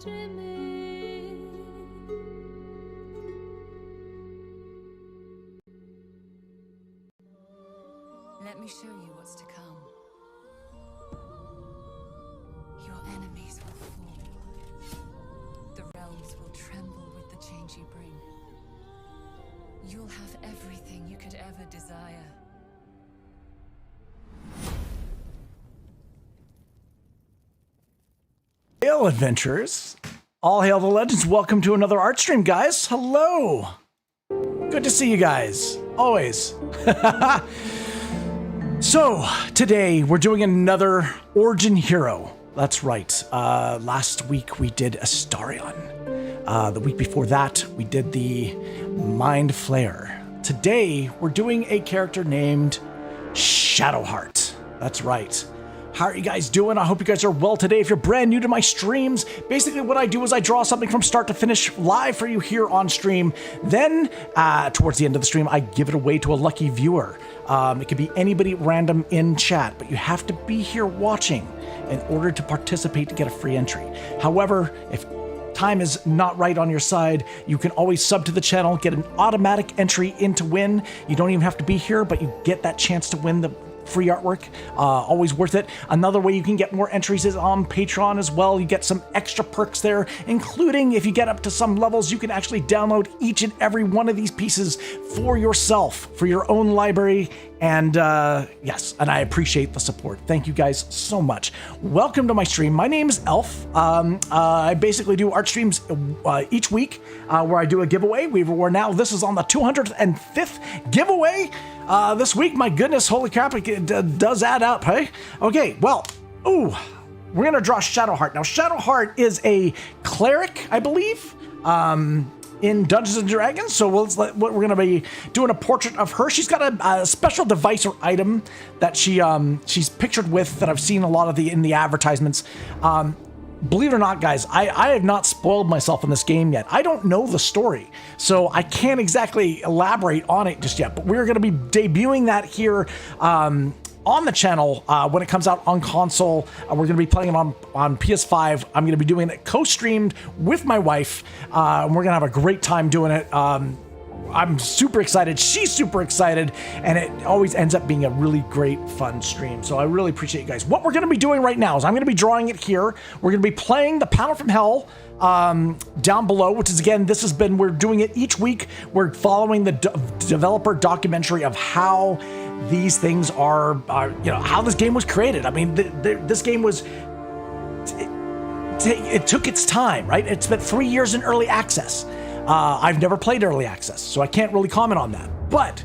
Let me show you what's to come. Your enemies will fall. The realms will tremble with the change you bring. You'll have everything you could ever desire. Hail, adventurers! All hail the legends. Welcome to another art stream, guys. Hello. Good to see you guys. Always. So, today we're doing another Origin Hero. That's right. Last week we did Astarion. The week before that, we did the Mind Flayer. Today, we're doing a character named Shadowheart. That's right. How are you guys doing? I hope you guys are well today. If you're brand new to my streams, basically what I do is I draw something from start to finish live for you here on stream. Then, towards the end of the stream, I give it away to a lucky viewer. It could be anybody random in chat, but you have to be here watching in order to participate to get a free entry. However, if time is not right on your side, you can always sub to the channel, get an automatic entry in to win. You don't even have to be here, but you get that chance to win the free artwork. Always worth it. Another way you can get more entries is on Patreon as well. You get some extra perks there, including if you get up to some levels, you can actually download each and every one of these pieces for yourself, for your own library. And yes, and I appreciate the support. Thank you guys so much. Welcome to my stream. My name is Elf. I basically do art streams each week where I do a giveaway. We're this is on the 205th giveaway this week. My goodness, holy crap, it does add up, hey? Okay, well, we're gonna draw Shadowheart. Now, Shadowheart is a cleric, I believe. In Dungeons and Dragons, so we're going to be doing a portrait of her. She's got a special device or item that she's pictured with that I've seen a lot of in the advertisements. Believe it or not, guys, I have not spoiled myself in this game yet. I don't know the story, so I can't exactly elaborate on it just yet. But we're going to be debuting that here on the channel when it comes out on console. We're going to be playing it on PS5. I'm going to be doing it co-streamed with my wife. And we're going to have a great time doing it. I'm super excited. She's super excited. And it always ends up being a really great, fun stream. So I really appreciate you guys. What we're going to be doing right now is I'm going to be drawing it here. We're going to be playing the Panel from Hell down below, which is, again, we're doing it each week. We're following the developer documentary of how these things are, how this game was created. I mean, this game was, it took its time, right? It spent 3 years in early access. I've never played early access, so I can't really comment on that. But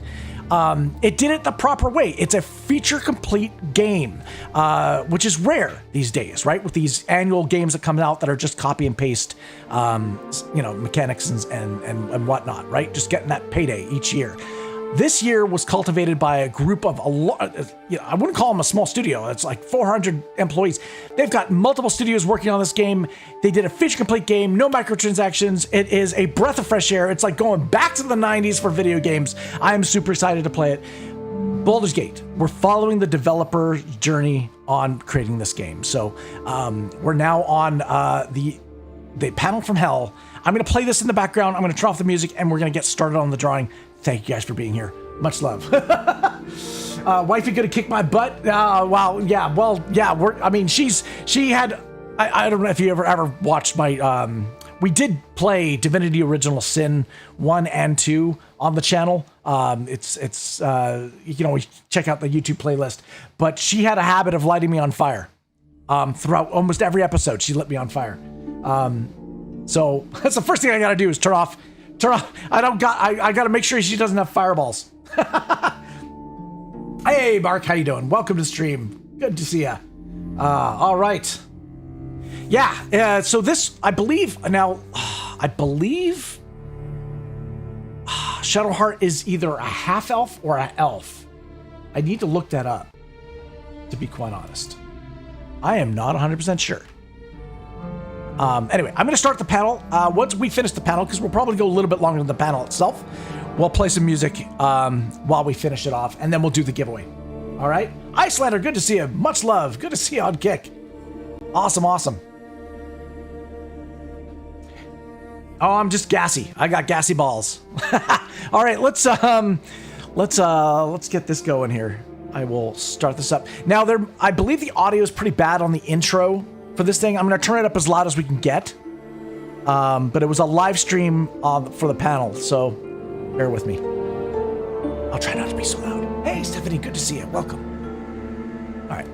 it did it the proper way. It's a feature-complete game, which is rare these days, right? With these annual games that come out that are just copy and paste, mechanics and whatnot, right? Just getting that payday each year. This year was cultivated by a group of I wouldn't call them a small studio. It's like 400 employees. They've got multiple studios working on this game. They did a feature-complete game, no microtransactions. It is a breath of fresh air. It's like going back to the 90s for video games. I am super excited to play it. Baldur's Gate. We're following the developer's journey on creating this game. So we're now on the Panel from Hell. I'm going to play this in the background. I'm going to turn off the music, and we're going to get started on the drawing. Thank you guys for being here. Much love. Wifey gonna kick my butt. Wow. Yeah. Well. Yeah. She had. I don't know if you ever watched my. We did play Divinity Original Sin 1 and 2 on the channel. It's you can always check out the YouTube playlist. But she had a habit of lighting me on fire. Throughout almost every episode, she lit me on fire. So that's the first thing I gotta do is turn off. I gotta make sure she doesn't have fireballs. Hey, Mark, how you doing? Welcome to the stream. Good to see ya. All right. Yeah, so this, I believe Shadowheart is either a half-elf or an elf. I need to look that up, to be quite honest. I am not 100% sure. Anyway, I'm going to start the panel. Once we finish the panel, because we'll probably go a little bit longer than the panel itself, we'll play some music while we finish it off, and then we'll do the giveaway. All right? Icelander, good to see you. Much love. Good to see you on Kick. Awesome, awesome. Oh, I'm just gassy. I got gassy balls. All right, let's get this going here. I will start this up. Now, I believe the audio is pretty bad on the intro for this thing. I'm going to turn it up as loud as we can get. But it was a live stream for the panel, so bear with me. I'll try not to be so loud. Hey, Stephanie, good to see you. Welcome. All right.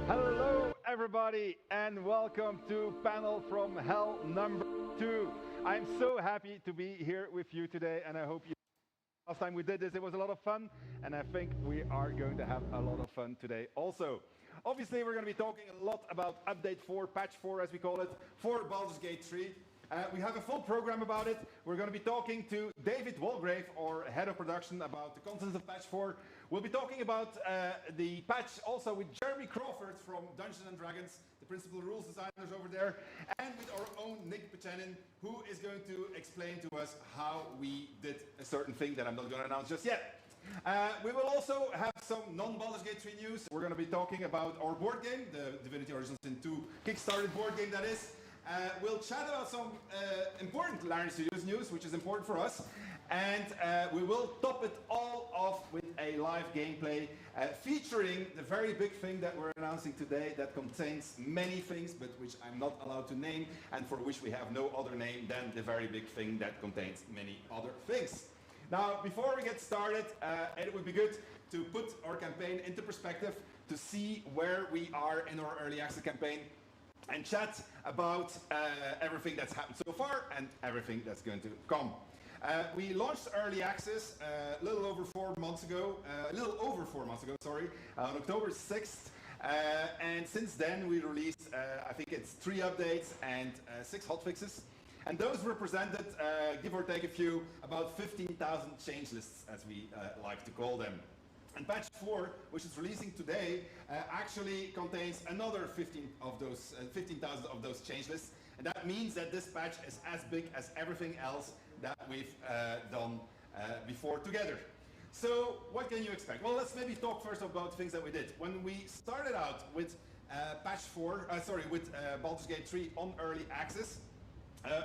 Hello, everybody, and welcome to Panel from Hell number 2. I'm so happy to be here with you today, and I hope you... Last time we did this, it was a lot of fun, and I think we are going to have a lot of fun today also. Obviously, we're going to be talking a lot about Update 4, Patch 4, as we call it, for Baldur's Gate 3. We have a full program about it. We're going to be talking to David Walgrave, our head of production, about the contents of Patch 4. We'll be talking about the patch also with Jeremy Crawford from Dungeons & Dragons, the principal rules designers over there, and with our own Nick Buchanan, who is going to explain to us how we did a certain thing that I'm not going to announce just yet. We will also have some non-Baldur's Gate 3 news. We're going to be talking about our board game, the Divinity Original Sin 2 Kickstarted board game that is. We'll chat about some important Larian Studios news, which is important for us. And we will top it all off with a live gameplay featuring the very big thing that we're announcing today that contains many things, but which I'm not allowed to name, and for which we have no other name than the very big thing that contains many other things. Now, before we get started, it would be good to put our campaign into perspective, to see where we are in our early access campaign, and chat about everything that's happened so far and everything that's going to come. We launched early access a little over 4 months ago, on October 6th. And since then we released, I think it's 3 updates and 6 hotfixes. And those represented, give or take a few, about 15,000 change lists, as we like to call them. And patch 4, which is releasing today, actually contains another 15,000 of those change lists. And that means that this patch is as big as everything else that we've done before together. So what can you expect? Well, let's maybe talk first about things that we did. When we started out with Baldur's Gate 3 on early access,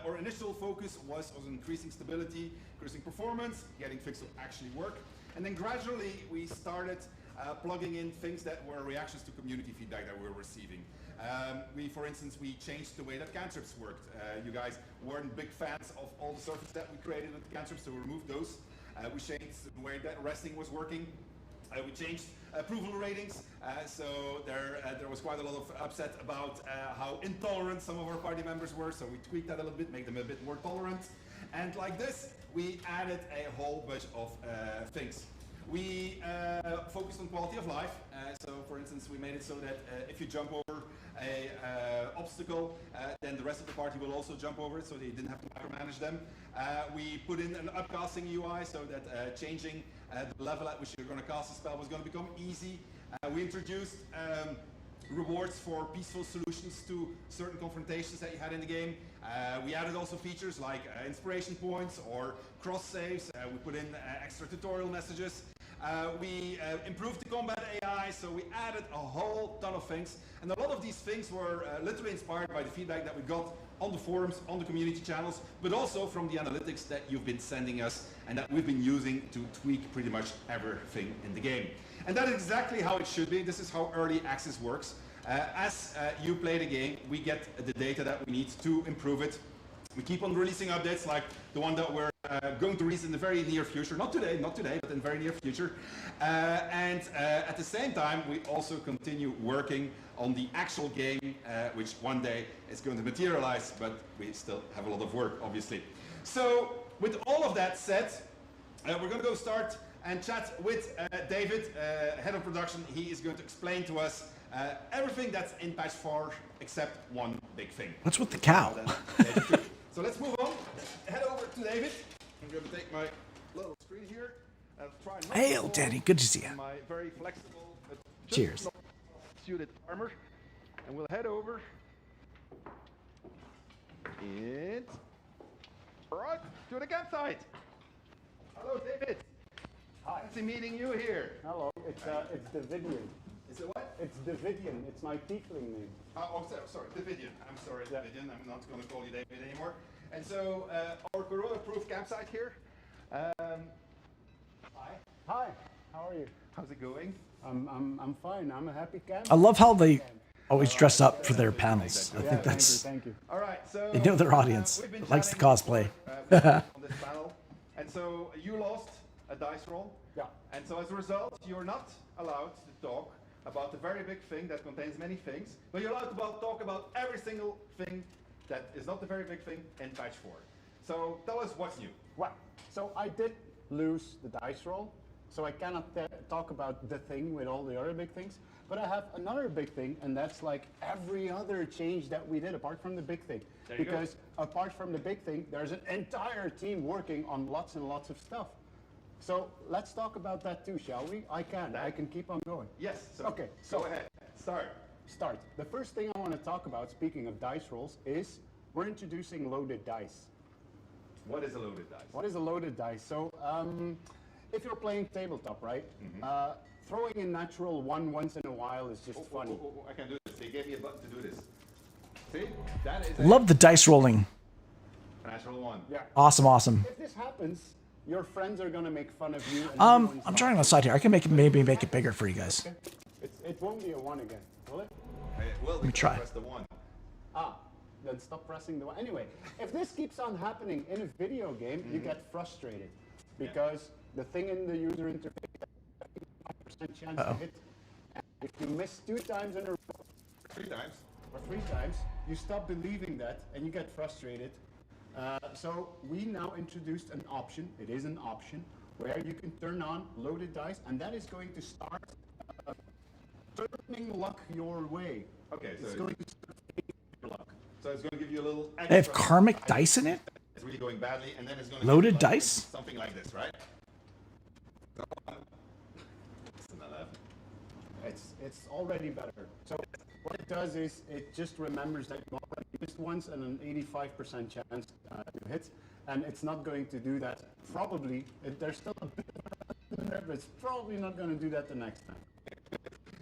our initial focus was on increasing stability, increasing performance, getting fixes to actually work. And then gradually we started plugging in things that were reactions to community feedback that we were receiving. For instance, we changed the way that cantrips worked. You guys weren't big fans of all the surfaces that we created with the cantrips, so we removed those. We changed the way that resting was working. We changed approval ratings, so there was quite a lot of upset about how intolerant some of our party members were, so we tweaked that a little bit, make them a bit more tolerant. And like this, we added a whole bunch of things. We focused on quality of life, so for instance we made it so that if you jump over a obstacle, then the rest of the party will also jump over it, so they didn't have to micromanage them. We put in an upcasting UI so that changing the level at which you're going to cast a spell was going to become easy. We introduced rewards for peaceful solutions to certain confrontations that you had in the game. We added also features like inspiration points or cross saves. We put in extra tutorial messages. We improved the combat AI, so we added a whole ton of things. And a lot of these things were literally inspired by the feedback that we got on the forums, on the community channels, but also from the analytics that you've been sending us and that we've been using to tweak pretty much everything in the game. And that is exactly how it should be. This is how early access works. As you play the game, we get the data that we need to improve it. We keep on releasing updates like the one that we're going to release in the very near future. Not today, but in the very near future. At the same time, we also continue working on the actual game, which one day is going to materialize, but we still have a lot of work, obviously. So, with all of that said, we're going to go start and chat with David, head of production. He is going to explain to us everything that's in patch 4 except one big thing. What's with the cow? So let's move on. Head over to David. I'm going to take my little screen here and try not Hey, Daddy, good to see you. My very flexible, but cheers. Suited armor, and we'll head over. And right to the campsite. Hello, David. Hi. Fancy meeting you here. Hello. It's the vineyard. Is it what? It's Davidian. It's my tiefling name. Sorry, Davidian. I'm sorry, Davidian. I'm not going to call you David anymore. And so, our corona-proof campsite here. Hi. Hi. How are you? How's it going? I'm fine. I'm a happy camper. I love how they always dress up for their panels. I think that's... Thank you. All right, so... They know their audience likes the cosplay. On this panel. And so, you lost a dice roll. Yeah. And so, as a result, you're not allowed to talk about the very big thing that contains many things, but you're allowed to talk about every single thing that is not the very big thing in patch 4. So tell us what's new. Well, so I did lose the dice roll, so I cannot talk about the thing with all the other big things, but I have another big thing, and that's like every other change that we did apart from the big thing. Because apart from the big thing, there's an entire team working on lots and lots of stuff. So let's talk about that too, shall we? I can keep on going. Yes. So okay. So go ahead. Start. The first thing I want to talk about, speaking of dice rolls, is we're introducing loaded dice. What is a loaded dice? What is a loaded dice? So if you're playing tabletop, right? Throwing a natural one once in a while is just funny. I can do this. They gave me a button to do this. See? That is Love the dice rolling. a natural one. Yeah. Awesome. If this happens, your friends are gonna make fun of you. And I'm trying on the side here. I can maybe make it bigger for you guys. Okay. It won't be a 1 again, will it? Well, Let me try. Press the 1. Then stop pressing the 1. Anyway, if this keeps on happening in a video game, you get frustrated because the thing in the user interface has a 5% chance to hit. And if you miss 2 times in a row, 3 times. or 3 times, you stop believing that and you get frustrated. So we now introduced an option. It is an option where you can turn on loaded dice, and that is going to start turning luck your way. Okay, so it's going to start taking your luck. So it's going to give you a little extra. They have karmic dice in it? It's really going badly, and then it's going to Loaded give you like dice? Something like this, right? It's an 11. It's already better. So what it does is it just remembers that you already missed once and an 85% chance to hit, and it's not going to do that. Probably, there's still a bit of there, but it's probably not going to do that the next time.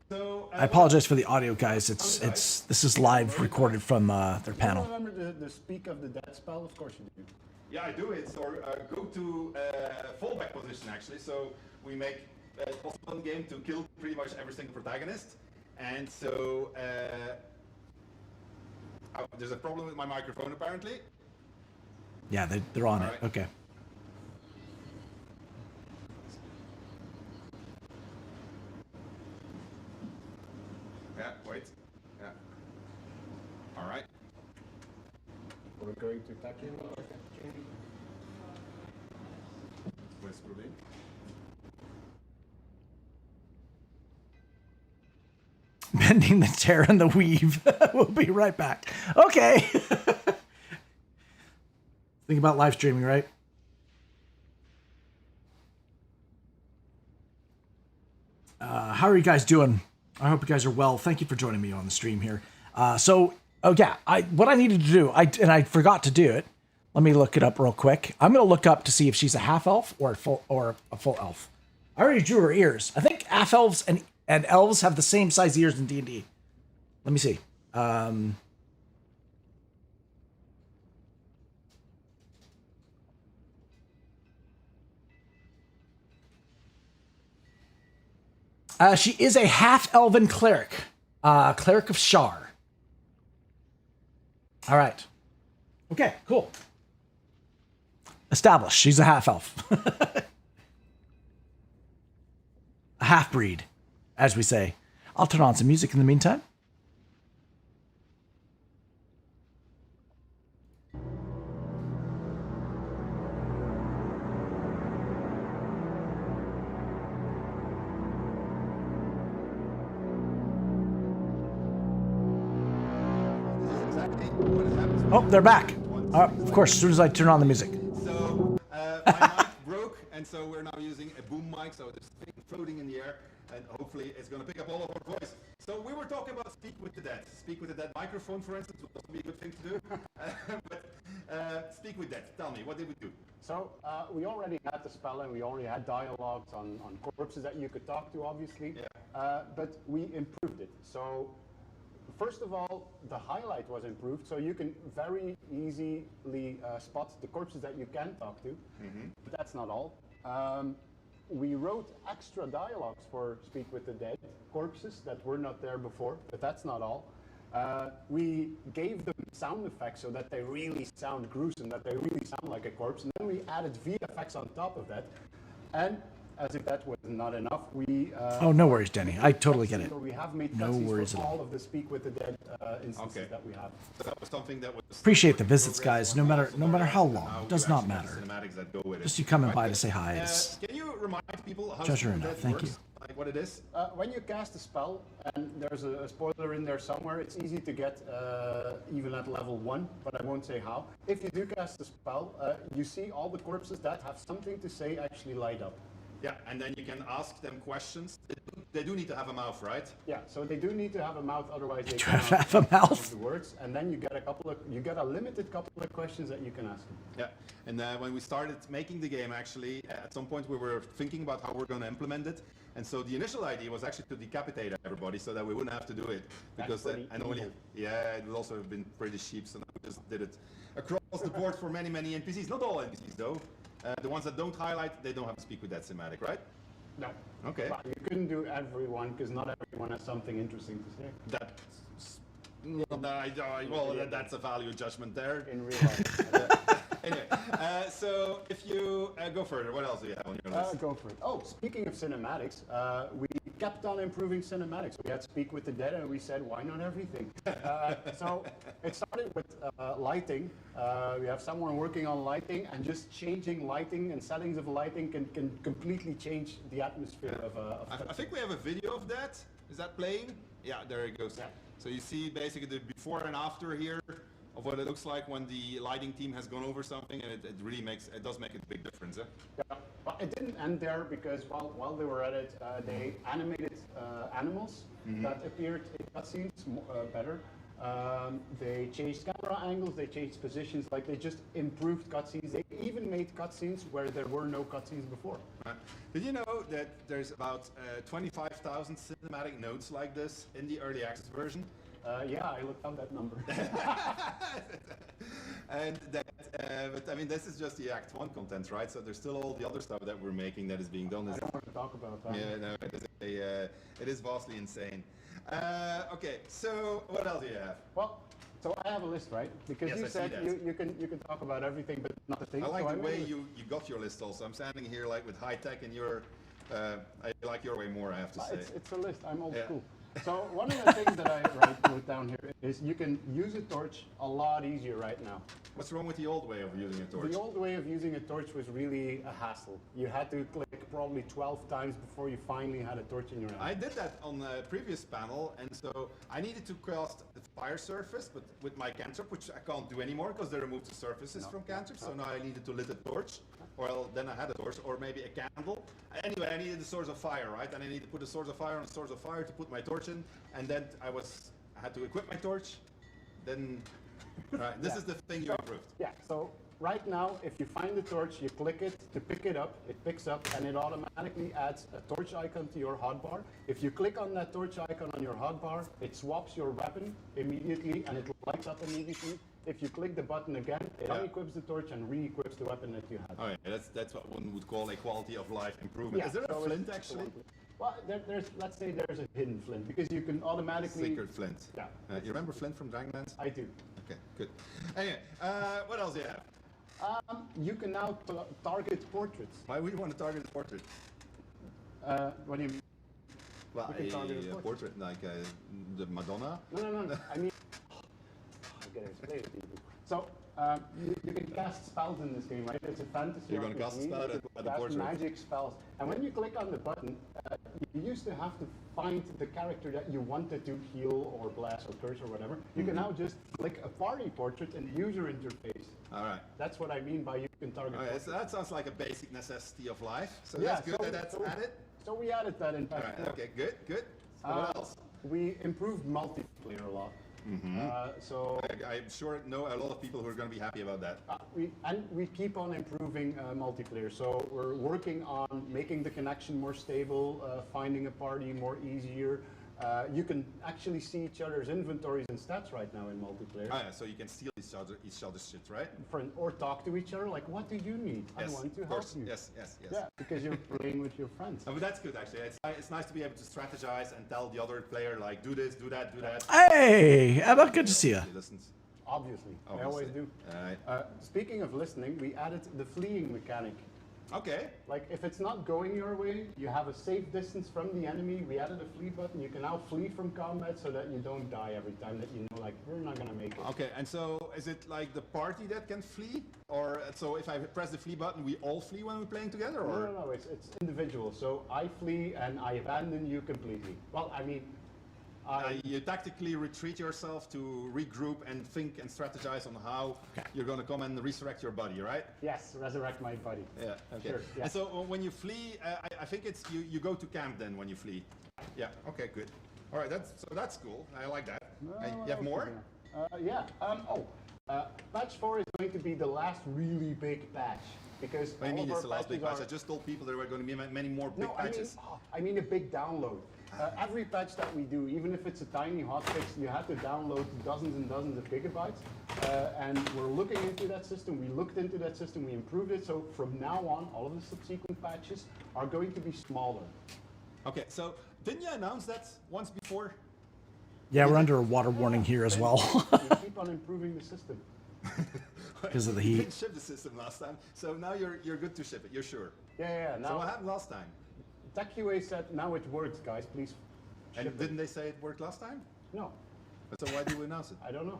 So I apologize for the audio, guys. This is live recorded from their panel. Do you remember the Speak of the Dead spell? Of course you do. yeah, I do. It's our go-to fallback position, actually. So we make it possible in the game to kill pretty much every single protagonist. And so there's a problem with my microphone, apparently. Yeah, they're on it. Right. Okay. Yeah, wait. Yeah. All right. We're going to attack you. What's the problem? Bending the tear and the weave. We'll be right back. Okay. Think about live streaming, right? How are you guys doing? I hope you guys are well. Thank you for joining me on the stream here. What I needed to do, I forgot to do it. Let me look it up real quick. I'm gonna look up to see if she's a half elf or a full elf. I already drew her ears. I think half elves and elves have the same size ears in D&D. Let me see. She is a half-elven cleric. Cleric of Shar. All right. Okay, cool. Established. She's a half-elf. A half-breed, as we say. I'll turn on some music in the meantime. Oh, they're back. Of course, as soon as I turn on the music. So my mic broke, and so we're now using a boom mic, so there's thing floating in the air, and hopefully it's going to pick up all of our voice. So we were talking about Speak with the Dead. Speak with the Dead microphone, for instance, would also be a good thing to do. But Speak with Dead, tell me, what did we do? So we already had the spell, and we already had dialogues on corpses that you could talk to, obviously. Yeah. but we improved it. So first of all, the highlight was improved, so you can very easily spot the corpses that you can talk to. But that's not all. We wrote extra dialogues for Speak with the Dead, corpses that were not there before, but that's not all. We gave them sound effects so that they really sound gruesome, that they really sound like a corpse, and then we added VFX on top of that. And as if that was not enough, we... oh, no worries, Denny. I totally get it. So we have made No worries for at all. all of the Speak with the Dead instances that we have. So that was something that was Appreciate the visits, guys. No matter how long, it does not matter. cinematics that go with it. Just you coming by to say hi. It's Can you remind people how Treasure Speak with enough, the Dead thank works? you. Like what it is? When you cast a spell, and there's a spoiler in there somewhere, it's easy to get even at level 1, but I won't say how. If you do cast a spell, you see all the corpses that have something to say actually light up. Yeah, and then you can ask them questions. They do need to have a mouth, right? Yeah, so they do need to have a mouth, otherwise they do cannot have a mouth? the words. And then you get a limited couple of questions that you can ask them. Yeah, and when we started making the game, actually, at some point we were thinking about how we're going to implement it. And so the initial idea was actually to decapitate everybody so that we wouldn't have to do it. Because and only, yeah, it would also have been pretty cheap, so we just did it across the board for many NPCs. Not all NPCs though. The ones that don't highlight, they don't have to speak with that cinematic, right? No. Okay. But you couldn't do everyone, because not everyone has something interesting to say. That's a value judgment there. In real life. Anyway, so if you go further, what else do you have on your list? Go for it. Oh, speaking of cinematics, we kept on improving cinematics. We had Speak with the Dead, and we said, why not everything? So it started with lighting. We have someone working on lighting, and just changing lighting and settings of lighting can completely change the atmosphere of I think we have a video of that. Is that playing? Yeah, there it goes. Yeah. So you see basically the before and after here of what it looks like when the lighting team has gone over something, and it really does make a big difference. Yeah, but it didn't end there, because while they were at it, they animated animals that appeared in cutscenes better. They changed camera angles, they changed positions, like they just improved cutscenes. They even made cutscenes where there were no cutscenes before. Did you know that there's about 25,000 cinematic nodes like this in the early access version? Yeah, I looked up that number. And that, but I mean, this is just the Act 1 content, right? So there's still all the other stuff that we're making that is being done. I don't want to talk about that. Yeah, no, it is vastly insane. Okay, so what else do you have? Well, so I have a list, right? Because Yes, you I see said that. you can talk about everything, but not the thing. I like so the way made a- you got your list also. I'm standing here like with high tech, and I like your way more, I have to say. It's a list. I'm old Yeah. school. So one of the things that I wrote down here is you can use a torch a lot easier right now. What's wrong with the old way of using a torch? The old way of using a torch was really a hassle. You had to click probably 12 times before you finally had a torch in your hand. I did that on the previous panel, and so I needed to cast the fire surface, but with my cantrip, which I can't do anymore because they removed the surfaces from cantrips, so now I needed to lit a torch. Well, then I had a torch, or maybe a candle. Anyway, I needed a source of fire, right? And I needed to put a source of fire on a source of fire to put my torch in, and then I had to equip my torch. Then, right, this is the thing you improved. Yeah, so right now, if you find the torch, you click it to pick it up, it picks up, and it automatically adds a torch icon to your hotbar. If you click on that torch icon on your hotbar, it swaps your weapon immediately, and it lights up immediately. If you click the button again, it unequips the torch and re-equips the weapon that you had. Oh yeah, that's what one would call a quality of life improvement. Yeah, Is there a so flint it's actually? Well, let's say there's a hidden flint, because you can automatically... Secret flint. Yeah. You remember Flint from Dragonlance? I do. Okay, good. Anyway, what else do you have? You can now target portraits. Why would you want to target a portrait? What do you mean? Well, You can target a a portrait like the Madonna. No. I mean, I gotta explain it to you. So you can cast spells in this game, right? It's a fantasy. You're gonna cast a spell at the cast portrait. magic spells, and when you click on the button, you used to have to find the character that you wanted to heal or bless or curse or whatever. You can now just click a party portrait in the user interface. All right. That's what I mean by you can target. Okay, portraits. so that sounds like a basic necessity of life. So Yeah, that's good so- that that's so- added. So we added that in All fact. right. Okay. Good. So what else? We improved multiplayer a lot. So I'm sure know a lot of people who are going to be happy about that. we keep on improving multiplayer. So we're working on making the connection more stable, finding a party more easier. You can actually see each other's inventories and stats right now in multiplayer. Ah, yeah, so you can steal each other's shit, right? Or talk to each other, like, what do you need? Yes, I want to of help course. you. Yes, yes, yes. Yeah, because you're playing with your friends. Oh, but that's good, actually. It's nice to be able to strategize and tell the other player, like, do this, do that, do that. Hey, Emma, good to see you. He listens. Obviously, I always do. Speaking of listening, we added the fleeing mechanic. Okay. Like, if it's not going your way, you have a safe distance from the enemy. We added a flee button. You can now flee from combat so that you don't die every time that you know, like, we're not gonna make it. Okay, and so is it like the party that can flee? Or so if I press the flee button, we all flee when we're playing together? Or? No, it's individual. So I flee and I abandon you completely. Well, I mean, you tactically retreat yourself to regroup and think and strategize on how you're going to come and resurrect your buddy, right? Yes, resurrect my buddy. Yeah, okay. Sure, yeah. And so when you flee, I think it's you go to camp then when you flee. Yeah, okay, good. All right, that's cool. I like that. You have more? Yeah. Patch 4 is going to be the last really big patch. Because What do you mean all it's of the our last big patches patch? I just told people there were going to be many more big No, patches. I mean a big download. Every patch that we do, even if it's a tiny hotfix, you have to download dozens and dozens of gigabytes. And we're looking into that system. We looked into that system. We improved it. So from now on, all of the subsequent patches are going to be smaller. Okay, so didn't you announce that once before? Yeah, we're under a water warning here as well We keep on improving the system. because of the You heat. didn't ship the system last time, so now you're good to ship it. You're sure? Yeah. So Now, what happened last time? TechQA said, now it works, guys. Please And ship it. didn't they say it worked last time? No, So why did we announce it? I don't know.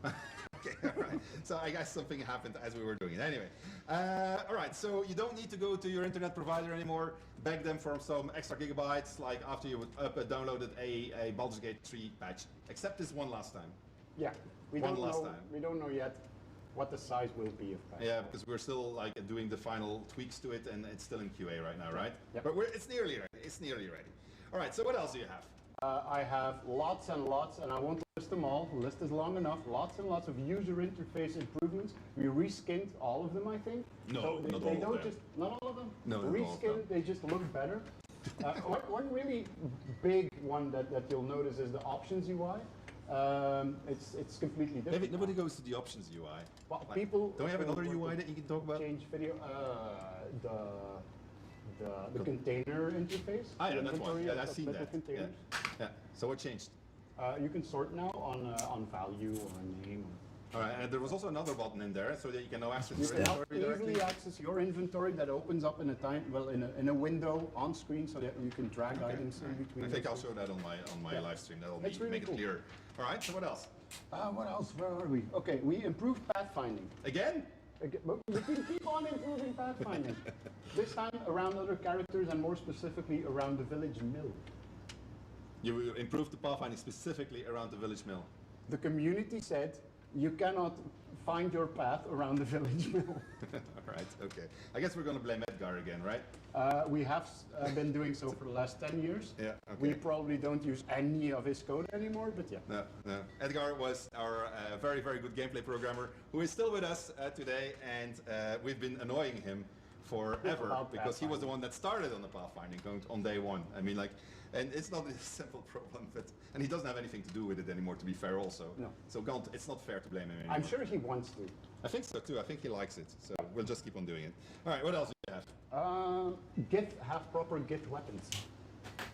Okay, all right. So I guess something happened as we were doing it. Anyway, all right. So you don't need to go to your internet provider anymore, beg them for some extra gigabytes, like after you downloaded a Baldur's Gate 3 patch, except this one last time. Yeah, we One don't last know. time. We don't know yet what the size will be of patch. Yeah, because we're still like doing the final tweaks to it, and it's still in QA right now, right? Yep. But it's nearly ready. It's nearly ready. All right. So what else do you have? I have lots and lots, and I won't list them all. The list is long enough. Lots and lots of user interface improvements. We reskinned all of them, I think. No, so not they all of don't them. just not all of them. No, not all of reskinned. them. They just look better. One really big one that you'll notice is the options UI. It's completely different. David, nobody goes to the options UI. Well, Like, people don't we have another want UI to that you can talk about? change video. The container interface. Ah, yeah, the that's one. inventory Yeah, of I've seen little that. Yeah. containers. Yeah. So what changed? You can sort now on value or name. All right, and there was also another button in there so that you can now access You your can now inventory directly. easily access your inventory that opens up in a window on screen so that you can drag items in between. I think I'll those. show that on my Yeah. live stream. That'll It's really make cool. it clear. All right, so what else? What else? Where are we? Okay, we improved pathfinding. Again? But we can keep on improving pathfinding. This time around other characters and more specifically around the village mill. You improved the pathfinding specifically around the village mill. The community said you cannot find your path around the village mill. All right, okay. I guess we're going to blame Edgar again, right? We have been doing so for the last 10 years. Yeah, We okay. probably don't use any of his code anymore, but yeah. No. Edgar was our very, very good gameplay programmer who is still with us today, and we've been annoying him forever About because he was the pathfinding. one that started on the pathfinding going on day one. I mean, like, and it's not a simple problem, and he doesn't have anything to do with it anymore, to be fair also. No. So it's not fair to blame him anymore. I'm sure he wants to. I think so too. I think he likes it. So we'll just keep on doing it. All right, what else do you have? Git have proper Git weapons.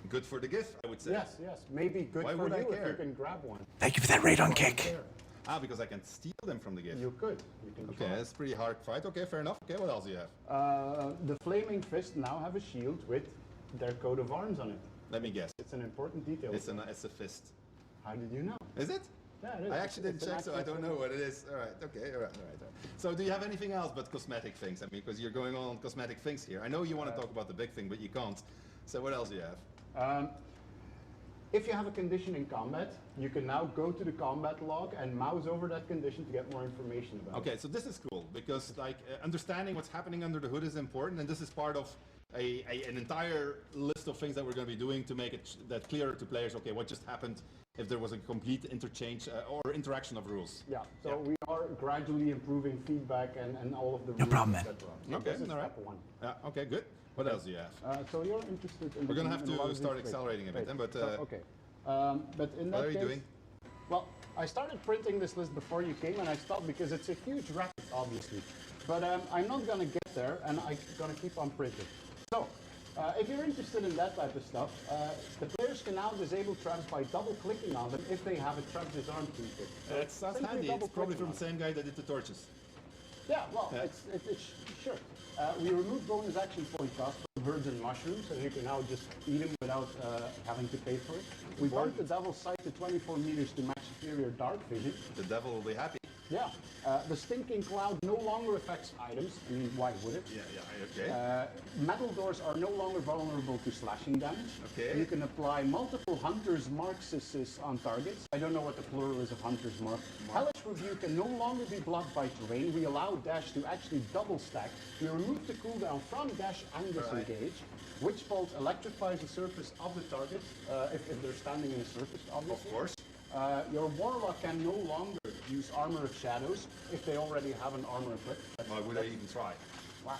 Good for the gift, I would say. Yes. Maybe good Why for would I you if care? you can grab one. Thank you for that radon kick. There. Ah, because I can steal them from the gift. You could. You can Okay, try. that's a pretty hard fight. Okay, fair enough. Okay, what else do you have? The Flaming Fist now have a shield with their coat of arms on it. Let me guess. It's an important detail. It's a fist. How did you know? Is it? Yeah, it is. I actually didn't It's an check, so I actual don't know what it is. All right, okay, all right. So do you have anything else but cosmetic things? I mean, because you're going on cosmetic things here. I know you want to talk about the big thing, but you can't. So what else do you have? If you have a condition in combat, you can now go to the combat log and mouse over that condition to get more information about it. Okay, so this is cool because like understanding what's happening under the hood is important, and this is part of an entire list of things that we're going to be doing to make it that clearer to players. Okay, what just happened if there was a complete interchange or interaction of rules. Yeah, so we are gradually improving feedback and all of the No rules, problem, man. etc. Okay, This is all right. step one. Yeah, okay, good. What else do you have? So you're interested in... We're going to have in a lot to of start these- accelerating a bit then, but So, okay. But in that what are you case, doing? well, I started printing this list before you came, and I stopped because it's a huge racket, obviously. But I'm not going to get there, and I'm going to keep on printing. So, if you're interested in that type of stuff, the players can now disable traps by double-clicking on them if they have a trap disarm toolkit. So That sounds simply handy. It's probably double-clicking from on the same guy that did the torches. Yeah, well, Yeah. it's sure. We removed bonus action point cost for birds and mushrooms, so you can now just eat them without having to pay for it. We bumped the devil's sight to 24 meters to match superior dark vision. The devil will be happy. Yeah, the stinking cloud no longer affects items. I mean, why would it? Okay. Metal doors are no longer vulnerable to slashing damage. Okay. You can apply multiple Hunter's Marks on targets. I don't know what the plural is of Hunter's Mark. Hellish Review can no longer be blocked by terrain. We allow dash to actually double stack. We remove the cooldown from dash and disengage. Witch Bolt electrifies the surface of the target, if they're standing in a surface, obviously. Of course. Your Warlock can no longer use Armor of Shadows if they already have an armor equipped. Why would I even try? Wow.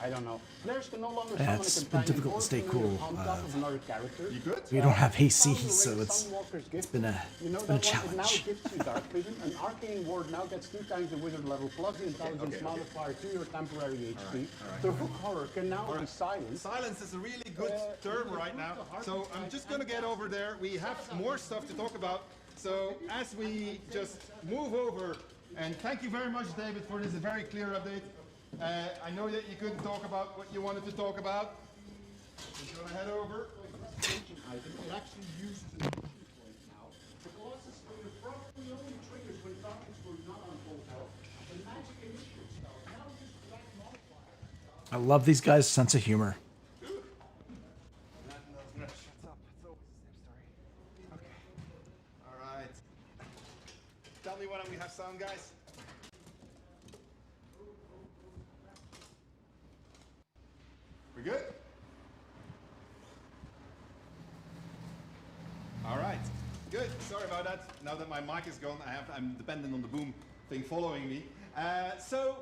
I don't know. Players can no longer Yeah, summon it's a been companion difficult or to stay familiar cool, on top of another character. You good? We don't have AC, Found so the it's Sunwalker's gift. been a you know been a that one? It now challenge. gives you Dark Vision. An Arcane Ward now gets 2 times the wizard level plus the intelligence okay. modifier to your temporary HP. alright. The Hook Horror can now be silenced. Silence is a really good term right now. So I'm just going to get over there. We have more stuff to talk about. So as we just move over, and thank you very much, David, for this very clear update. I know that you couldn't talk about what you wanted to talk about. We're going to head over. Item. It actually uses an action point now. The Colossus Splinter probably only triggers when targets were not on full health. The magic initiative spell now uses black modifier. I love these guys' sense of humor. Shut up. It's always the same story. Okay. All right. Tell me when we have sound, guys. We good? All right. Good. Sorry about that. Now that my mic is gone, I'm dependent on the boom thing following me. You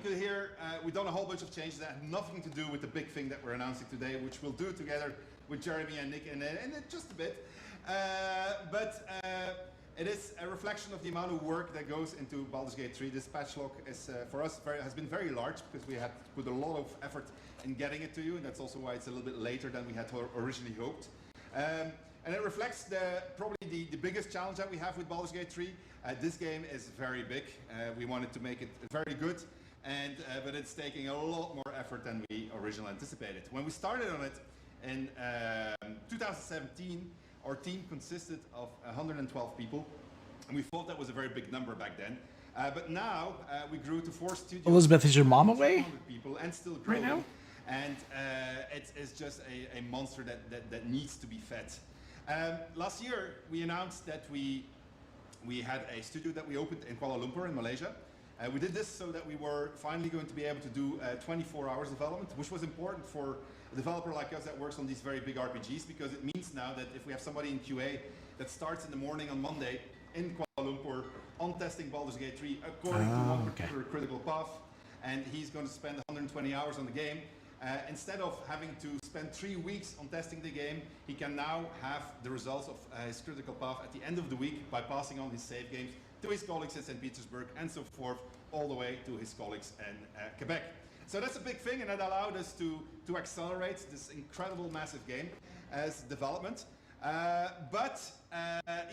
could hear we've done a whole bunch of changes that have nothing to do with the big thing that we're announcing today, which we'll do together with Jeremy and Nick in just a bit. It is a reflection of the amount of work that goes into Baldur's Gate 3. This patch log is, for us, has been very large because we had to put a lot of effort in getting it to you, and that's also why it's a little bit later than we had originally hoped. And it reflects probably the biggest challenge that we have with Baldur's Gate 3. This game is very big. We wanted to make it very good, but it's taking a lot more effort than we originally anticipated. When we started on it in 2017, our team consisted of 112 people, and we thought that was a very big number back then. But now we grew to 4 studios. Elizabeth, is your mom away 200 people and still growing. right now? And it's just a monster that needs to be fed. Last year, we announced that we had a studio that we opened in Kuala Lumpur in Malaysia. We did this so that we were finally going to be able to do 24 hours development, which was important for a developer like us that works on these very big RPGs, because it means now that if we have somebody in QA that starts in the morning on Monday in Kuala Lumpur on testing Baldur's Gate 3 according to one particular critical path, and he's going to spend 120 hours on the game, instead of having to spend 3 weeks on testing the game, he can now have the results of his critical path at the end of the week by passing on his save games to his colleagues in St. Petersburg and so forth, all the way to his colleagues in Quebec. So that's a big thing, and that allowed us to accelerate this incredible, massive game as development. But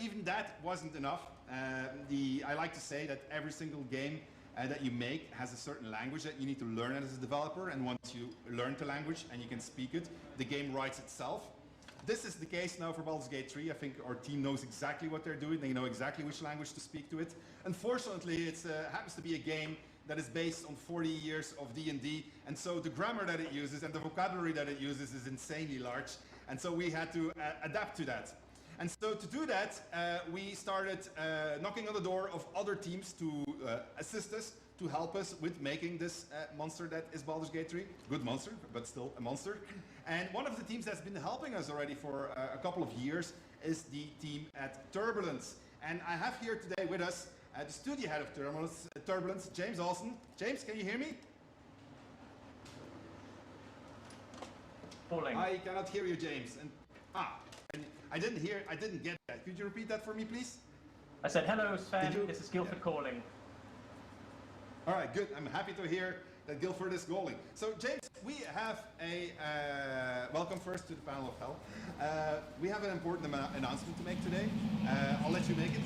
even that wasn't enough. I like to say that every single game that you make has a certain language that you need to learn as a developer, and once you learn the language and you can speak it, the game writes itself. This is the case now for Baldur's Gate 3. I think our team knows exactly what they're doing. They know exactly which language to speak to it. Unfortunately, it happens to be a game that is based on 40 years of D&D, and so the grammar that it uses and the vocabulary that it uses is insanely large, and so we had to adapt to that. And so to do that, we started knocking on the door of other teams to assist us, to help us with making this monster that is Baldur's Gate 3. Good monster, but still a monster. And one of the teams that's been helping us already for a couple of years is the team at Turbulence. And I have here today with us the studio head of Turbulence, James Olsen. James, can you hear me? Falling. I cannot hear you, James. And I didn't get that. Could you repeat that for me, please? I said, hello, Sven. This is Guildford calling. All right, good. I'm happy to hear that Guildford is calling. So, James, we have a welcome first to the panel of hell. We have an important announcement to make today. I'll let you make it.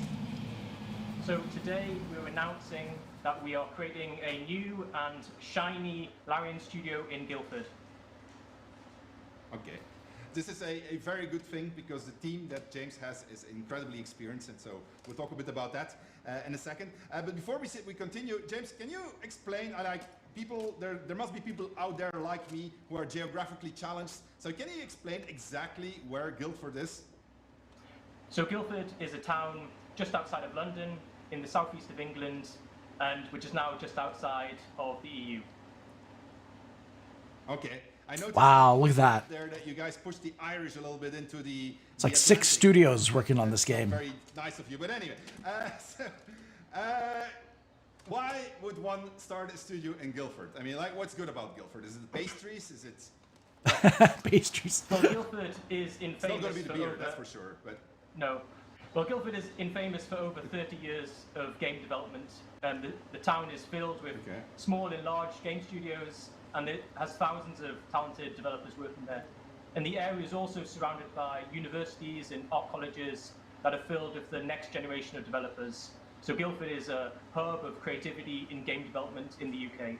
So today we're announcing that we are creating a new and shiny Larian studio in Guildford. Okay. This is a very good thing because the team that James has is incredibly experienced, and so we'll talk a bit about that in a second. But before we continue, James, can you explain, like people, there must be people out there like me who are geographically challenged, so can you explain exactly where Guildford is? So Guildford is a town just outside of London, in the southeast of England, and which is now just outside of the EU. Okay. I noticed wow, look at that. There that you guys pushed the Irish a little bit into the... It's like 6 studios working on this game. Very nice of you. But anyway, why would one start a studio in Guildford? I mean, like, what's good about Guildford? Is it the pastries? Is it... Pastries. Well, Guildford is infamous It's not going to be the beer, over... that's for sure. But No. Well, Guildford is infamous for over 30 years of game development. The town is filled with small and large game studios, and it has thousands of talented developers working there. And the area is also surrounded by universities and art colleges that are filled with the next generation of developers. So Guildford is a hub of creativity in game development in the UK.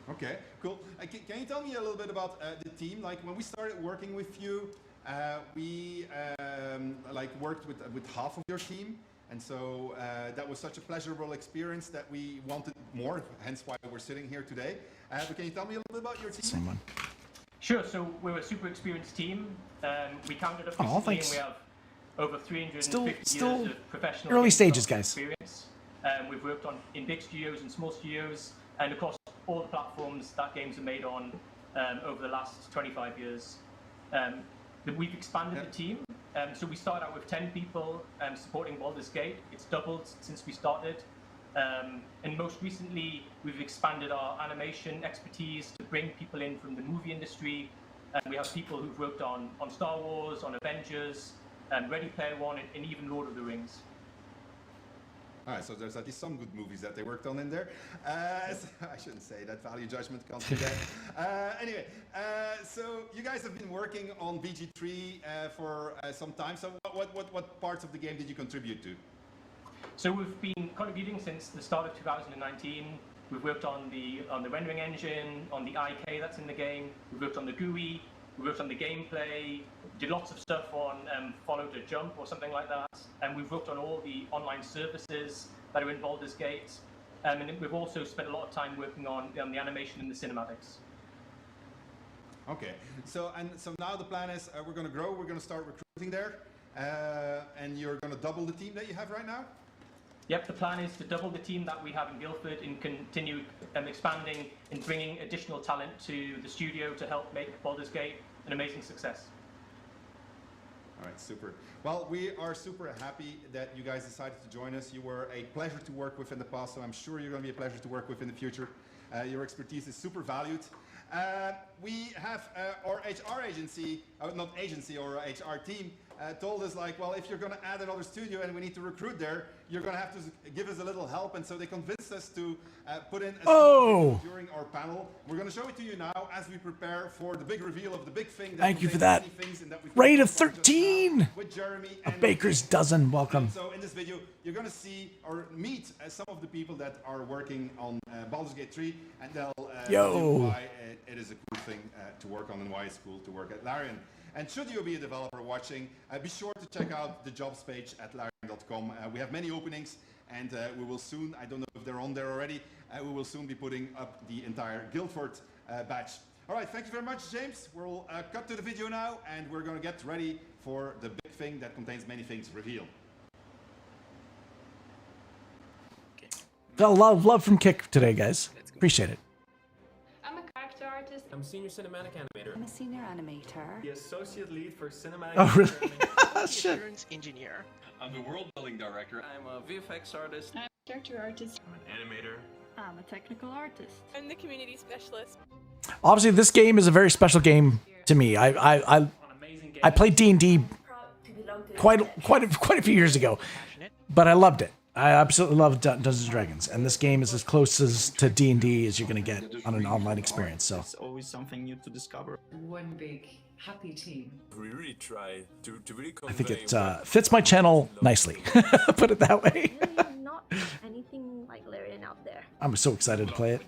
okay, cool. Can you tell me a little bit about the team? Like when we started working with you, we like worked with half of your team. And so that was such a pleasurable experience that we wanted more, hence why we're sitting here today. But can you tell me a little bit about your team? Same one. Sure, so we're a super experienced team. We counted up recently and we have over 350 years of professional early stages, guys. Experience. We've worked in big studios and small studios, and across all the platforms that games are made on over the last 25 years. We've expanded the team. So we started out with 10 people supporting Baldur's Gate. It's doubled since we started. And most recently, we've expanded our animation expertise to bring people in from the movie industry. We have people who've worked on Star Wars, on Avengers, Ready Player One, and even Lord of the Rings. All right, so there's at least some good movies that they worked on in there. I shouldn't say that, value judgment can't do that. Anyway, so you guys have been working on BG3 for some time. So what parts of the game did you contribute to? So we've been contributing since the start of 2019. We've worked on the rendering engine, on the IK that's in the game. We've worked on the GUI. We worked on the gameplay, did lots of stuff on follow to jump or something like that, and we've worked on all the online services that are in Baldur's Gate, and we've also spent a lot of time working on the animation and the cinematics. Okay, so now the plan is we're going to grow, we're going to start recruiting there, and you're going to double the team that you have right now? Yep, the plan is to double the team that we have in Guildford and continue expanding and bringing additional talent to the studio to help make Baldur's Gate an amazing success. All right, super. Well, we are super happy that you guys decided to join us. You were a pleasure to work with in the past, so I'm sure you're going to be a pleasure to work with in the future. Your expertise is super valued. We have our HR agency, not agency, or our HR team told us like, well, if you're going to add another studio and we need to recruit there, you're going to have to give us a little help. And so they convinced us to put in a video during our panel. We're going to show it to you now as we prepare for the big reveal of the big thing. Thank you for that. Rate of 13 with Jeremy a baker's dozen. Welcome. So in this video, you're going to see or meet some of the people that are working on Baldur's Gate 3, and they'll tell you why it is a cool thing to work on and why it's cool to work at Larian. And should you be a developer watching, be sure to check out the jobs page at larian.com. We have many openings, and we will soon, I don't know if they're on there already, we will soon be putting up the entire Guildford batch. All right, thank you very much, James. We'll cut to the video now, and we're going to get ready for the big thing that contains many things reveal. Got a lot of love from Kick today, guys. Appreciate it. I'm a character artist I'm a senior cinematic animator. I'm a senior animator. The associate lead for cinematic. Oh, really? animation. Shit. Insurance engineer. I'm the world building director. I'm a VFX artist. I'm a character artist. I'm an animator. I'm a technical artist. I'm the community specialist. Obviously, this game is a very special game to me. I played D&D quite a few years ago, but I loved it. I absolutely love Dungeons and Dragons, and this game is as close as to D&D as you're going to get on an online experience. So It's always something new to discover. One big happy team. We really try to really convey. I think it fits my channel nicely. Put it that way. Really not anything like Larian out there. I'm so excited to play it.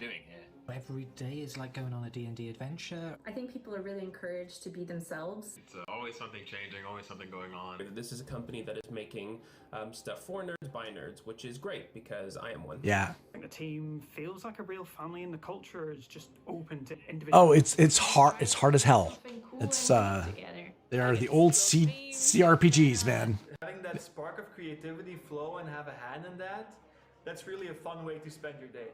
Every day is like going on a D&D adventure. I think people are really encouraged to be themselves. It's always something changing, always something going on. This is a company that is making stuff for nerds by nerds, which is great because I am one. Yeah. The team feels like a real family, and the culture is just open to individuals. Oh, it's hard. It's hard as hell. It's they are the old CRPGs, man. Having that spark of creativity flow and have a hand in that, that's really a fun way to spend your day.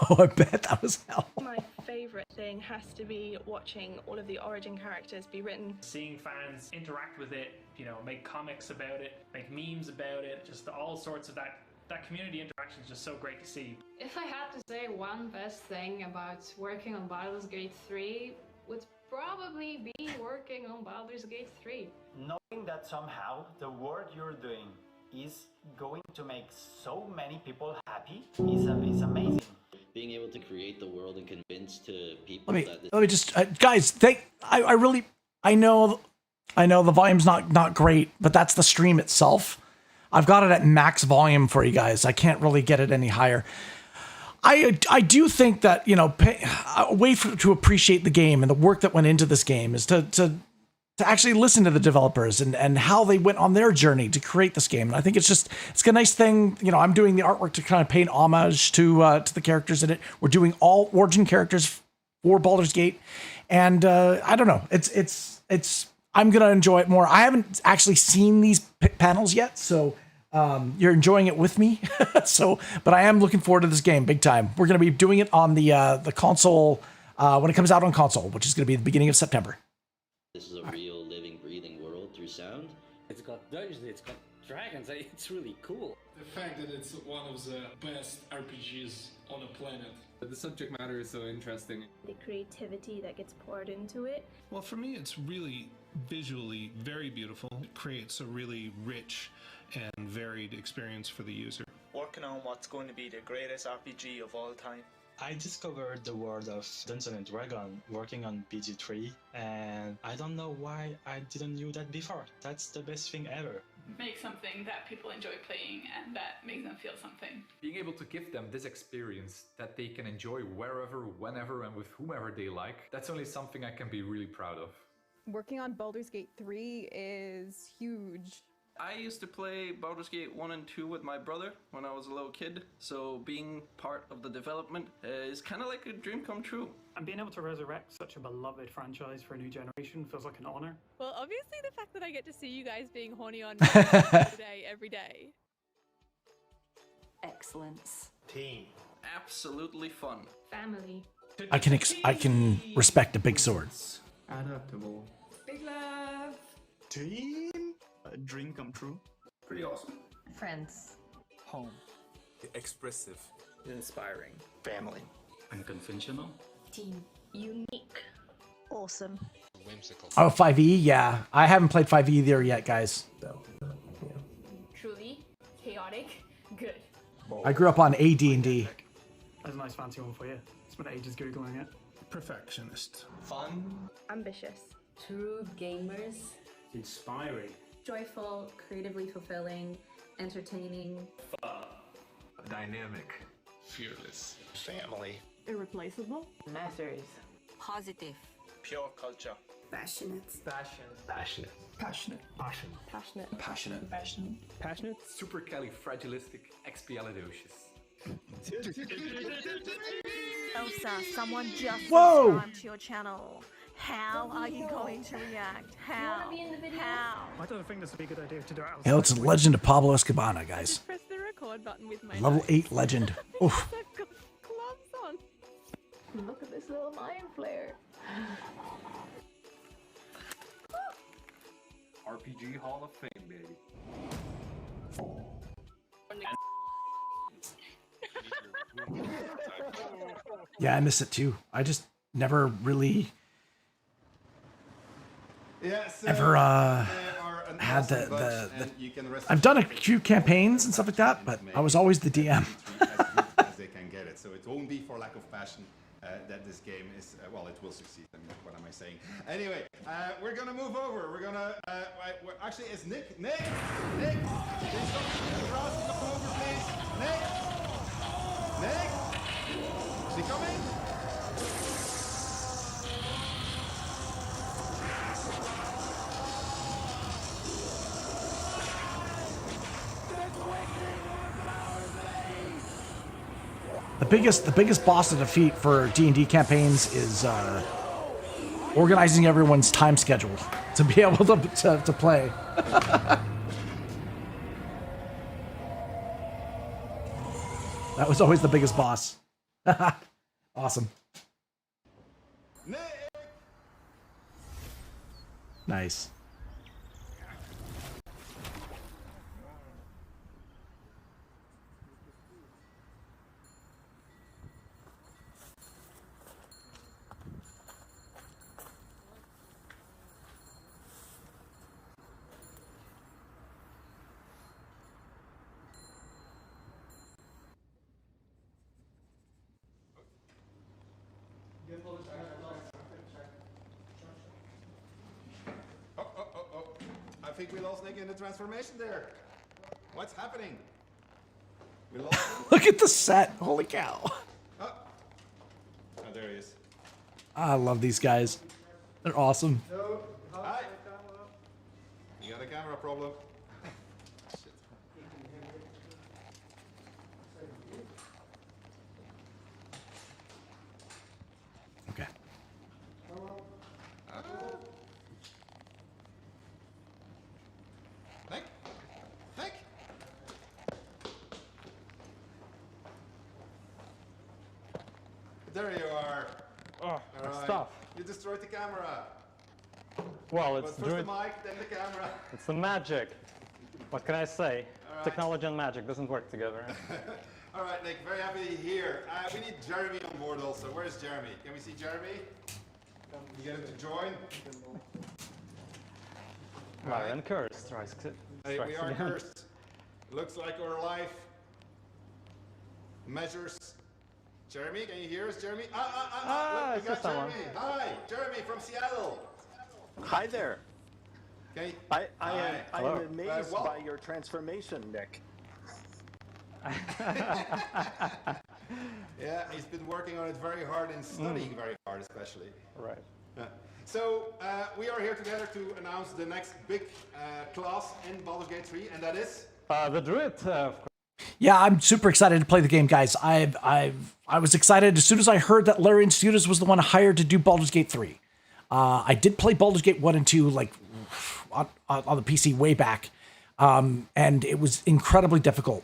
Oh, I bet that was hell. My favorite thing has to be watching all of the origin characters be written. Seeing fans interact with it, you know, make comics about it, make memes about it, just all sorts of that community interaction is just so great to see. If I had to say one best thing about working on Baldur's Gate 3, would probably be working on Baldur's Gate 3. Knowing that somehow the work you're doing is going to make so many people happy is amazing. Being able to create the world and convince to people Let me just guys, I know the volume's not great, but that's the stream itself. I've got it at max volume for you guys. I can't really get it any higher. I do think that, you know, a way to appreciate the game and the work that went into this game is to actually listen to the developers and how they went on their journey to create this game. And I think it's a nice thing. You know, I'm doing the artwork to kind of pay homage to the characters in it. We're doing all origin characters for Baldur's Gate, and I don't know. It's I'm gonna enjoy it more. I haven't actually seen these panels yet, so you're enjoying it with me. But I am looking forward to this game big time. We're gonna be doing it on the console when it comes out on console, which is gonna be the beginning of September. This is a real, living, breathing world through sound. It's got dungeons, it's got dragons. It's really cool. The fact that it's one of the best RPGs on the planet. The subject matter is so interesting. The creativity that gets poured into it. Well, for me, it's really visually very beautiful. It creates a really rich and varied experience for the user. Working on what's going to be the greatest RPG of all time. I discovered the world of Dungeons and Dragons working on BG3, and I don't know why I didn't knew that before. That's the best thing ever. Make something that people enjoy playing and that makes them feel something. Being able to give them this experience that they can enjoy wherever, whenever, and with whomever they like, that's only something I can be really proud of. Working on Baldur's Gate 3 is huge. I used to play Baldur's Gate 1 and 2 with my brother when I was a little kid, so being part of the development is kind of like a dream come true. And being able to resurrect such a beloved franchise for a new generation feels like an honor. Well, obviously the fact that I get to see you guys being horny on today, every day. Excellence. Team. Absolutely fun. Family. I can respect a big sword. Adaptable. Big love. Team. A dream come true. Pretty awesome. Friends. Home. Expressive. Inspiring. Family. Unconventional. Team. Unique. Awesome. Whimsical. Oh, 5e, yeah. I haven't played 5e there yet, guys. So, yeah. Truly. Chaotic. Good. I grew up on AD&D. That's a nice fancy one for you. Spent ages Googling it. Perfectionist. Fun. Ambitious. True gamers. Inspiring. Joyful, creatively fulfilling, entertaining. Dynamic. Fearless. Family. Irreplaceable. Matters. Positive. Pure culture. Passionate. Passionate. Passionate. Passion. Passionate. Passionate. Passionate. Passionate. Supercalifragilisticexpialidocious. ELFSAR, someone just Whoa! subscribed to your channel. How are you going to react? How? How? I don't think this would be a good idea to do it outside. Hell, it's a Legend of Pablo Escobar, guys. Just press the record button with my Level 8 legend. Oof. I've got gloves on. Look at this little mind flare. RPG Hall of Fame, baby. Yeah, I miss it too. I just never really ever had the I've done a few campaigns and stuff like that, but I was always the DM. As they can get it. So it won't be for lack of passion that this game is, well, it will succeed. I mean, what am I saying? Anyway, we're going to move over. We're going to, actually, it's Nick. Nick, can you stop across and come over, please? Nick, is he coming? The biggest boss to defeat for D&D campaigns is organizing everyone's time schedule to be able to play. That was always the biggest boss. Awesome. Nice. I think we lost Nick in the transformation there. What's happening? We lost him? Look at the set. Holy cow. Oh, there he is. I love these guys. They're awesome. Hi. You got a camera problem. Shit. Okay. Nick? There you are. Oh, All right. stuff. You destroyed the camera. Well, it's But first the mic, then the camera. It's the magic. What can I say? All right. Technology and magic doesn't work together. All right, Nick, very happy to hear. We need Jeremy on board also. Where's Jeremy? Can we see Jeremy? You get him to join? Larian cursed. Hey, we are cursed. Looks like our life measures. Jeremy, can you hear us, Jeremy? Look, we got Jeremy. Hi, Jeremy from Seattle. Hi there. Okay. I am amazed by your transformation, Nick. Yeah, he's been working on it very hard and studying very hard, especially. Right. So we are here together to announce the next big class in Baldur's Gate 3, and that is the Druid. Of course. Yeah, I'm super excited to play the game, guys. I was excited as soon as I heard that Larian Studios was the one hired to do Baldur's Gate 3. I did play Baldur's Gate 1 and 2 like on the PC way back, and it was incredibly difficult.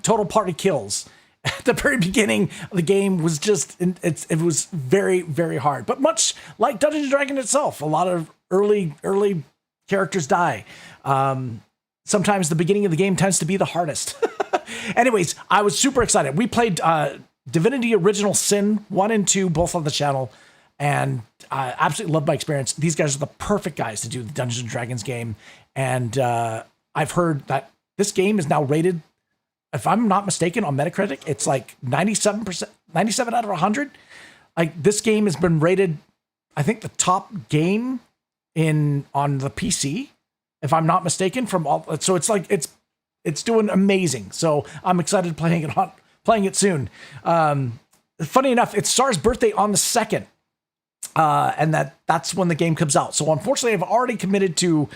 Total party kills at the very beginning of the game was just it was very, very hard. But much like Dungeons and Dragons itself, a lot of early characters die. Sometimes the beginning of the game tends to be the hardest. Anyways, I was super excited. We played Divinity Original Sin 1 and 2, both on the channel, and I absolutely loved my experience. These guys are the perfect guys to do the Dungeons and Dragons game, and I've heard that this game is now rated, if I'm not mistaken, on Metacritic, it's like 97%, 97 out of 100. Like, this game has been rated, I think, the top game on the PC, if I'm not mistaken, from all. So it's like it's doing amazing. So I'm excited playing it soon. Funny enough, it's Shar's birthday on the 2nd, and that's when the game comes out. So unfortunately, I've already committed to.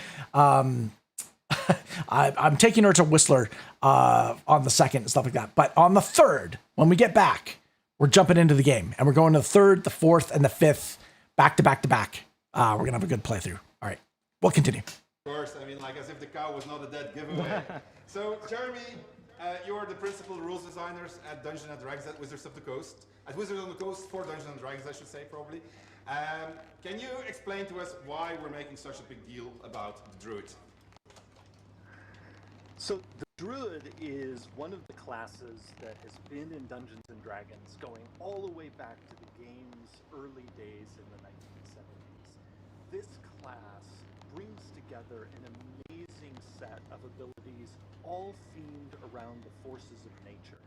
I'm taking her to Whistler on the 2nd and stuff like that. But on the 3rd, when we get back, we're jumping into the game, and we're going to the 3rd, the 4th, and the 5th, back to back to back. We're gonna have a good playthrough. All right, we'll continue. Of course, I mean, like as if the cow was not a dead giveaway. So, Jeremy, You are the principal rules designers at Dungeons and Dragons at Wizards of the Coast. At Wizards of the Coast for Dungeons and Dragons, I should say, probably. Can you explain to us why we're making such a big deal about the Druid? So the Druid is one of the classes that has been in Dungeons and Dragons going all the way back to the game's early days in the 1970s. This class brings together an amazing set of abilities, all themed around the forces of nature.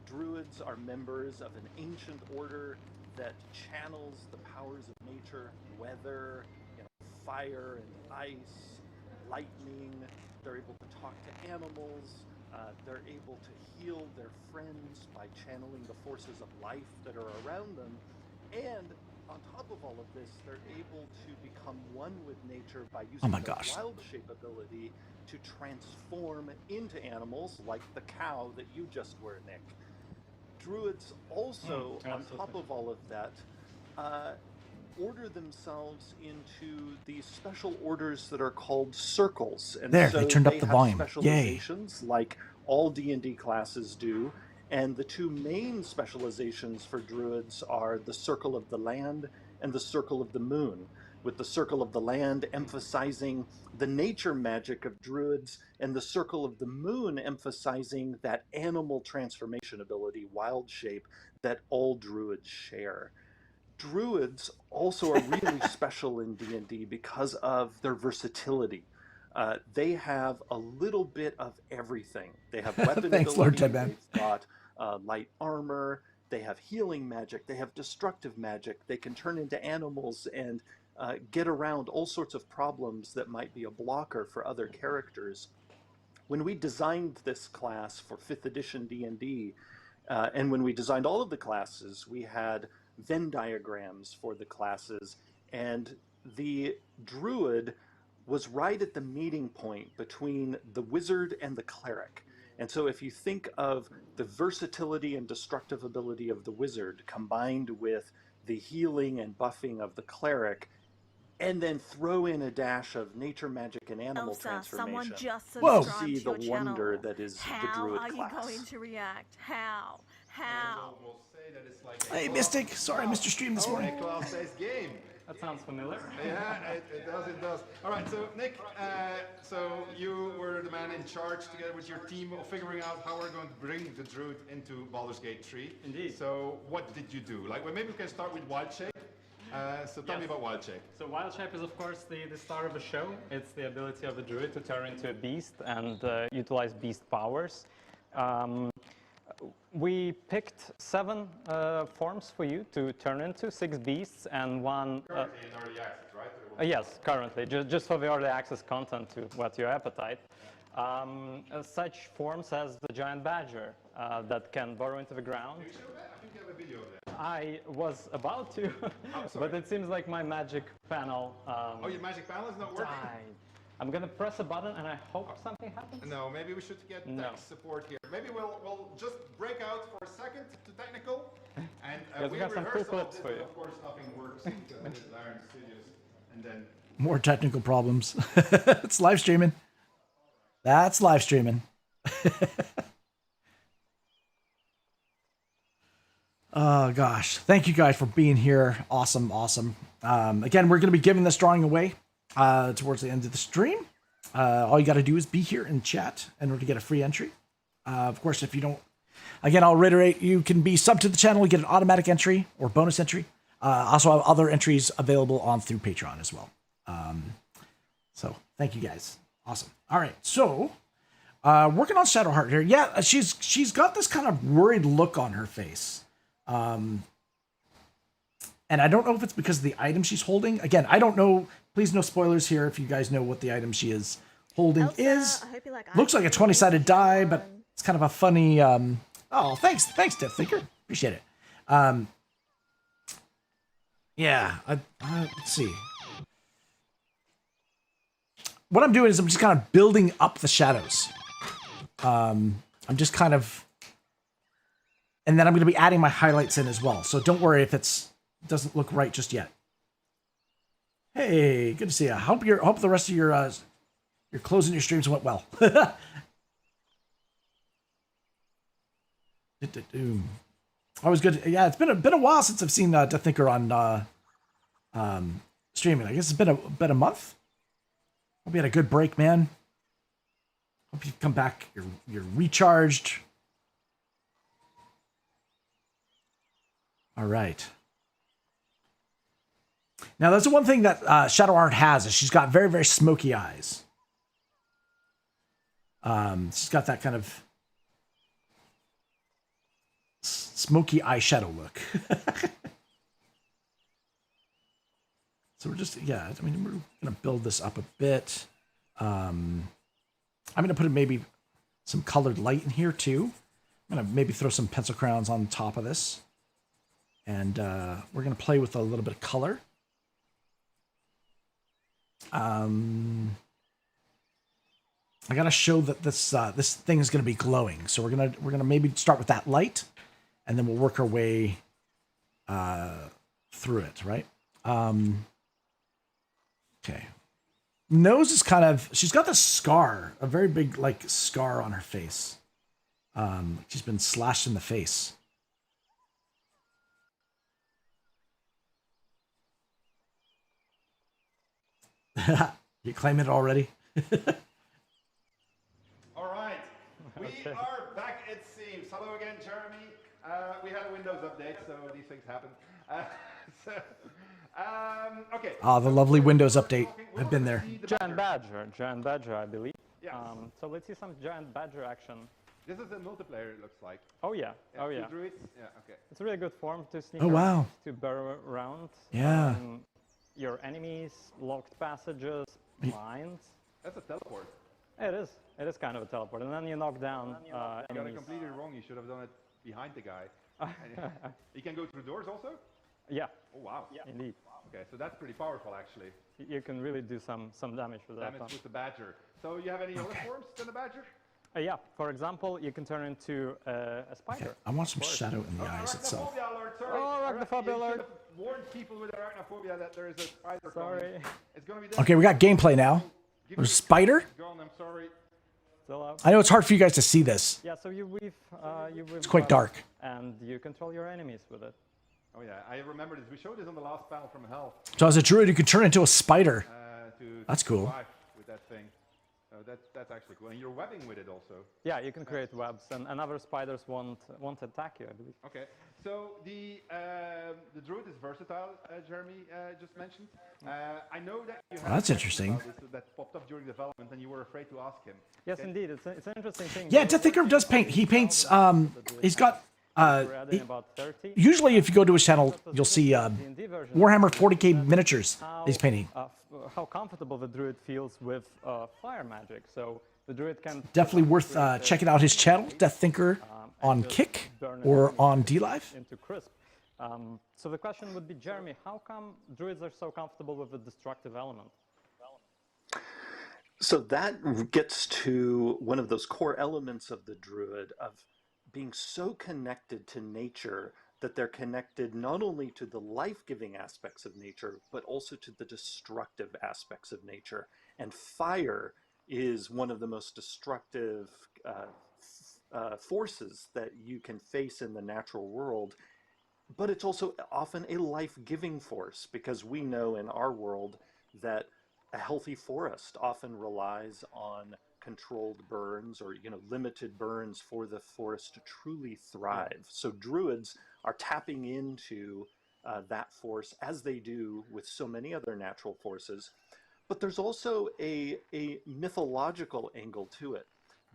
Druids are members of an ancient order that channels the powers of nature, weather, fire and ice, lightning. They're able to talk to animals. They're able to heal their friends by channeling the forces of life that are around them. And on top of all of this, they're able to become one with nature by using their wild shape ability to transform into animals like the cow that you just were, Nick. Druids also, on top of all of that, order themselves into these special orders that are called circles. And There, so they turned up the have volume. Yay. Specializations like all D&D classes do. And the two main specializations for druids are the Circle of the Land and the Circle of the Moon, with the Circle of the Land emphasizing the nature magic of druids and the Circle of the Moon emphasizing that animal transformation ability, wild shape, that all druids share. Druids also are really special in D&D because of their versatility. They have a little bit of everything. They have weapon Thanks, ability, Lord Tedman. they've got light armor, they have healing magic, they have destructive magic, they can turn into animals and get around all sorts of problems that might be a blocker for other characters. When we designed this class for 5th edition D&D, and when we designed all of the classes, we had Venn diagrams for the classes, and the druid was right at the meeting point between the wizard and the cleric. And so if you think of the versatility and destructive ability of the wizard combined with the healing and buffing of the cleric, and then throw in a dash of nature magic and animal transformation, Whoa. see the wonder that is the druid How are class. you going to react? How? How? Hey, Mystic. Sorry I missed your stream this morning. Class-based game. That sounds familiar. Yeah, it does. All right, so Nick, so you were the man in charge together with your team of figuring out how we're going to bring the Druid into Baldur's Gate 3. Indeed. So what did you do? Like, well, maybe we can start with Wild Shape. So tell me about Wild Shape. So Wild Shape is, of course, the star of the show. It's the ability of the druid to turn into a beast and utilize beast powers. We picked 7 forms for you to turn into, 6 beasts and 1... Currently in early access, right? Yes, currently, just for the early access content to whet your appetite. Such forms as the giant badger that can burrow into the ground. Can you show that? I think you have a video of that. I was about to, but it seems like my magic panel your magic panel is not working? died. I'm gonna press a button and I hope something happens. No, maybe we should get tech support here. Maybe we'll just break out for a second to technical, and we have some cool clips for you. Of course, nothing works because it is Larian Studios, and then More technical problems. It's live streaming. That's live streaming. Oh gosh, thank you guys for being here. Awesome. Again, we're going to be giving this drawing away towards the end of the stream. All you got to do is be here and chat in order to get a free entry. Of course, if you don't, again, I'll reiterate, you can be sub to the channel, you get an automatic entry or bonus entry. Also have other entries available on through Patreon as well. So thank you guys. Awesome. All right, so working on Shadowheart here. Yeah, she's got this kind of worried look on her face. And I don't know if it's because of the item she's holding. Again, I don't know. Please no spoilers here if you guys know what the item she is holding is. Looks like a 20-sided die, but it's kind of a funny... oh, thanks, Death Thinker. Appreciate it. Yeah, let's see. What I'm doing is I'm just kind of building up the shadows. I'm just kind of... And then I'm going to be adding my highlights in as well. So don't worry if it doesn't look right just yet. Hey, good to see you. Hope the rest of your closing your streams went well. Always good. Yeah, it's been a while since I've seen Death Thinker on streaming. I guess it's been a month. Hope you had a good break, man. Hope you come back. You're recharged. All right. Now, that's the one thing that Shadowheart has is she's got very, very smoky eyes. She's got that kind of smoky eyeshadow look. So we're just, yeah, I mean, we're going to build this up a bit. I'm going to put maybe some colored light in here too. I'm going to maybe throw some pencil crayons on top of this. And we're going to play with a little bit of color. I got to show that this this thing is going to be glowing. So we're gonna maybe start with that light, and then we'll work our way through it, right? Okay. Nose is kind of, she's got this scar, a very big like scar on her face. She's been slashed in the face. You claim it already? All right, we are back, it seems. Hello again, Jeremy. We had a Windows update, so these things happen. Okay. Ah, the lovely Windows update. I've been there. Giant Badger, I believe. Yeah. So let's see some Giant Badger action. This is a multiplayer, it looks like. Oh yeah, oh yeah. Druids? Yeah, okay. It's a really good form to sneak around, wow. To burrow around. Yeah. Your enemies, locked passages, mines. That's a teleport. It is. It is kind of a teleport. And then you knock down You got it enemies. completely wrong. You should have done it behind the guy. You can go through doors also? Yeah. Oh, wow. Yeah. Indeed. Okay, so that's pretty powerful, actually. You can really do some damage with that. Damage with the Badger. So you have any other forms than the Badger? Yeah. For example, you can turn into a spider. Okay. I want some shadow in the eyes itself. Alert, sorry. Oh, arachnophobia alert. Warn people with arachnophobia that there is a spider sorry. coming. It's gonna be Okay, we got gameplay now. There's a spider. Gone, I'm sorry. Still out. I know it's hard for you guys to see this. Yeah, so you weave. It's quite dark. And you control your enemies with it. Oh yeah, I remember this. We showed this on the last panel from Hell. So as a druid, you could turn into a spider. That's cool. With that thing. That's actually cool. And you're webbing with it also. Yeah, you can create webs, and other spiders won't attack you, I believe. Okay. So the druid is versatile, Jeremy just mentioned. I know that you have that's interesting. That popped up during development, and you were afraid to ask him. Yes, indeed. It's an interesting thing. Yeah, Death Thinker does paint. He paints. He's got. Usually, if you go to his channel, you'll see Warhammer 40k miniatures he's painting. How comfortable the druid feels with fire magic. So the druid can definitely worth checking out his channel, Death Thinker, on Kick or on DLive. Into crisp. So the question would be, Jeremy, how come druids are so comfortable with the destructive element? So that gets to one of those core elements of the druid of being so connected to nature that they're connected not only to the life-giving aspects of nature, but also to the destructive aspects of nature. And fire is one of the most destructive forces that you can face in the natural world. But it's also often a life-giving force, because we know in our world that a healthy forest often relies on controlled burns or limited burns for the forest to truly thrive. So druids are tapping into that force, as they do with so many other natural forces. But there's also a mythological angle to it.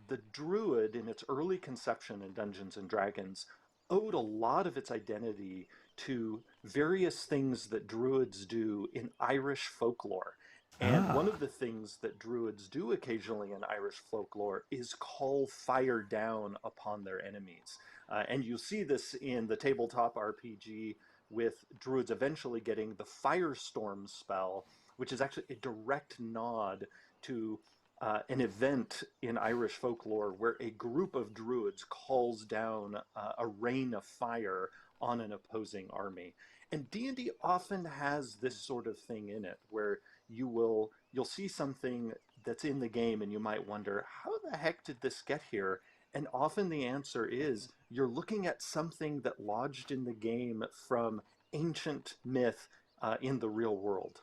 The druid, in its early conception in Dungeons and Dragons, owed a lot of its identity to various things that druids do in Irish folklore. And one of the things that druids do occasionally in Irish folklore is call fire down upon their enemies. And you see this in the tabletop RPG with druids eventually getting the Firestorm spell, which is actually a direct nod to an event in Irish folklore where a group of druids calls down a rain of fire on an opposing army. And D&D often has this sort of thing in it, where you'll see something that's in the game and you might wonder, how the heck did this get here? And often the answer is you're looking at something that lodged in the game from ancient myth in the real world.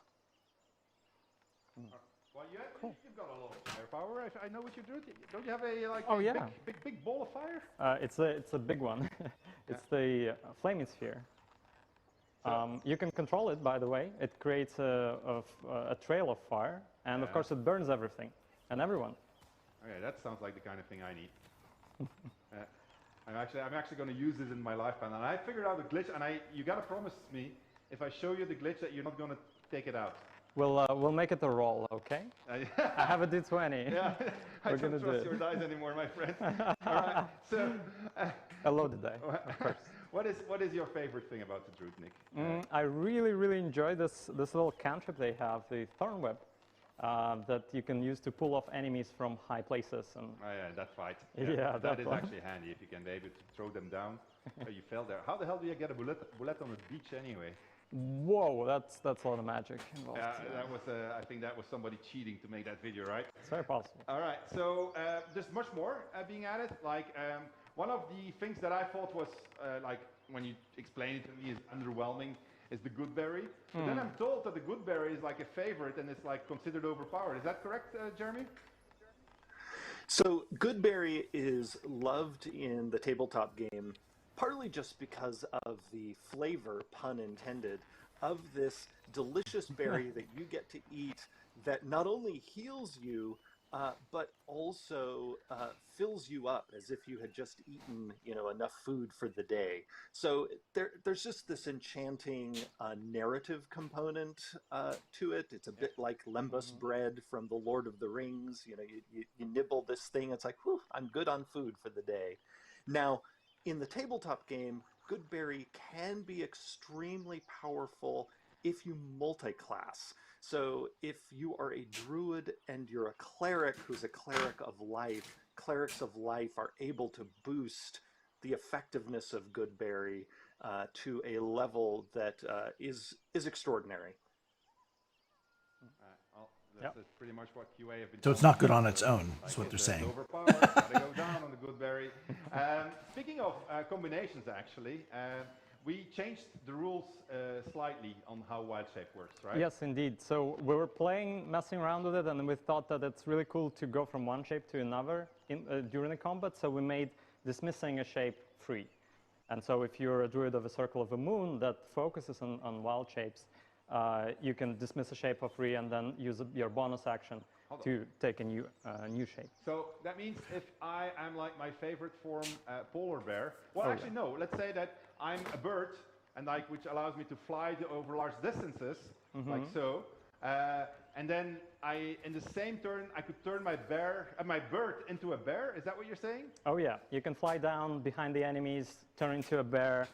Well, you've got a lot of firepower. I know what you do. Don't you have a Oh, yeah. big ball of fire? It's a big one. It's the flaming sphere. You can control it, by the way. It creates a trail of fire, and of course it burns everything and everyone. Okay, that sounds like the kind of thing I need. I'm actually going to use this in my lifetime, and I figured out a glitch. And you gotta promise me, if I show you the glitch, that you're not going to take it out. We'll make it a roll, okay? I have a D20. Yeah, I We're don't gonna do trust it. your dice anymore, my friend. All right, so a loaded die, of course. What is your favorite thing about the Druid, Nick? I really enjoy this little cantrip they have, the Thorn Web, that you can use to pull off enemies from high places. And oh yeah, that fight. Yeah, that is one. actually handy if you can be able to throw them down. Oh, you fell there. How the hell do you get a bullet on the beach anyway? Whoa, that's a lot of magic involved. That was I think that was somebody cheating to make that video, right? It's very possible. All right, so there's much more being added. Like one of the things that I thought was like when you explained it to me is underwhelming is the goodberry. But then I'm told that the goodberry is like a favorite and it's like considered overpowered. Is that correct, Jeremy? So goodberry is loved in the tabletop game partly just because of the flavor, pun intended, of this delicious berry that you get to eat that not only heals you, but also fills you up as if you had just eaten, enough food for the day. So there's just this enchanting narrative component to it. It's a bit like lembas bread from the Lord of the Rings. You nibble this thing, it's like, whew, I'm good on food for the day. Now, in the tabletop game, goodberry can be extremely powerful if you multi-class. So if you are a druid and you're a cleric who's a cleric of life, clerics of life are able to boost the effectiveness of goodberry to a level that is extraordinary. That's pretty much what QA have been. So it's not good on its own, is what they're saying. Overpowered, gotta go down on the goodberry. Speaking of combinations, actually, we changed the rules slightly on how wild shape works, right? Yes, indeed. So we were messing around with it, and we thought that it's really cool to go from one shape to another during the combat. So we made dismissing a shape free. And so if you're a druid of a circle of the moon that focuses on wild shapes, you can dismiss a shape for free and then use your bonus action to take a new shape. So that means if I am like my favorite form, polar bear. Well, actually, no. Let's say that I'm a bird, and which allows me to fly over large distances, like so. And then in the same turn, I could turn my bird into a bear. Is that what you're saying? Oh yeah, you can fly down behind the enemies, turn into a bear,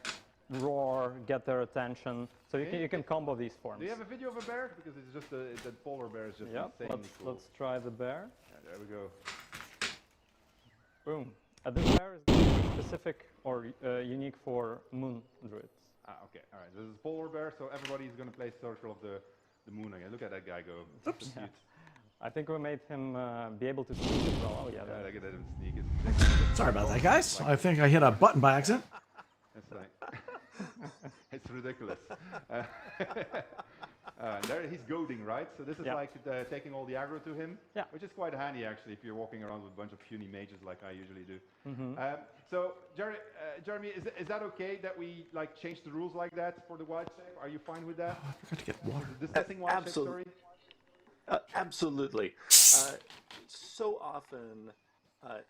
roar, get their attention. So you can combo these forms. Do you have a video of a bear? Because it's just the polar bear is just insanely cool. Let's try the bear. Yeah, there we go. Boom. This bear is specific or unique for moon druids. Okay, all right. This is polar bear, so everybody is going to play Circle of the Moon again. Look at that guy go. Oops. Yeah. I think we made him be able to sneak as well. Oh yeah. Look at him sneak. Sorry about that, guys. I think I hit a button by accident. That's like, it's ridiculous. There he's goading, right? So this is like taking all the aggro to him, which is quite handy actually if you're walking around with a bunch of puny mages like I usually do. So Jeremy, is that okay that we change the rules like that for the wild shape? Are you fine with that? I forgot to get water. Discussing wild shape story? Absolutely. So often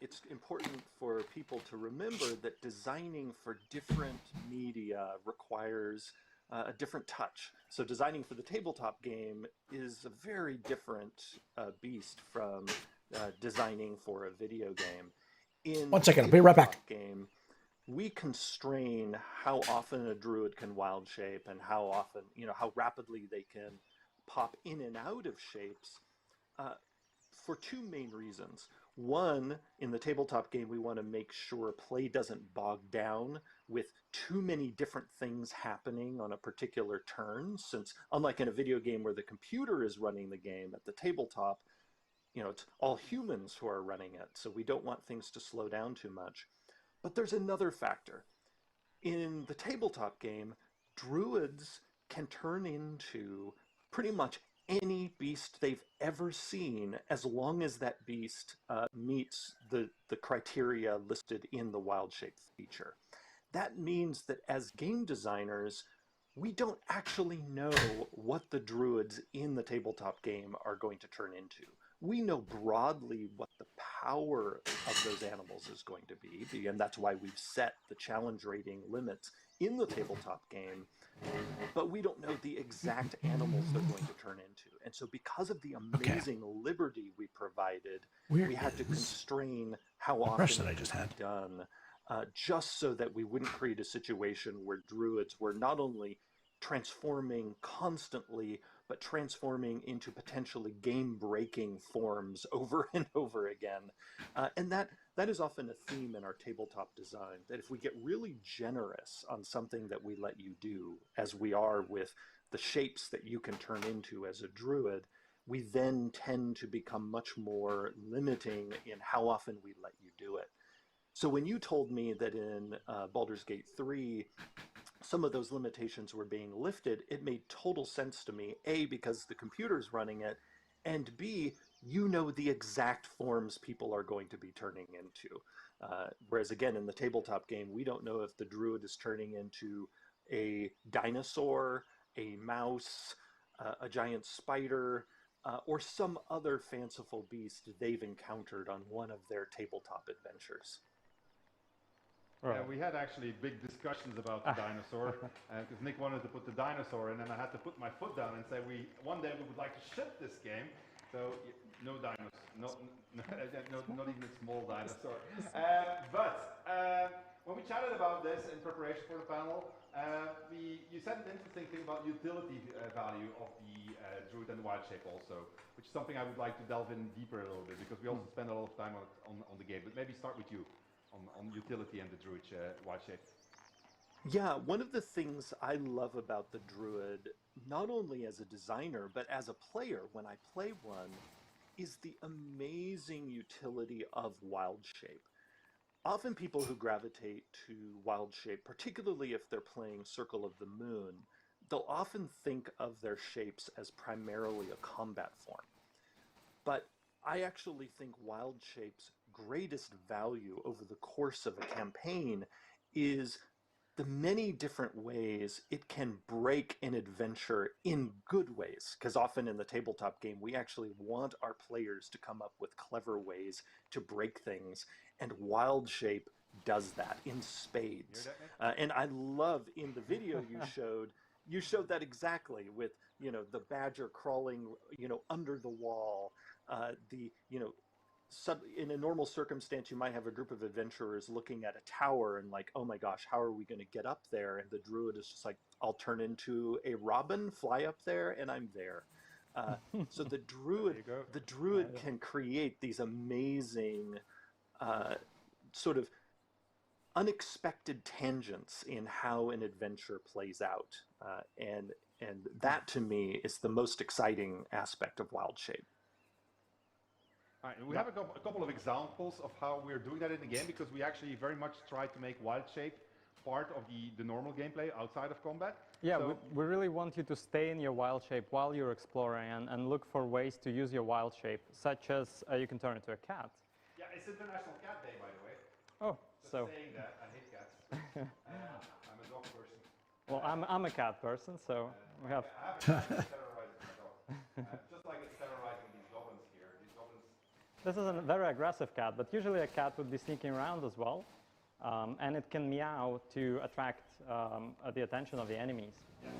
it's important for people to remember that designing for different media requires a different touch. So designing for the tabletop game is a very different beast from designing for a video game. In 1 second, I'll be right back. Game, we constrain how often a druid can wild shape and how often, how rapidly they can pop in and out of shapes for two main reasons. One, in the tabletop game, we want to make sure play doesn't bog down with too many different things happening on a particular turn, since unlike in a video game where the computer is running the game, at the tabletop, it's all humans who are running it, so we don't want things to slow down too much. But there's another factor. In the tabletop game, druids can turn into pretty much any beast they've ever seen, as long as that beast meets the criteria listed in the wild shape feature. That means that as game designers, we don't actually know what the druids in the tabletop game are going to turn into. We know broadly what the power of those animals is going to be, and that's why we've set the challenge rating limits in the tabletop game, but we don't know the exact animals they're going to turn into. And so because of the amazing liberty we provided, we had to constrain how often it could be done, just so that we wouldn't create a situation where druids were not only transforming constantly, but transforming into potentially game-breaking forms over and over again. And that is often a theme in our tabletop design, that if we get really generous on something that we let you do, as we are with the shapes that you can turn into as a druid, we then tend to become much more limiting in how often we let you do it. So when you told me that in Baldur's Gate 3, some of those limitations were being lifted, it made total sense to me, A, because the computer's running it, and B, you know the exact forms people are going to be turning into. Whereas again, in the tabletop game, we don't know if the druid is turning into a dinosaur, a mouse, a giant spider, or some other fanciful beast they've encountered on one of their tabletop adventures. Yeah, we had actually big discussions about the dinosaur, because Nick wanted to put the dinosaur in, and I had to put my foot down and say, one day we would like to ship this game, so no dinos, not even a small dinosaur. But when we chatted about this in preparation for the panel, you said an interesting thing about utility value of the druid and the wild shape also, which is something I would like to delve in deeper a little bit, because we also spend a lot of time on the game. But maybe start with you. On utility and the druid wild shape. Yeah, one of the things I love about the druid, not only as a designer, but as a player when I play one, is the amazing utility of wild shape. Often people who gravitate to wild shape, particularly if they're playing Circle of the Moon, they'll often think of their shapes as primarily a combat form. But I actually think wild shape's greatest value over the course of a campaign is the many different ways it can break an adventure in good ways. Because often in the tabletop game, we actually want our players to come up with clever ways to break things, and wild shape does that in spades. And I love in the video you showed that exactly with, the badger crawling, under the wall. In a normal circumstance, you might have a group of adventurers looking at a tower and like, oh my gosh, how are we going to get up there? And the druid is just like, I'll turn into a robin, fly up there, and I'm there. So the druid can create these amazing sort of unexpected tangents in how an adventure plays out. And that to me is the most exciting aspect of wild shape. All right, we have a couple of examples of how we're doing that in the game, because we actually very much try to make wild shape part of the normal gameplay outside of combat. Yeah, so we really want you to stay in your wild shape while you're exploring and look for ways to use your wild shape, such as you can turn into a cat. Yeah, it's International Cat Day, by the way. Oh, just so saying that, I hate cats. I'm a dog person. Well, I'm a cat person, so we have... I have a cat that's terrorizing my dog. Just like it's terrorizing these goblins here. These goblins... This is a very aggressive cat, but usually a cat would be sneaking around as well. And it can meow to attract the attention of the enemies. Yeah,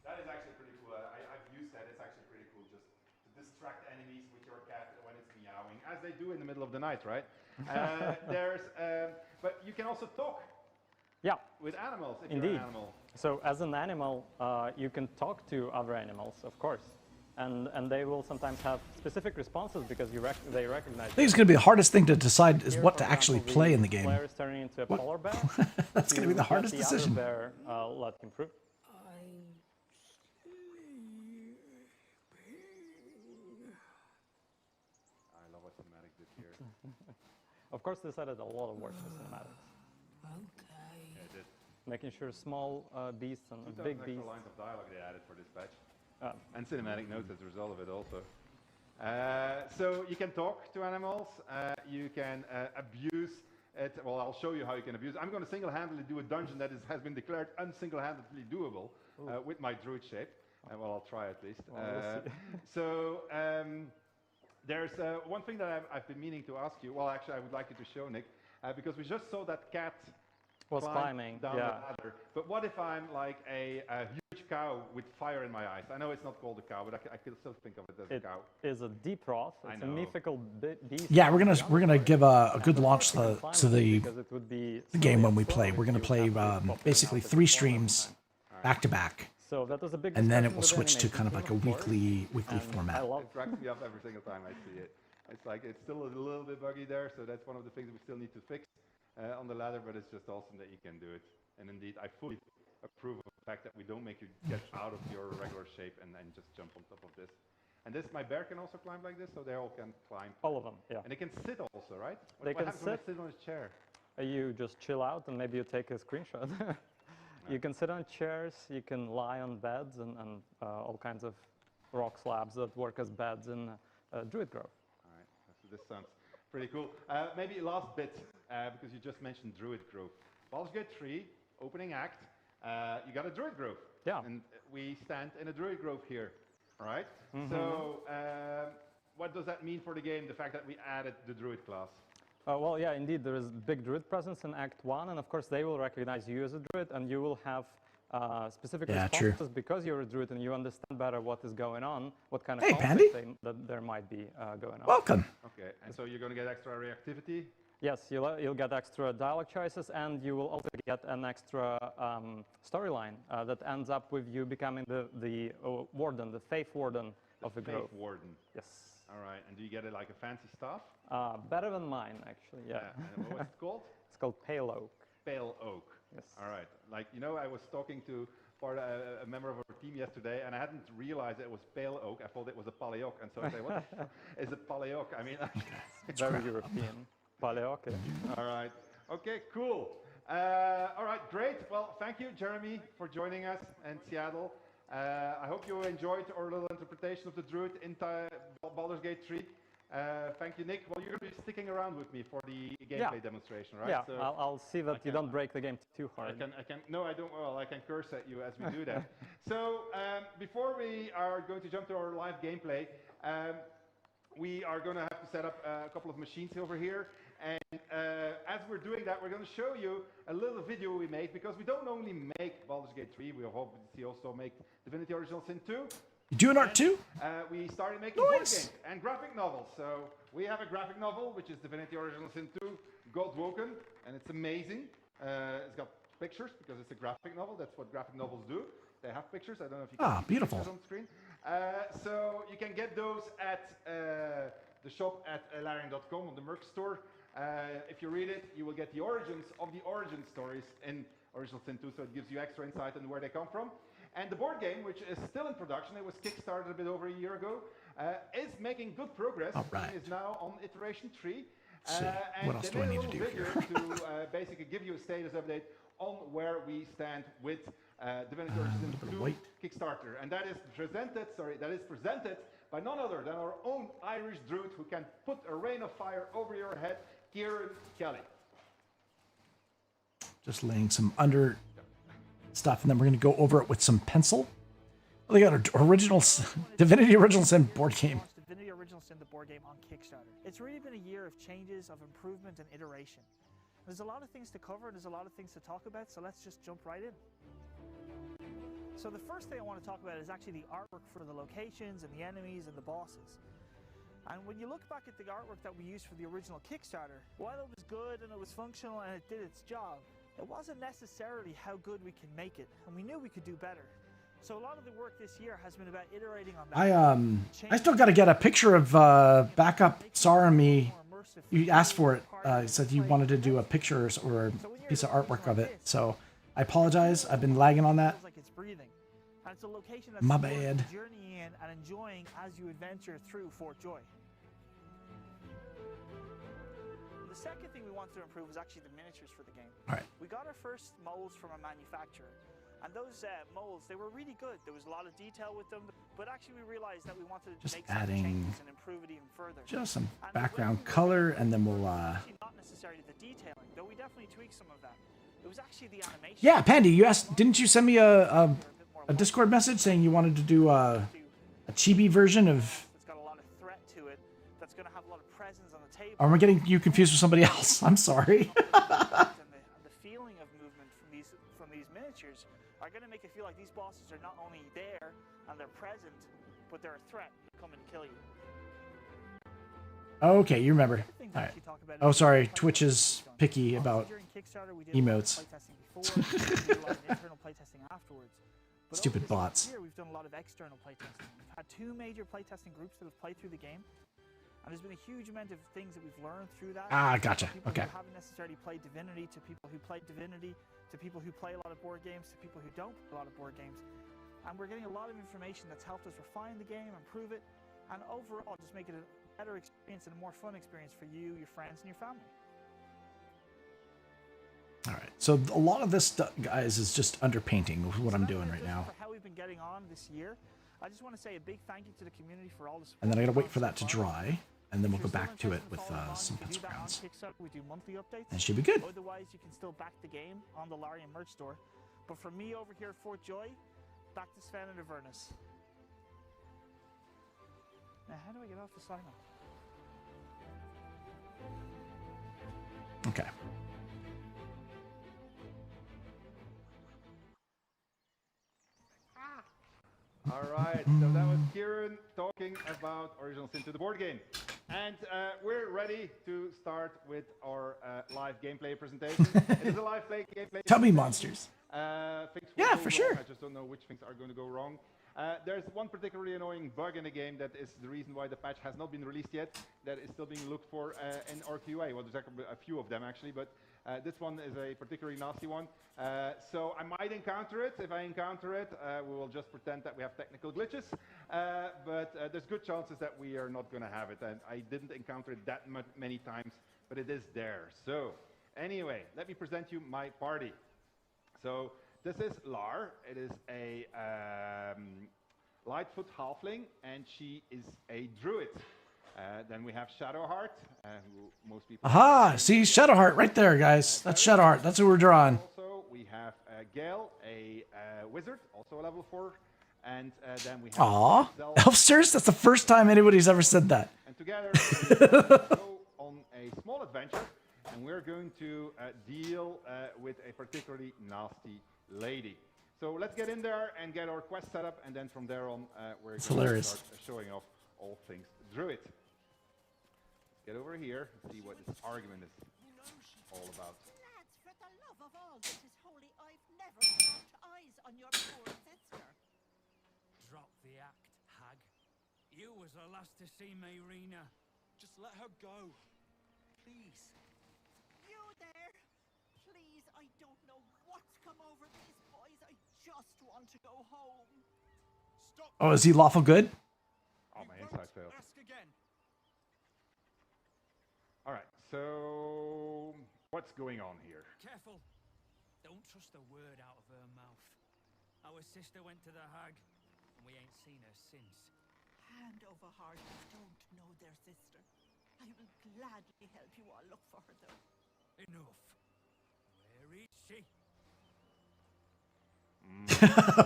that is actually pretty cool. I've used that. It's actually pretty cool, just to distract enemies with your cat when it's meowing, as they do in the middle of the night, right? But you can also talk. Yeah. With animals, if Indeed. You're an animal. So as an animal, you can talk to other animals, of course. And they will sometimes have specific responses because they recognize. I think it's going to be the hardest thing to decide is what to actually play in the game. Player is turning into a polar bear. That's going to be the hardest decision. The other bear let him through. Of course, this added a lot of work to cinematics. Okay. Yeah, it did. Making sure small beasts and 2,000 big extra beasts. lines of dialogue they added for this patch. Ah. And cinematic notes as a result of it also. So you can talk to animals, you can abuse it. Well, I'll show you how you can abuse it. I'm going to single-handedly do a dungeon that has been declared unsingle-handedly doable with my druid shape. Well, I'll try at least. Well, so there's one thing that I've been meaning to ask you. Well, actually, I would like you to show, Nick, because we just saw that cat was climbing down yeah. the ladder. But what if I'm like a huge cow with fire in my eyes? I know it's not called a cow, but I can still think of it as a cow. It is a deep froth. It's a mythical beast. Yeah, we're gonna give a good launch to the game when we play. We're gonna play basically 3 streams back to back. So that was a big and then it will switch to kind of like a weekly format. It cracks me up every single time I see it. It's like it's still a little bit buggy there, so that's one of the things we still need to fix on the ladder. But it's just awesome that you can do it. And indeed, I fully approve of the fact that we don't make you get out of your regular shape and then just jump on top of this. And this, my bear can also climb like this, so they all can climb. All of them, yeah. And they can sit also, right? They can happens when they sit on a chair? You just chill out and maybe you take a screenshot. You can sit on chairs, you can lie on beds and all kinds of rock slabs that work as beds in Druid Grove. All right, so this sounds pretty cool. Maybe last bit, because you just mentioned Druid Grove. Baldur's Gate 3, opening act, you got a Druid Grove. Yeah. And we stand in a Druid Grove here, all right? Mm-hmm. So what does that mean for the game, the fact that we added the Druid class? Well, yeah, indeed, there is big druid presence in Act 1, and of course they will recognize you as a druid, and you will have specific responses because you're a druid and you understand better what is going on, what kind of conflict that there might be going on. Welcome. Okay, and so you're going to get extra reactivity? Yes, you'll get extra dialogue choices, and you will also get an extra storyline that ends up with you becoming the warden, the faith warden of the grove. Faith warden. Yes. All right, and do you get it like a fancy staff? Better than mine, actually, yeah. And what's it called? It's called Pale Oak. Pale Oak. Yes. All right. Like, you know, I was talking to a member of our team yesterday, and I hadn't realized it was Pale Oak. I thought it was a Paleoc, and so I said, what the is it Paleoc? I mean, it's very European. Paleoc. All right. Okay, cool. All right, great. Well, thank you, Jeremy, for joining us in Seattle. I hope you enjoyed our little interpretation of the Druid in Baldur's Gate 3. Thank you, Nick. Well, you're going to be sticking around with me for the gameplay demonstration, right? Yeah, so I'll see that you don't break the game too hard. No, I don't. Well, I can curse at you as we do that. So before we are going to jump to our live gameplay, we are going to have to set up a couple of machines over here. And as we're doing that, we're going to show you a little video we made, because we don't only make Baldur's Gate 3, we obviously also make Divinity Original Sin 2. You doing art too? We started making board games and graphic novels. So we have a graphic novel, which is Divinity Original Sin 2, God Woken, and it's amazing. It's got pictures, because it's a graphic novel. That's what graphic novels do. They have pictures. I don't know if you can see beautiful. pictures on the screen. So you can get those at the shop at larian.com on the merch store. If you read it, you will get the origins of the origin stories in Original Sin 2, so it gives you extra insight into where they come from. And the board game, which is still in production, it was kickstarted a bit over a year ago, is making good progress. Right. It is now on iteration 3. And what else do I need to do here? To basically give you a status update on where we stand with Divinity Original Sin 2 Kickstarter. And that is presented by none other than our own Irish druid who can put a rain of fire over your head, Kieran Kelly. Just laying some under stuff, and then we're going to go over it with some pencil. Oh, they got an Divinity Original Sin board game. Divinity Original Sin, the board game, on Kickstarter. It's really been a year of changes, of improvement and iteration. There's a lot of things to cover, there's a lot of things to talk about, so let's just jump right in. So the first thing I want to talk about is actually the artwork for the locations and the enemies and the bosses. And when you look back at the artwork that we used for the original Kickstarter, while it was good and it was functional and it did its job, it wasn't necessarily how good we can make it, and we knew we could do better. So a lot of the work this year has been about iterating on that. I still got to get a picture of backup Sar and me. You asked for it. You said you wanted to do a picture or a piece of artwork of it. So I apologize. I've been lagging on that. And it's a location that's my bad. Journeying in and enjoying as you adventure through Fort Joy. The second thing we wanted to improve was actually the miniatures for the game. All right. We got our first molds from a manufacturer, and those molds, they were really good. There was a lot of detail with them, but actually we realized that we wanted to Just make some adding changes and improve it even further. just some And background color, and then we'll. actually not necessarily the detailing, though we definitely tweaked some of that. It was actually the animation. Yeah, Pandy, you asked. Didn't you send me a Discord message saying you wanted to do a chibi version of? It's got a lot of threat to it. That's going to have a lot of presence on the table. Or am I getting you confused with somebody else? I'm sorry. and the feeling of movement from these miniatures are going to make it feel like these bosses are not only there and they're present, but they're a threat to come and kill you. Okay, you remember. All right. Oh, sorry. Twitch is picky about emotes. Stupid bots. Here we've done a lot of external playtesting. We've had 2 major playtesting groups that have played through the game, and there's been a huge amount of things that we've learned through that. Ah, gotcha. People Okay. who haven't necessarily played Divinity, to people who played Divinity, to people who play a lot of board games, to people who don't play a lot of board games. And we're getting a lot of information that's helped us refine the game, improve it, and overall just make it a better experience and a more fun experience for you, your friends, and your family. All right. So a lot of this stuff, guys, is just underpainting with what I'm doing right now. For how we've been getting on this year, I just want to say a big thank you to the community for all the support. And then I gotta wait for that to dry, and then we'll go back to it with some pencil grounds. We do monthly updates. And it should be good. Otherwise, you can still back the game on the Larian merch store. But for me over here at Fort Joy, back to Sven and Avernus. Now, how do I get off the sign up? Okay. All right, so that was Kieran talking about Original Sin 2, the board game. And we're ready to start with our live gameplay presentation. It is a live gameplay. Tell me, monsters. Things Yeah, will for go sure. wrong. I just don't know which things are going to go wrong. There's one particularly annoying bug in the game that is the reason why the patch has not been released yet. That is still being looked for in RQA. Well, there's actually a few of them actually, but this one is a particularly nasty one. So I might encounter it. If I encounter it, we will just pretend that we have technical glitches. But there's good chances that we are not going to have it. And I didn't encounter it that many times, but it is there. So anyway, let me present you my party. So this is Lar. It is a Lightfoot halfling, and she is a druid. Then we have Shadowheart, who most people. Aha! See Shadowheart right there, guys. That's Shadowheart. That's who we're drawing. Also, we have Gale, a wizard, also a level 4, and then we have. Aw, Elfsters. That's the first time anybody's ever said that. And together we go on a small adventure, and we're going to deal with a particularly nasty lady. So let's get in there and get our quest set up, and then from there on, we're going to start showing off all things druid. Get over here and see what this argument is all about. Lads, for the love of all that is holy, I've never clapped eyes on your poor sister. Drop the act, hag. You was the last to see Mayrina. Just let her go. Please. You there? Please, I don't know what's come over these boys. I just want to go home. Stop. Oh, is he lawful good? Oh, my insight failed. Ask again. All right, so what's going on here? Careful. Don't trust a word out of her mouth. Our sister went to the hag, and we ain't seen her since. Hand over heart, I don't know their sister. I will gladly help you all look for her, though. Enough. Where is she?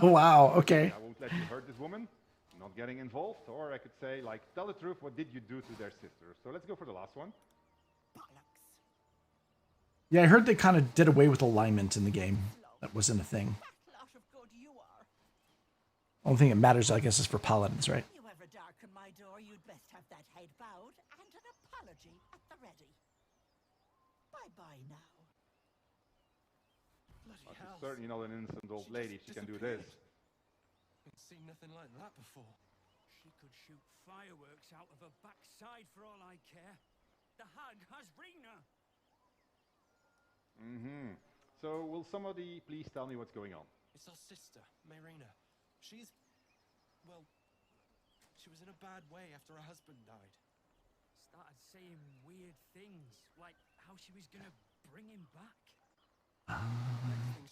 Wow, okay. I won't let you hurt this woman. Not getting involved. Or I could say, like, tell the truth, what did you do to their sister? So let's go for the last one. Yeah, I heard they kind of did away with alignment in the game. That wasn't a thing. Only thing that matters, I guess, is for paladins, right? You ever darken my door, you'd best have that head bowed and an apology at the ready. Bye-bye now. Well, she's certainly not an innocent old lady if she can do this. I've seen nothing like that before. She could shoot fireworks out of her backside for all I care. The hag has Rina. Mm-hmm. So will somebody please tell me what's going on? It's our sister, Mayrina. She's... well... she was in a bad way after her husband died. Started saying weird things, like how she was gonna bring him back.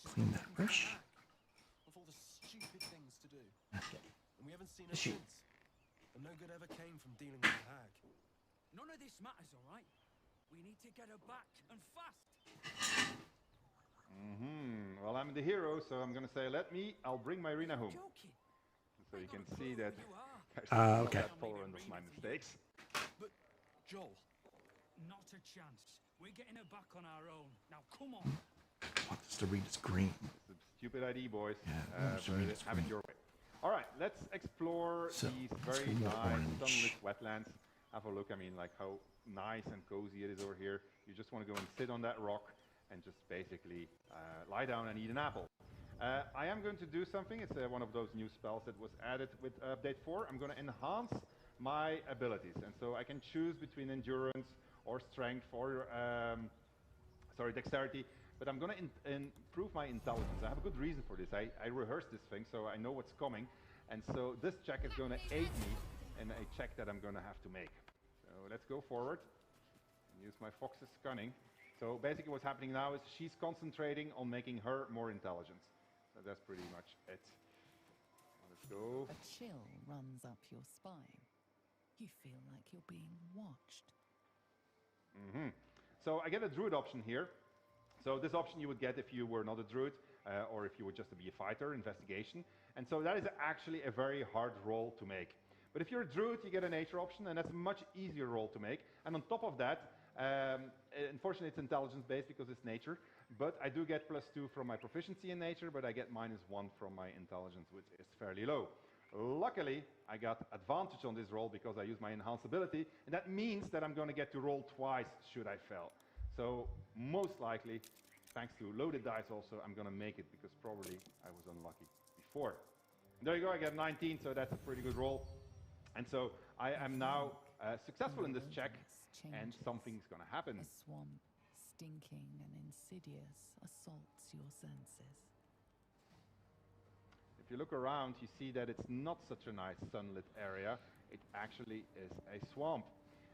Clean that bush. Of all the stupid things to do. Okay. And we haven't seen her Shoot. since. And no good ever came from dealing with the hag. None of this matters, all right? We need to get her back, and fast. Well, I'm the hero, so I'm gonna say, I'll bring Myrina home. So you can see that I'm okay. not that tolerant of my mistakes. But, Joel. Not a chance. We're getting her back on our own. Now, come on. I want this to read as green. It's a stupid ID, boys. Yeah, I want this to read as have it green. your way. All right, let's explore So, these let's very go more nice orange. sunlit wetlands. Have a look. I mean, like how nice and cozy it is over here. You just want to go and sit on that rock and just basically lie down and eat an apple. I am going to do something. It's one of those new spells that was added with update 4. I'm going to enhance my abilities, and so I can choose between endurance or strength or dexterity. But I'm going to improve my intelligence. I have a good reason for this. I rehearsed this thing, so I know what's coming. And so this check is going to aid me in a check that I'm going to have to make. So let's go forward and use my fox's cunning. So basically what's happening now is she's concentrating on making her more intelligent. So that's pretty much it. Let's go. A chill runs up your spine. You feel like you're being watched. So I get a druid option here. So this option you would get if you were not a druid, or if you were just to be a fighter, investigation. And so that is actually a very hard roll to make. But if you're a druid, you get a nature option, and that's a much easier roll to make. And on top of that, unfortunately it's intelligence based because it's nature, but I do get +2 from my proficiency in nature, but I get -1 from my intelligence, which is fairly low. Luckily, I got advantage on this roll because I use my enhanced ability, and that means that I'm going to get to roll twice should I fail. So most likely, thanks to loaded dice also, I'm going to make it because probably I was unlucky before. And there you go, I get 19, so that's a pretty good roll. And so I am now successful in this check, and something's going to happen. A swamp, stinking and insidious, assaults your senses. If you look around, you see that it's not such a nice sunlit area. It actually is a swamp.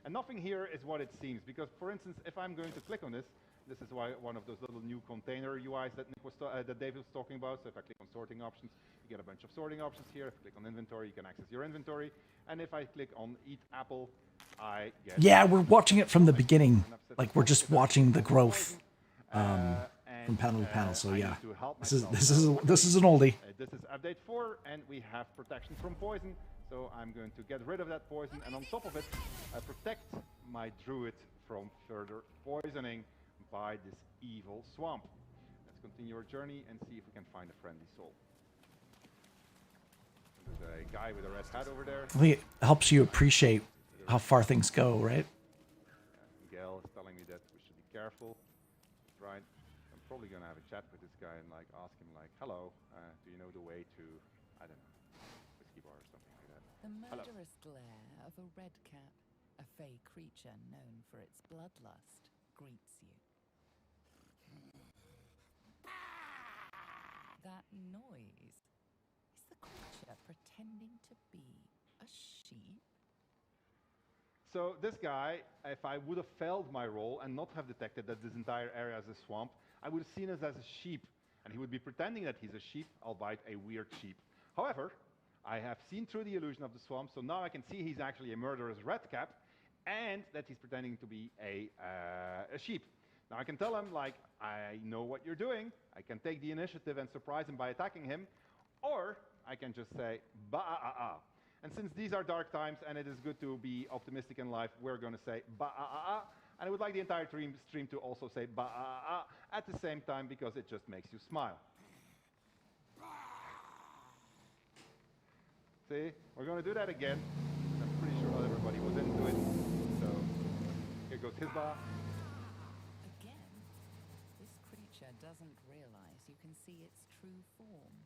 And nothing here is what it seems, because for instance, if I'm going to click on this, this is why one of those little new container UIs that that David was talking about. So if I click on sorting options, you get a bunch of sorting options here. If I click on inventory, you can access your inventory. And if I click on eat apple, I get... Yeah, we're watching it from the beginning. Like we're just watching the growth from panel to panel. So yeah, this is an oldie. This is update 4, and we have protection from poison. So I'm going to get rid of that poison, and on top of it, I protect my druid from further poisoning by this evil swamp. Let's continue our journey and see if we can find a friendly soul. There's a guy with a red hat over there. I think it helps you appreciate how far things go, right? Gail is telling me that we should be careful. Right. I'm probably going to have a chat with this guy and like ask him like, hello, do you know the way to, I don't know, whiskey bar or something like that. The murderous glare of a redcap, a fey creature known for its bloodlust, greets you. That noise. Is the creature pretending to be a sheep? So this guy, if I would have failed my roll and not have detected that this entire area is a swamp, I would have seen us as a sheep, and he would be pretending that he's a sheep, albeit a weird sheep. However, I have seen through the illusion of the swamp, so now I can see he's actually a murderous redcap, and that he's pretending to be a sheep. Now I can tell him, like, I know what you're doing, I can take the initiative and surprise him by attacking him, or I can just say, ba-ah-ah-ah. And since these are dark times and it is good to be optimistic in life, we're going to say ba-ah-ah-ah. And I would like the entire stream to also say ba-ah-ah-ah at the same time because it just makes you smile. See, we're going to do that again. I'm pretty sure not everybody was into it. So here goes his ba. Again, this creature doesn't realize you can see its true form.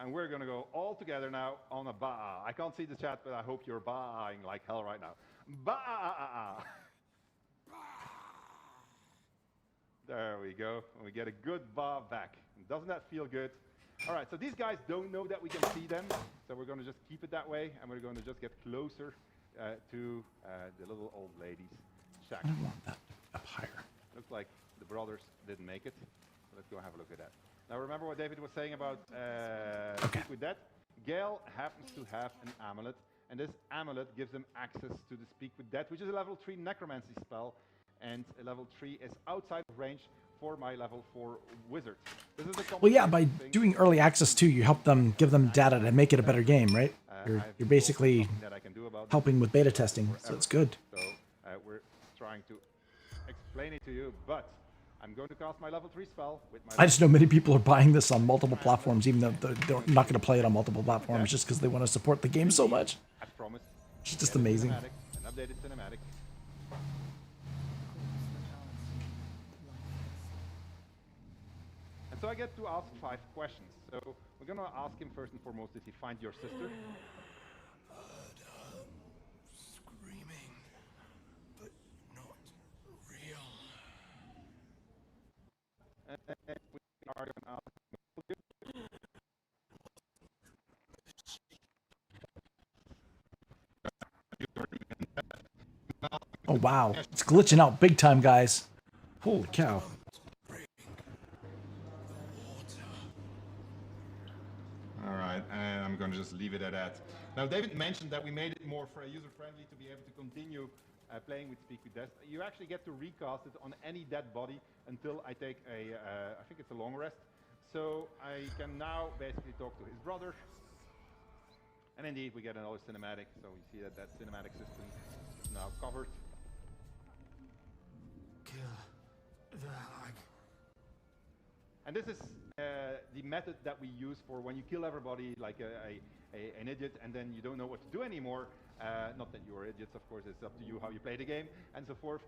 And we're going to go all together now on a ba. I can't see the chat, but I hope you're ba-ing like hell right now. Ba. There we go. And we get a good ba back. Doesn't that feel good? All right, so these guys don't know that we can see them. So we're going to just keep it that way. And we're going to just get closer to the little old lady's shack. I don't want that. Oh. higher. Looks like the brothers didn't make it. So let's go have a look at that. Now remember what David was saying about Speak with Dead? Gale happens to have an amulet, and this amulet gives him access to the Speak with Dead, which is a level 3 necromancy spell, and a level 3 is outside of range for my level 4 wizard. This is a Well, yeah, by doing early access too, you help them, give them data to make it a better game, right? You're basically helping with beta testing, so it's good. So we're trying to explain it to you, but I'm going to cast my level 3 spell with my... I just know many people are buying this on multiple platforms, even though they're not going to play it on multiple platforms, just because they want to support the game so much. As promised. It's just amazing. An updated cinematic. And so I get to ask 5 questions. So we're going to ask him first and foremost, did he find your sister? Screaming, but not real. And we are going to ask Oh, wow. It's glitching out big time, guys. Holy cow. All right, and I'm going to just leave it at that. Now, David mentioned that we made it more for user-friendly to be able to continue playing with Speak with Death. You actually get to recast it on any dead body until I take a, I think it's a long rest. So I can now basically talk to his brother. And indeed, we get another cinematic. So we see that that cinematic system is now covered. Kill the hag. And this is the method that we use for when you kill everybody like an idiot and then you don't know what to do anymore. Not that you are idiots, of course, it's up to you how you play the game and so forth.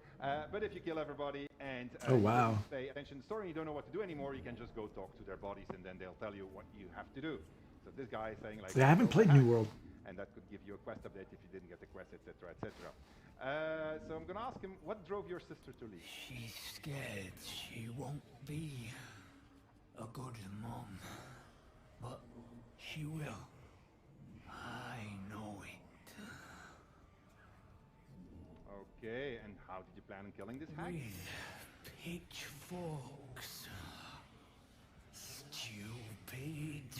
But if you kill everybody and oh, wow. you pay attention to the story and you don't know what to do anymore, you can just go talk to their bodies and then they'll tell you what you have to do. So this guy is saying like... Yeah, I haven't played New World. And that could give you a quest update if you didn't get the quest, etc., etc. So I'm going to ask him, what drove your sister to leave? She's scared she won't be a good mom, but she will. I know it. Okay, and how did you plan on killing this hag? With pitchforks. Stupid.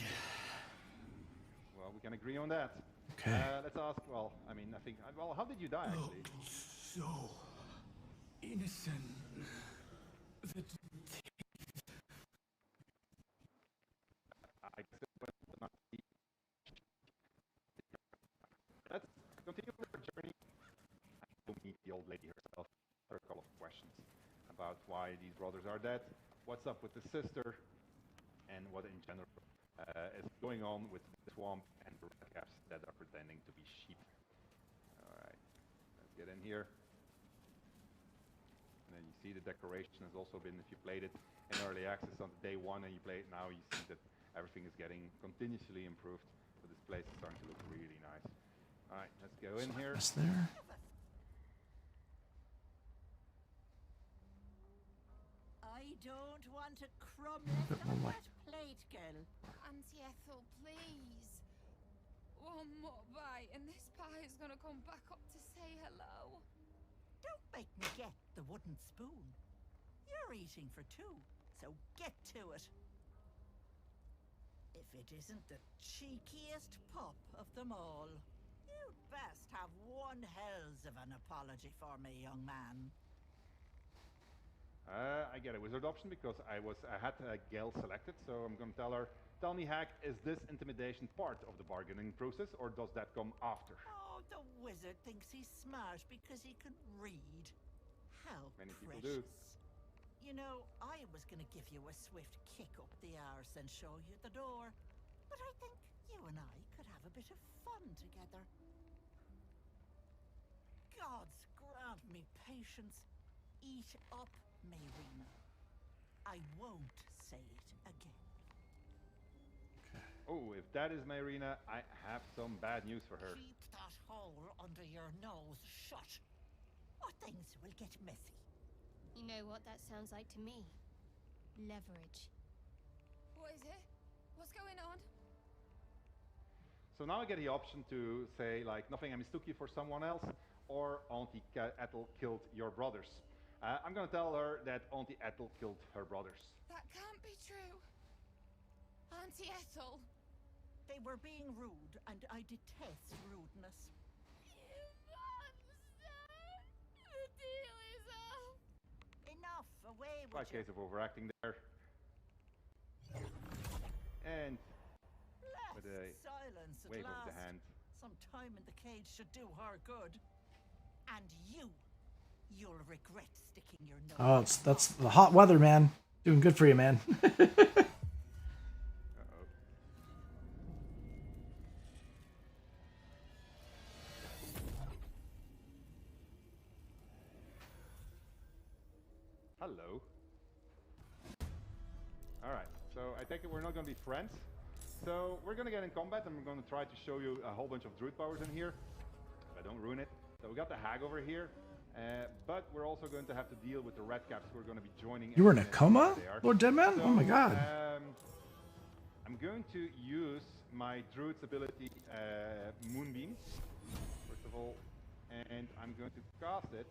Well, we can agree on that. Okay. Let's ask, well, I mean, I think, well, how did you die, actually? So innocent. Let's continue with our journey. We'll meet the old lady herself. There are a couple of questions about why these brothers are dead, what's up with the sister, and what in general is going on with the swamp and the red caps that are pretending to be sheep. Alright, let's get in here. And then you see the decoration has also been, if you played it in early access on day 1 and you play it now, you see that everything is getting continuously improved. So this place is starting to look really nice. Alright, let's go in here. Is there? I don't want a crumb left on that plate, girl. Auntie Ethel, please. One more bite and this pie is gonna come back up to say hello. Don't make me get the wooden spoon. You're eating for 2, so get to it. If it isn't the cheekiest pup of them all, you'd best have one hells of an apology for me, young man. I get a wizard option because I had Gale selected, so I'm going to tell her, tell me, Hag, is this intimidation part of the bargaining process, or does that come after? Oh, the wizard thinks he's smart because he can read. How Many precious. people do. You know, I was going to give you a swift kick up the arse and show you the door, but I think you and I could have a bit of fun together. Gods grant me patience. Eat up, Mayrina. I won't say it again. Oh, if that is Mayrina, I have some bad news for her. Keep that hole under your nose shut, or things will get messy. You know what that sounds like to me? Leverage. What is it? What's going on? So now I get the option to say, like, nothing, I mistook you for someone else, or Auntie Ethel killed your brothers. I'm gonna tell her that Auntie Ethel killed her brothers. That can't be true. Auntie Ethel. They were being rude, and I detest rudeness. You monster! The deal is off. Enough, away with Quite a case of overacting there. And with a silence at wave last. of the hand. Some time in the cage should do her good. And you'll regret sticking your nose. Oh, that's the hot weather, man. Doing good for you, man. Hello. Alright, so I take it we're not going to be friends. So we're going to get in combat and we're going to try to show you a whole bunch of druid powers in here. If I don't ruin it. So we got the hag over here. But we're also going to have to deal with the red caps who are going to be joining. You were in a coma, Lord Deadman? So, oh my god. I'm going to use my druid's ability, Moonbeam, first of all. And I'm going to cast it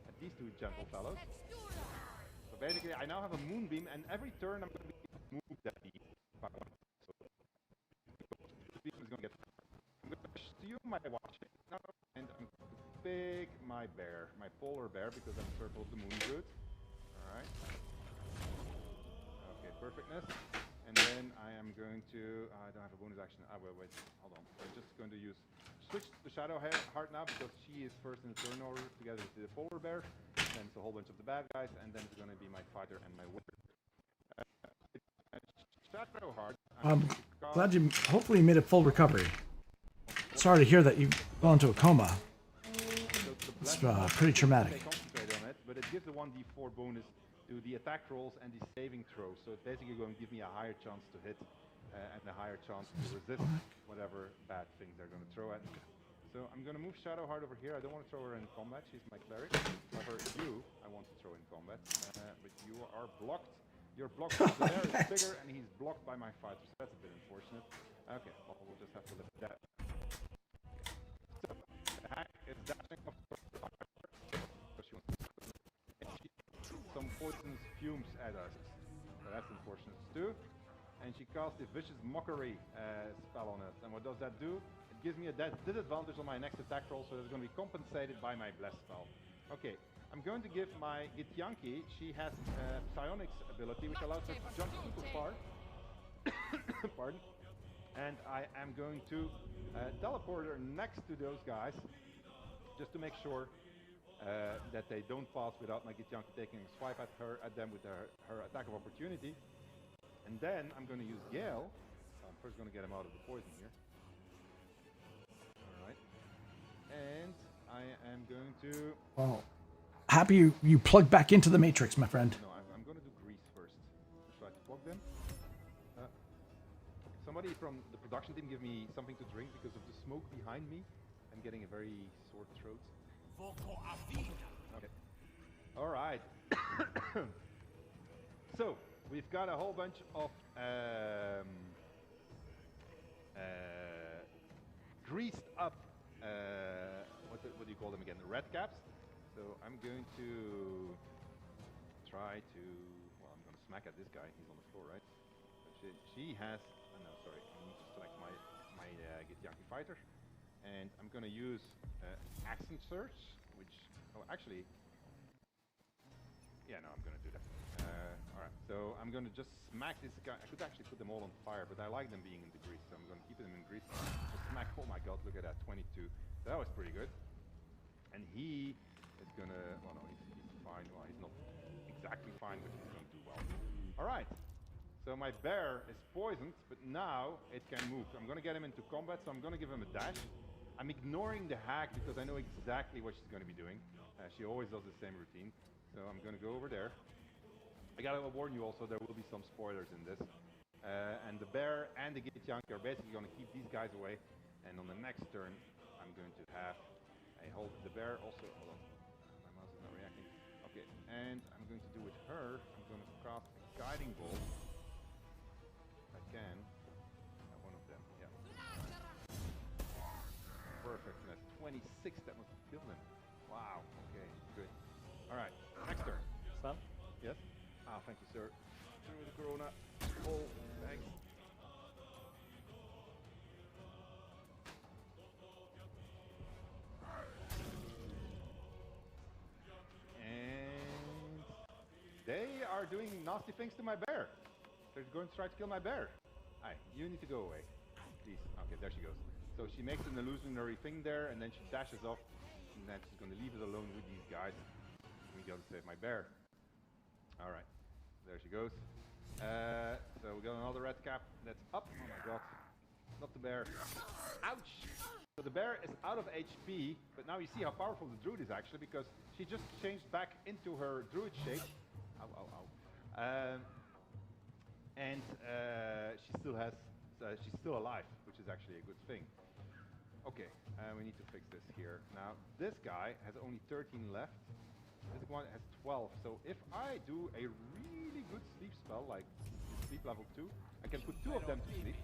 at these two gentle fellows. So basically, I now have a Moonbeam, and every turn I'm going to move that beam. So the beam is going to get. I'm going to pursue my watching now, and I'm going to pick my bear, my polar bear, because I'm Circle of the Moon Druid. Alright. Okay, perfectness. And then I am going to. I don't have a bonus action. Wait, hold on. I'm just going to switch to Shadowheart now because she is first in the turn order together with the polar bear. Then it's a whole bunch of the bad guys, and then it's going to be my fighter and my wizard. Shadowheart. I'm glad you hopefully made a full recovery. Sorry to hear that you fell into a coma. It's pretty traumatic. Concentrate on it, but it gives a 1d4 bonus to the attack rolls and the saving throws. So it's basically going to give me a higher chance to hit and a higher chance to resist whatever bad things they're going to throw at me. So I'm going to move Shadowheart over here. I don't want to throw her in combat. She's my cleric. However, you, I want to throw in combat. But you are blocked. You're blocked. The bear is bigger and he's blocked by my fighter. So that's a bit unfortunate. Okay, well, we'll just have to live with that. So, the hack is dashing off the fire. Some poisonous fumes at us. So that's unfortunate too. And she cast a vicious mockery spell on us. And what does that do? It gives me a disadvantage on my next attack roll, so it's going to be compensated by my bless spell. Okay, I'm going to give my Githyanki. She has psionics ability, which allows her to jump super far. Pardon. And I am going to teleport her next to those guys, just to make sure that they don't pass without my Githyanki taking a swipe at them with her attack of opportunity. And then I'm going to use Gale. I'm first going to get him out of the poison here. Alright. And I am going to... Well, happy you plugged back into the Matrix, my friend. No, I'm going to do grease first. Try to plug them. Somebody from the production team give me something to drink because of the smoke behind me. I'm getting a very sore throat. Okay. Alright. So, we've got a whole bunch of greased up, what do you call them again? The red caps. So I'm going to try to, well, I'm going to smack at this guy. He's on the floor, right? She has, oh no, sorry, I need to select my Githyanki fighter. And I'm going to use accent search, which, oh, actually, yeah, no, I'm going to do that. Alright, so I'm going to just smack this guy. I could actually put them all on fire, but I like them being in the grease, so I'm going to keep them in grease. Just smack, oh my god, look at that, 22. That was pretty good. And he is going to, well, no, he's fine. Well, he's not exactly fine, but he's going to do well. Alright, so my bear is poisoned, but now it can move. I'm going to get him into combat, so I'm going to give him a dash. I'm ignoring the hack because I know exactly what she's going to be doing. She always does the same routine. So I'm going to go over there. I gotta warn you also, there will be some spoilers in this. And the bear and the Githyanki are basically going to keep these guys away. And on the next turn, I'm going to have a hold the bear also. Hold on, my mouse is not reacting. Okay, and I'm going to do with her. I'm going to cast a guiding bolt. If I can. One of them, yeah. Perfect. That's 26. That must kill him. Wow. Okay, good. All right. Next turn. are doing nasty things to my bear. They're going to try to kill my bear. Hi, you need to go away. Please. Okay, there she goes. So she makes an illusionary thing there, and then she dashes off, and then she's going to leave it alone with these guys. We got to save my bear. All right, there she goes. So we got another red cap that's up. Oh my god, not the bear. Ouch! So the bear is out of HP, but now you see how powerful the druid is actually, because she just changed back into her druid shape. Ow, ow, ow. And she's still alive, which is actually a good thing. Okay, we need to fix this here. Now, this guy has only 13 left. This one has 12. So if I do a really good sleep spell, like sleep level 2, I can put 2 of them to sleep.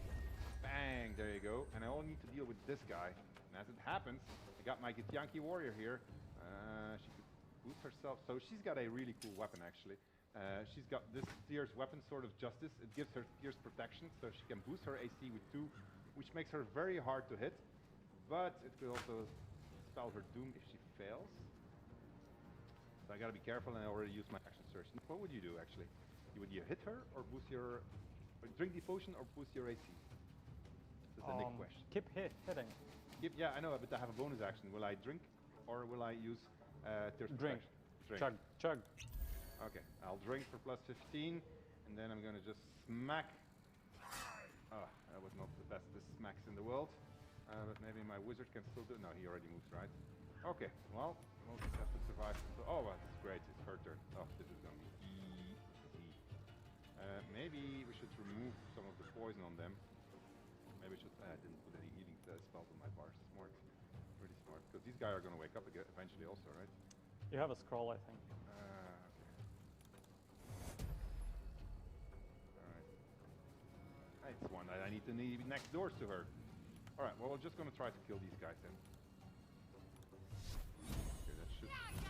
Bang, there you go. And I only need to deal with this guy. And as it happens, I got my Githyanki warrior here. She could boost herself. So she's got a really cool weapon, actually. She's got this Tyr's weapon, Sword of Justice. It gives her Tyr's protection, so she can boost her AC with 2, which makes her very hard to hit. But it could also spell her doom if she fails. So I gotta be careful, and I already used my action surge. What would you do, actually? Would you hit her, or boost your... or drink the potion, or boost your AC? That's a big question. Keep hitting. Yeah, I know, but I have a bonus action. Will I drink, or will I use Tyr's Drink. protection? Chug. Okay, I'll drink for plus 15, and then I'm gonna just smack. Oh, that was not the bestest smacks in the world, but maybe my wizard can still do it. No, he already moved, right? Okay, well, we'll just have to survive. Oh, well, that's great, it's her turn. Oh, this is gonna be easy. Maybe we should remove some of the poison on them. Maybe we should, I didn't put any healing spells on my bars. Smart, really smart, because these guys are gonna wake up again eventually also, right? You have a scroll, I think. It's one that I need to be next doors to her. Alright, well, we're just gonna try to kill these guys then. Okay,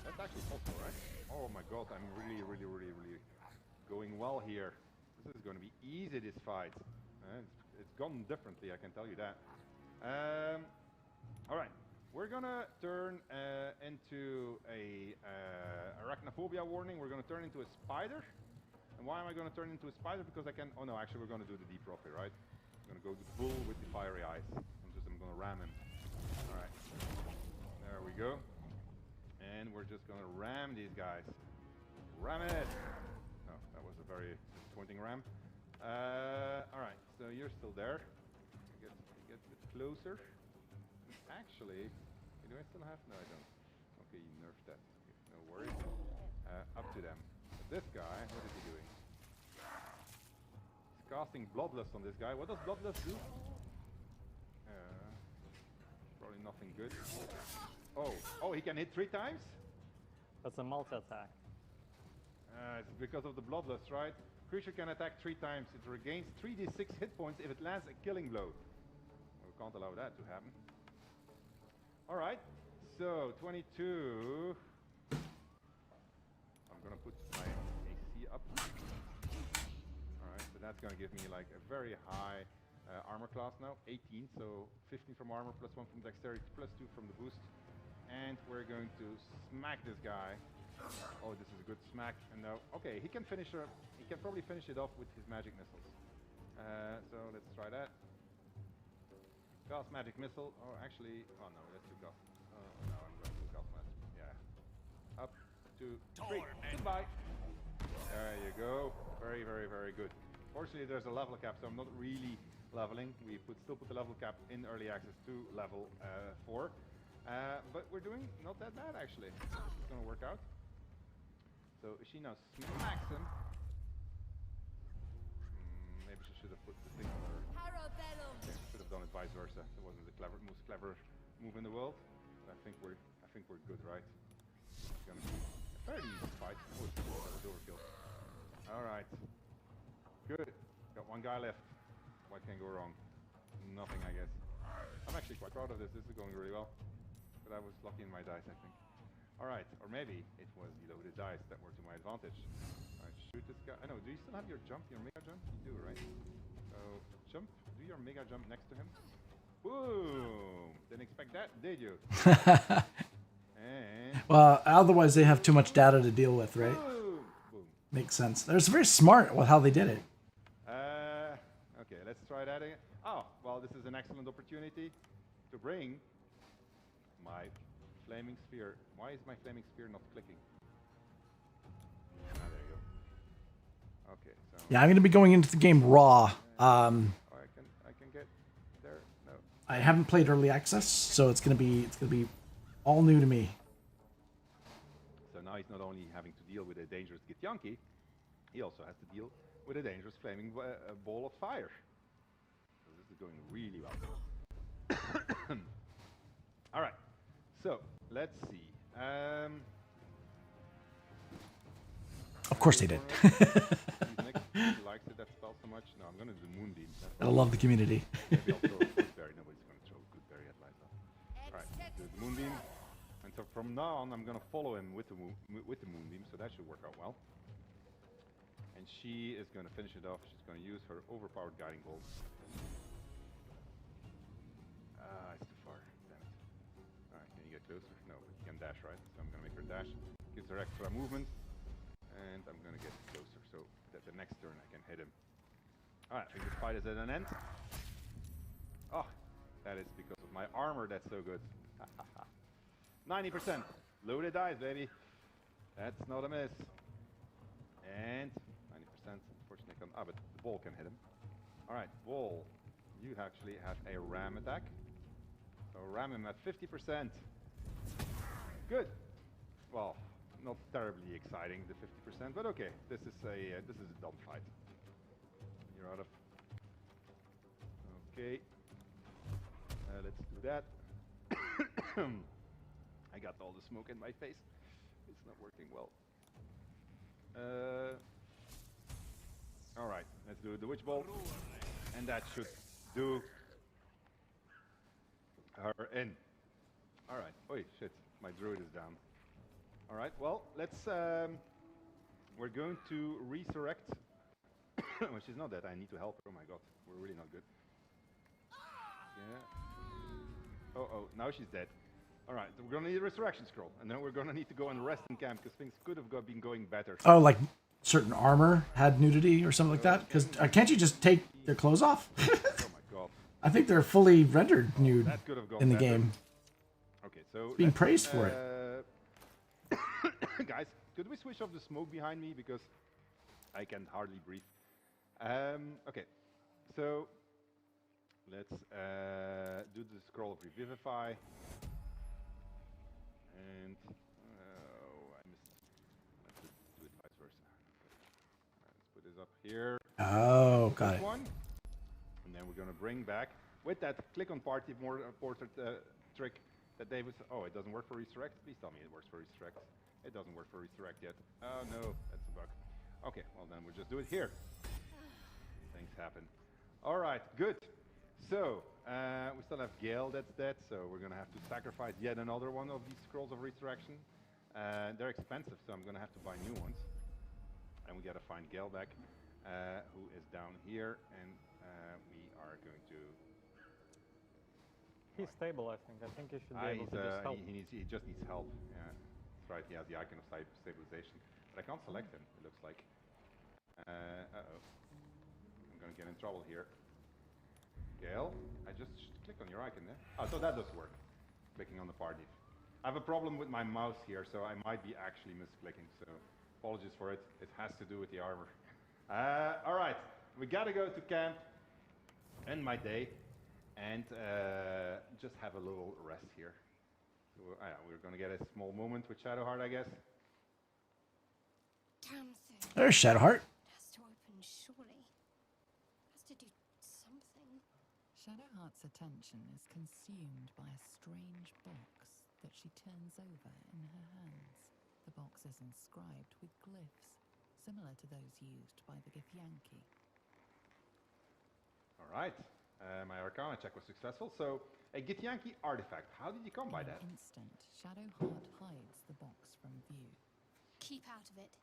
that's actually possible, right? Oh my god, I'm really going well here. This is gonna be easy, this fight. It's gone differently, I can tell you that. Alright, we're gonna turn into a arachnophobia warning. We're gonna turn into a spider. And why am I going to turn into a spider? Because I can... Oh no, actually we're going to do the deep rocket, right? I'm going to go to the bull with the fiery eyes. I'm going to ram him. Alright. There we go. And we're just going to ram these guys. Ram it! No, that was a very disappointing ram. Alright, so you're still there. Get a bit closer. Actually... Do I still have... No, I don't. Okay, you nerfed that. Okay, no worries. Up to them. This guy, what is he doing? He's casting Bloodlust on this guy. What does Bloodlust do? Probably nothing good. Oh, he can hit 3 times? That's a multi-attack. It's because of the Bloodlust, right? Creature can attack 3 times. It regains 3d6 hit points if it lands a killing blow. We can't allow that to happen. Alright, so 22... I'm gonna put my AC up. Alright, so that's gonna give me like a very high armor class now, 18, so 15 from armor, plus 1 from dexterity, plus 2 from the boost. And we're going to smack this guy. Oh, this is a good smack. And now, okay, he can probably finish it off with his magic missiles. So let's try that. Cast magic missile. Oh, actually, oh no, that's too cast. Oh no, I'm going to cast magic. Yeah. Up. 2, 3. Goodbye. There you go. Very good. Fortunately, there's a level cap, so I'm not really leveling. We still put the level cap in early access to level 4. But we're doing not that bad, actually. It's going to work out. So she now smacks him. Maybe she should have put the thing on her. Okay, should have done it vice versa. It wasn't the most clever move in the world. But I think we're good, right? It's going to be a fairly easy fight. Oh, it's overkill. Alright. Good. Got 1 guy left. What can go wrong? Nothing, I guess. I'm actually quite proud of this. This is going really well. But I was lucky in my dice, I think. Alright, or maybe it was the loaded dice that were to my advantage. Alright, shoot this guy. I know, do you still have your jump, your mega jump? You do, right? So, jump. Do your mega jump next to him. Boom! Didn't expect that, did you? And well, otherwise they have too much data to deal with, right? Boom! Boom. Makes sense. They're very smart with how they did it. Okay, let's try that again. Oh, well, this is an excellent opportunity to bring my flaming sphere. Why is my flaming sphere not clicking? Ah, there you go. Okay, so... Yeah, I'm going to be going into the game raw. Oh, I can get there. No. I haven't played early access, so it's going to be all new to me. So now he's not only having to deal with a dangerous Githyanki, he also has to deal with a dangerous flaming ball of fire. So this is going really well. All right, so let's see. Of course they did. He likes it, that spell so much. No, I'm going to do Moonbeam. I love the community. Maybe I'll throw a Goodberry. Nobody's going to throw a Goodberry at Liza. All right, do the Moonbeam. And so from now on, I'm going to follow him with the Moonbeam, so that should work out well. And she is going to finish it off. She's going to use her overpowered guiding bolt. It's too far. Damn it. Alright, can you get closer? No, but you can dash, right? So I'm going to make her dash. Gives her extra movement. And I'm going to get closer so that the next turn I can hit him. Alright, I think this fight is at an end. Oh, that is because of my armor that's so good. 90%. Loaded dice, baby. That's not a miss. And 90%. Unfortunately, but the ball can hit him. Alright, ball. You actually have a ram attack. So ram him at 50%. Good. Well, not terribly exciting, the 50%, but okay. This is a dumb fight. You're out of. Okay. Let's do that. I got all the smoke in my face. It's not working well. All right, let's do the witch bolt, and that should do her in. All right. Oh shit, my druid is down. All right. Well, let's. We're going to resurrect. Well, she's not dead. I need to help her. Oh my god, we're really not good. Yeah. Oh, now she's dead. All right, we're gonna need a resurrection scroll, and then we're gonna need to go and rest in camp because things could have been going better. Oh, like certain armor had nudity or something like that? Because can't you just take their clothes off? Oh my god. I think they're fully rendered nude That could have gone in the better. game. Okay, so Being praised for it. Guys, could we switch off the smoke behind me because I can hardly breathe. Okay, so let's do the scroll of Revivify. And I missed. Let's do it vice versa. Let's put this up here. Oh, got it. One. And then we're gonna bring back with that click on party portrait trick that David. Oh, it doesn't work for resurrect. Please tell me it works for resurrect. It doesn't work for resurrect yet. Oh no, that's a bug. Okay, well then we'll just do it here. Things happen. All right, good. So we still have Gale that's dead, so we're gonna have to sacrifice yet another one of these scrolls of resurrection. They're expensive, so I'm gonna have to buy new ones. And we gotta find Gale back, who is down here, and we are going to. He's stable, I think. I think you should be able to just help. He just needs help. Yeah, that's right. He has the icon of stabilization, but I can't select him. It looks like. Uh-oh. I'm gonna get in trouble here. Gale, I just click on your icon there. Oh, so that does work. Clicking on the party. I have a problem with my mouse here, so I might be actually misclicking. So apologies for it. It has to do with the armor. All right, we gotta go to camp, end my day, and just have a little rest here. So we're gonna get a small moment with Shadowheart, I guess. There's Shadowheart. Has to open, surely. Has to do something. Shadowheart's attention is consumed by a strange box that she turns over in her hands. The box is inscribed with glyphs, similar to those used by the Githyanki. All right, my Arcana check was successful. So a Githyanki artifact. How did you come by that? In an instant, Shadowheart hides the box from view. Keep out of it.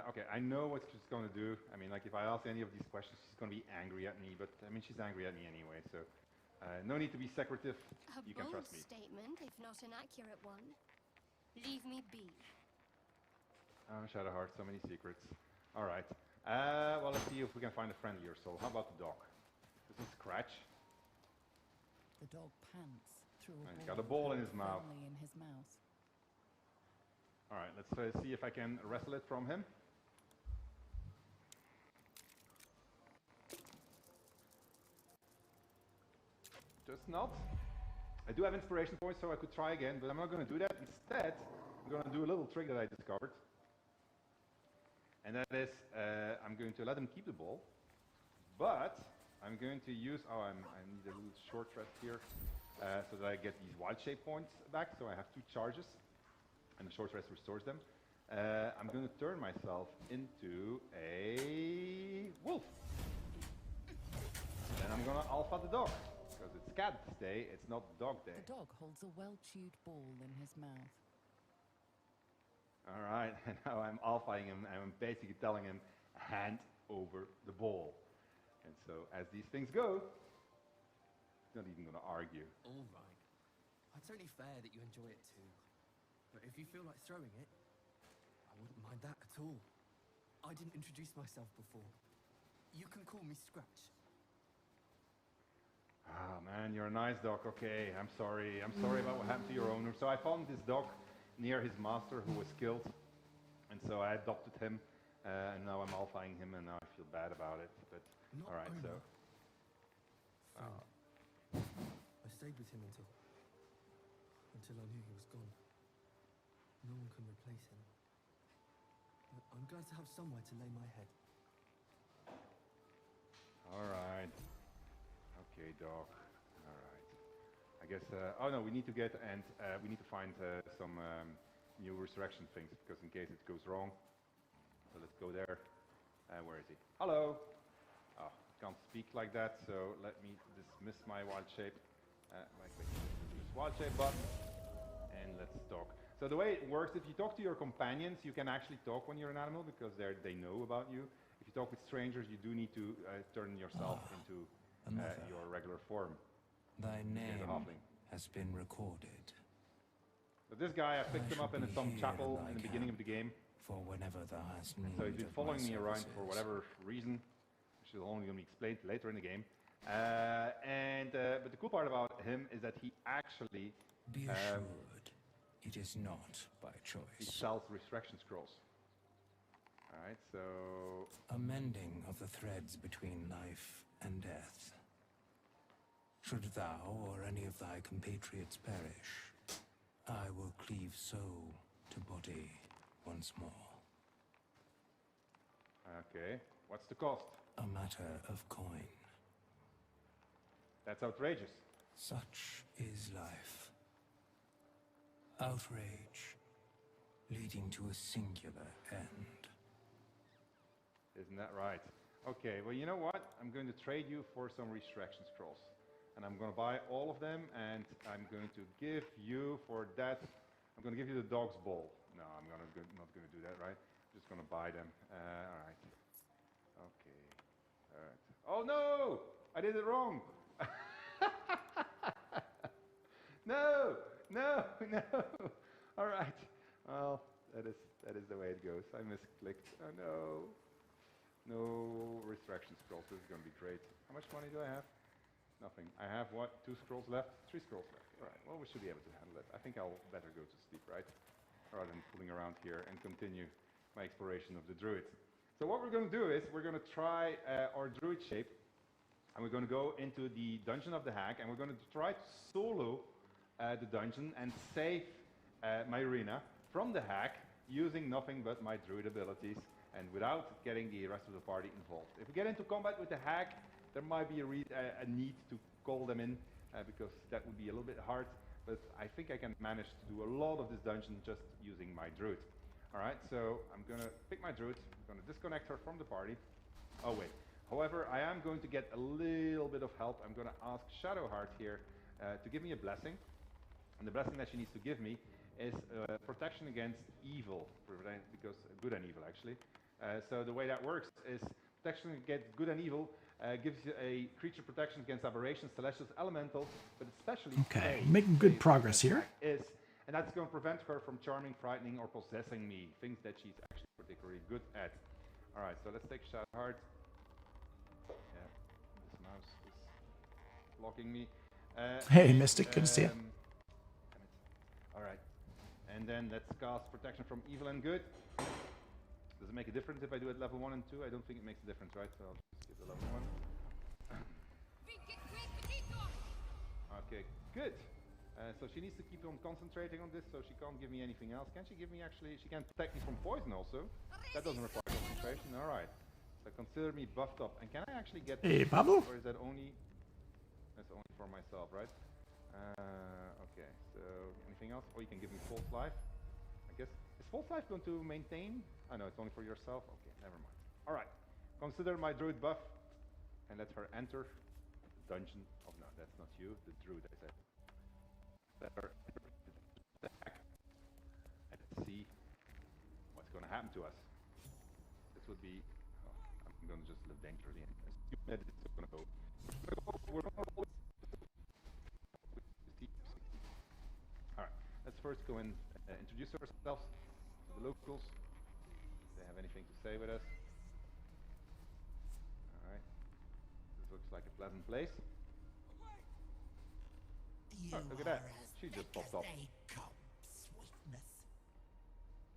Okay, I know what she's going to do. I mean, like, if I ask any of these questions, she's going to be angry at me. But, I mean, she's angry at me anyway, so no need to be secretive. You can trust me. A bold statement, if not an accurate one. Leave me be. Oh, Shadowheart, so many secrets. All right. Well, let's see if we can find a friendlier soul. How about the dog? Does he scratch? The dog pants through a And he's ball got a ball in his mouth. firmly in his mouth. All right, let's see if I can wrestle it from him. Just not. I do have inspiration points, so I could try again, but I'm not going to do that. Instead, I'm going to do a little trick that I discovered. And that is, I'm going to let him keep the ball, but I'm going to use, I need a little short rest here, so that I get these wild shape points back, so I have 2 charges, and the short rest restores them. I'm going to turn myself into a wolf. Then I'm going to alpha the dog. Because it's cat day, it's not dog day. The dog holds a well-chewed ball in his mouth. All right, and now I'm alphaing him, and I'm basically telling him, hand over the ball. And so, as these things go, he's not even going to argue. All right. It's only fair that you enjoy it too. But if you feel like throwing it, I wouldn't mind that at all. I didn't introduce myself before. You can call me Scratch. Ah, man, you're a nice dog. Okay, I'm sorry. I'm sorry about what happened to your owner. So I found this dog near his master who was killed. And so I adopted him. And now I'm alphaing him, and now I feel bad about it. But, all right, so... I stayed with him until I knew he was gone. No one can replace him. But I'm glad to have somewhere to lay my head. All right. Okay, dog. All right. I guess, oh no, we need to get, and we need to find some new resurrection things, because in case it goes wrong. So let's go there. Where is he? Hello! Oh, can't speak like that, so let me dismiss my wild shape. Dismiss wild shape button, and let's talk. So the way it works, if you talk to your companions, you can actually talk when you're an animal, because they know about you. If you talk with strangers, you do need to turn yourself into your regular form. Thy name has been recorded. So this guy, I picked him up in some chapel in the beginning of the game. For whenever thou hast need so he's been following me around services. for whatever reason, which is only going to be explained later in the game. But the cool part about him is that he actually... Be assured, it is not by choice. He sells resurrection scrolls. Alright, so... A mending of the threads between life and death. Should thou or any of thy compatriots perish, I will cleave soul to body once more. Okay, what's the cost? A matter of coin. That's outrageous. Such is life. Outrage, leading to a singular end. Isn't that right? Okay, well, you know what? I'm going to trade you for some resurrection scrolls. And I'm going to buy all of them, and I'm going to give you for that, I'm going to give you the dog's bowl. No, I'm not going to do that, right? I'm just going to buy them. All right. Okay. All right. Oh, no! I did it wrong! No! No! No! All right. Well, that is the way it goes. I misclicked. Oh, no. No resurrection scrolls. This is going to be great. How much money do I have? Nothing. I have, what, 2 scrolls left? 3 scrolls left. All right. Well, we should be able to handle it. I think I'll better go to sleep, right? Rather than fooling around here and continue my exploration of the druid. So what we're going to do is we're going to try our druid shape, and we're going to go into the dungeon of the hag, and we're going to try to solo the dungeon and save Myrina from the hag using nothing but my druid abilities and without getting the rest of the party involved. If we get into combat with the hag, there might be a need to call them in because that would be a little bit hard. But I think I can manage to do a lot of this dungeon just using my druid. Alright, so I'm going to pick my druid, I'm going to disconnect her from the party. Oh wait, however, I am going to get a little bit of help. I'm going to ask Shadowheart here to give me a blessing. And the blessing that she needs to give me is protection against evil, because good and evil actually. So the way that works is protection against good and evil gives you a creature protection against aberrations, celestials, elementals, but especially okay, making good progress here. And that's going to prevent her from charming, frightening, or possessing me, things that she's actually particularly good at. All right, so let's take Shadowheart. Yeah, this mouse is blocking me. Hey, Mystic, good to see you. All right, and then let's cast Protection from Evil and Good. Does it make a difference if I do it level 1 and 2? I don't think it makes a difference, right? So I'll just skip the level 1. Okay, good. So she needs to keep on concentrating on this, so she can't give me anything else. Can she give me actually, she can protect me from poison also. That doesn't require concentration, all right. So consider me buffed up. And can I actually get Hey, this, Pablo? or is that only, that's only for myself, right? Okay, so anything else? Oh, you can give me false life. I guess, is false life going to maintain? Oh no, it's only for yourself? Okay, never mind. All right, consider my druid buff and let her enter the dungeon of, no, that's not you, the druid I said. Let her enter the deck and let's see what's going to happen to us. This would be, oh, I'm going to just live dangerously and assume that it's going to go. We're going to roll. All right, let's first go and introduce ourselves to the locals. If they have anything to say with us. All right, this looks like a pleasant place. Oh, look at that, she just popped up. Sweetness.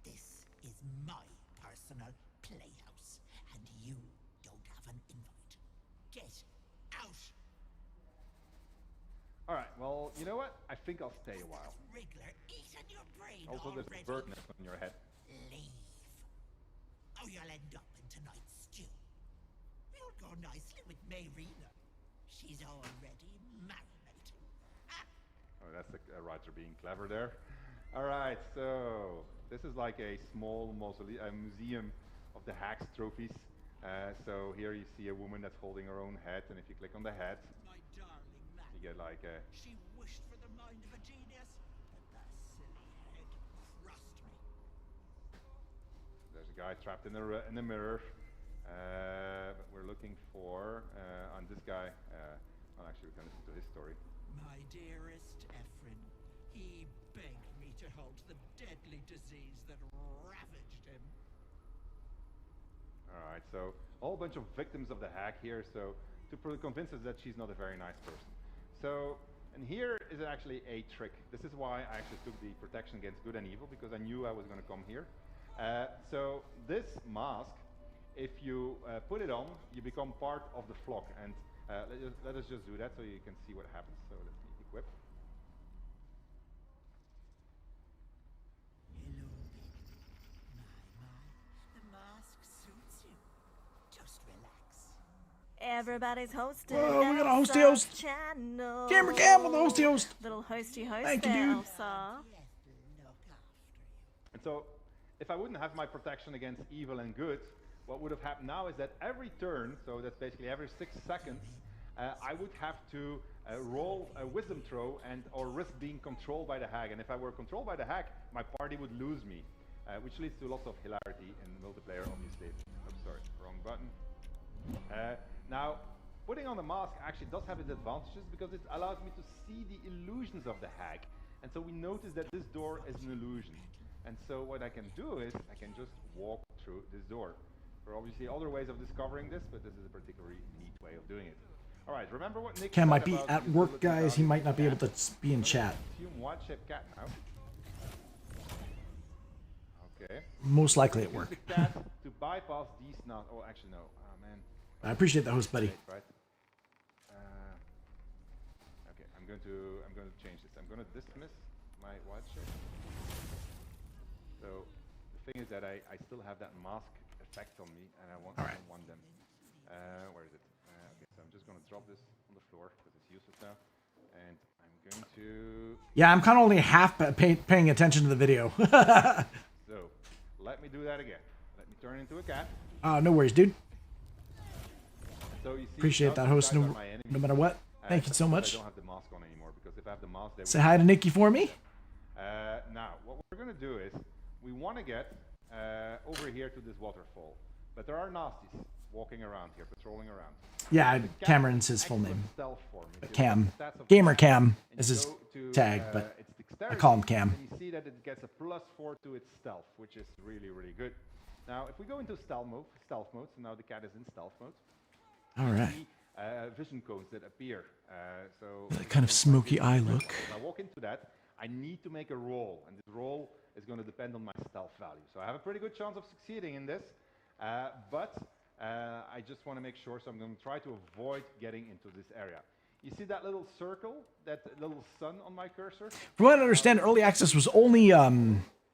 This is my personal playhouse, and you don't have an invite. Get out! All right, well, you know what? I think I'll stay a while. Wriggler eating your brain Also, there's a bird nest on your head. Leave. Or you'll end up in tonight's stew. You'll go nicely with Mayrina. She's already marinated. Oh, that's a writer being clever there. All right, so this is like a small museum of the Hacks trophies. So here you see a woman that's holding her own head, and if you click on the head, My darling man. you get like a... She wished for the mind of a genius, but that silly head crushed me. There's a guy trapped in the mirror. But we're looking for, on this guy, well actually we can listen to his story. My dearest Ephraim, he begged me to halt the deadly disease that ravaged him. Alright, so a whole bunch of victims of the hack here, so to convince us that she's not a very nice person. So, and here is actually a trick. This is why I actually took the protection against good and evil, because I knew I was going to come here. So this mask, if you put it on, you become part of the flock, and let us just do that so you can see what happens. So let me equip. Hello, baby. The mask suits you. Just relax. Everybody's hosting. Whoa, we got a hosty host. Channel. Cameron Campbell, the hosty host. Little hosty host. Thank you, dude. ELFSAR. And so, if I wouldn't have my protection against evil and good, what would have happened now is that every turn, so that's basically every 6 seconds, I would have to roll a wisdom throw or risk being controlled by the hag. And if I were controlled by the hag, my party would lose me, which leads to lots of hilarity in multiplayer, obviously. I'm sorry, wrong button. Now, putting on the mask actually does have its advantages because it allows me to see the illusions of the hag. And so we notice that this door is an illusion. And so what I can do is I can just walk through this door. There are obviously other ways of discovering this, but this is a particularly neat way of doing it. All right, remember what Nick Cam said might be about at the work, ability guys. He of might not be able cat? to be in chat. Assume wild-shaped cat now. Okay. Most likely at Use work. the cat to bypass these now. Oh, actually no. Oh man. I appreciate the host, buddy. Right. Okay, I'm going to change this. I'm going to dismiss my wild shape. So the thing is that I still have that mask effect on me, and I don't want them. Where is it? Okay, so I'm just going to drop this on the floor because it's useless now, and I'm going to. Yeah, I'm kind of only half paying attention to the video. So let me do that again. Let me turn into a cat. No worries, dude. So you see, Appreciate that, host, no matter what. Thank you so much. I don't have the mask on anymore because if I have the mask, they Say hi to Nikki for me. Now, what we're going to do is we want to get over here to this waterfall, but there are nasties walking around here, patrolling around. Yeah, Cameron's his full name. Cam. Gamer Cam is his tag, but I call him Cam. And you see that it gets a +4 to its stealth, which is really, really good. Now, if we go into stealth mode, so now the cat is in stealth mode. All right. See, vision cones that appear. That kind of smoky eye look. If I walk into that, I need to make a roll, and this roll is going to depend on my stealth value. So I have a pretty good chance of succeeding in this, but I just want to make sure, so I'm going to try to avoid getting into this area. You see that little circle, that little sun on my cursor? From what I understand, early access was only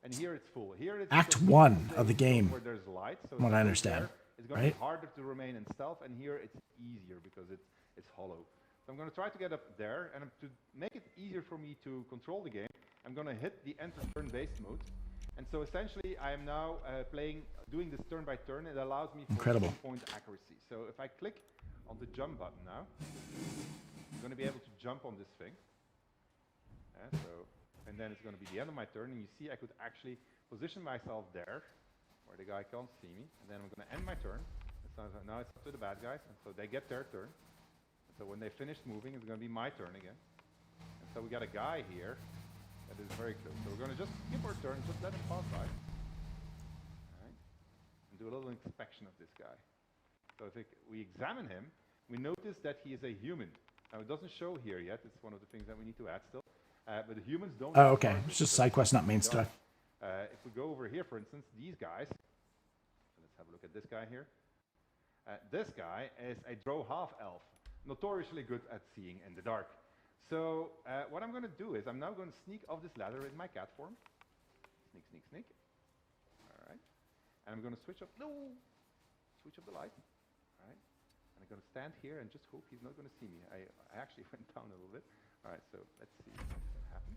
and here it's full. Here it's Act 1 of the game. Where there's light, so from what I understand, it's going to right? be harder to remain in stealth, and here it's easier because it's hollow. So I'm going to try to get up there, and to make it easier for me to control the game, I'm going to hit the enter turn-based mode. And so essentially, I am now doing this turn by turn. It allows me for point accuracy. So if I click on the jump button now, I'm going to be able to jump on this thing. And then it's going to be the end of my turn, and you see I could actually position myself there, where the guy can't see me, and then I'm going to end my turn. So now it's up to the bad guys, and so they get their turn. And so when they finish moving, it's going to be my turn again. And so we got a guy here that is very close. So we're going to just skip our turn, just let him pass by. All right. And do a little inspection of this guy. So if we examine him, we notice that he is a human. Now it doesn't show here yet, it's one of the things that we need to add still. But the humans don't. Oh, okay. It's just side quest, not main stuff. If we go over here, for instance, these guys. So let's have a look at this guy here. This guy is a drow half-elf, notoriously good at seeing in the dark. So what I'm going to do is I'm now going to sneak off this ladder in my cat form. Sneak, sneak, sneak. All right. And I'm going to switch up the light. All right. And I'm going to stand here and just hope he's not going to see me. I actually went down a little bit. All right, so let's see what's going to happen.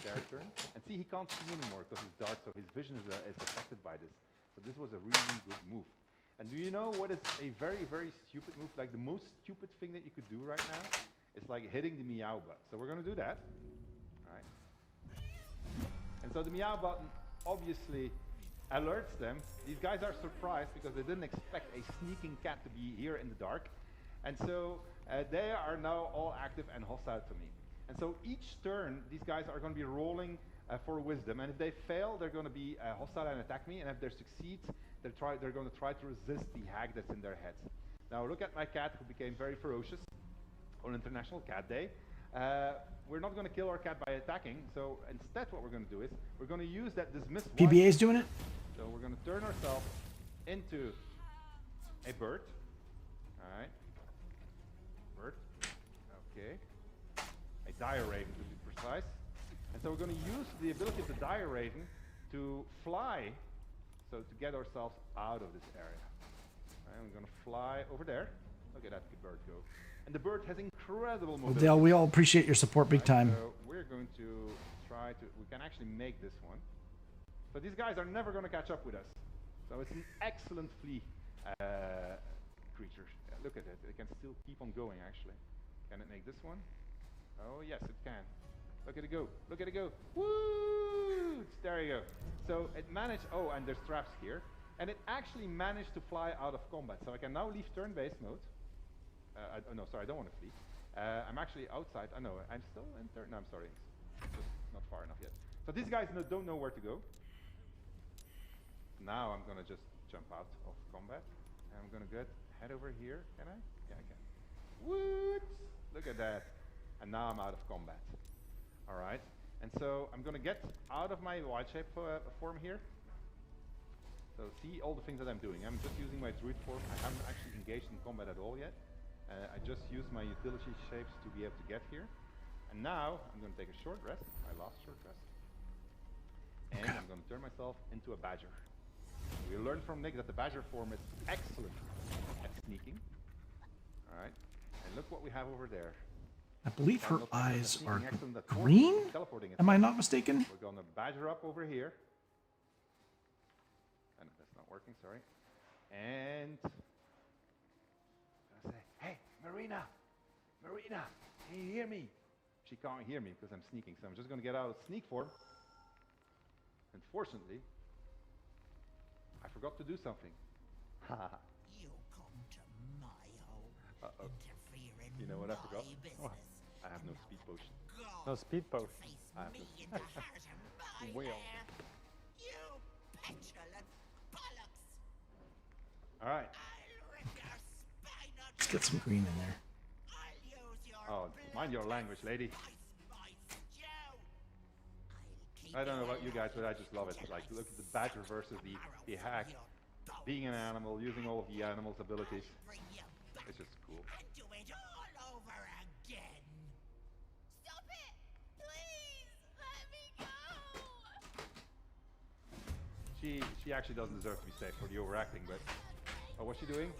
Their turn. And see, he can't see anymore because it's dark, so his vision is affected by this. So this was a really good move. And do you know what is a very, very stupid move? Like the most stupid thing that you could do right now is like hitting the meow button. So we're going to do that. All right. And so the meow button obviously alerts them. These guys are surprised because they didn't expect a sneaking cat to be here in the dark. And so they are now all active and hostile to me. And so each turn, these guys are going to be rolling for wisdom. And if they fail, they're going to be hostile and attack me. And if they succeed, they're going to try to resist the hag that's in their heads. Now look at my cat, who became very ferocious on International Cat Day. We're not going to kill our cat by attacking. So instead, what we're going to do is we're going to use that dismiss. PBA is doing it. So we're going to turn ourselves into a bird. All right. Bird. Okay. A dire raven to be precise. And so we're going to use the ability of the dire raven to fly, so to get ourselves out of this area. And we're going to fly over there. Look at that bird go. And the bird has incredible mobility. Well, Dale, we all appreciate your support big time. So we're going to try to, we can actually make this one. So these guys are never going to catch up with us. So it's an excellent flea creature. Yeah, look at it. It can still keep on going, actually. Can it make this one? Oh, yes, it can. Look at it go. Look at it go. Woo! There you go. So it managed, oh, and there's traps here. And it actually managed to fly out of combat. So I can now leave turn-based mode. No, sorry, I don't want to flee. I'm actually outside. I know, I'm still in turn. No, I'm sorry. It's just not far enough yet. So these guys don't know where to go. Now I'm going to just jump out of combat. And I'm going to head over here. Can I? Yeah, I can. Whoops! Look at that. And now I'm out of combat. All right. And so I'm going to get out of my wild shape form here. So see all the things that I'm doing. I'm just using my druid form. I haven't actually engaged in combat at all yet. I just used my utility shapes to be able to get here. And now I'm going to take a short rest, my last short rest. And I'm going to turn myself into a badger. We learned from Nick that the badger form is excellent at sneaking. All right. And look what we have over there. I believe her eyes are green? Am I not mistaken? We're going to badger up over here. And that's not working, sorry. And I say, hey, Marina, can you hear me? She can't hear me because I'm sneaking, so I'm just going to get out of sneak form. Unfortunately, I forgot to do something. You come to my home, interfering you know what I forgot? business. I have no speed potion. No speed potion. I have Me no in the heart of my Wheel. lair. You petulant All right. Let's get some green in there. Oh, mind your language, lady. I don't know about you guys, but I just love it. Like, look at the badger versus the hag. Being an animal, using all of the animal's abilities. It's just cool. Do it all over again. Stop it! Please, let me go. She actually doesn't deserve to be saved for the overacting, but oh, what's she doing?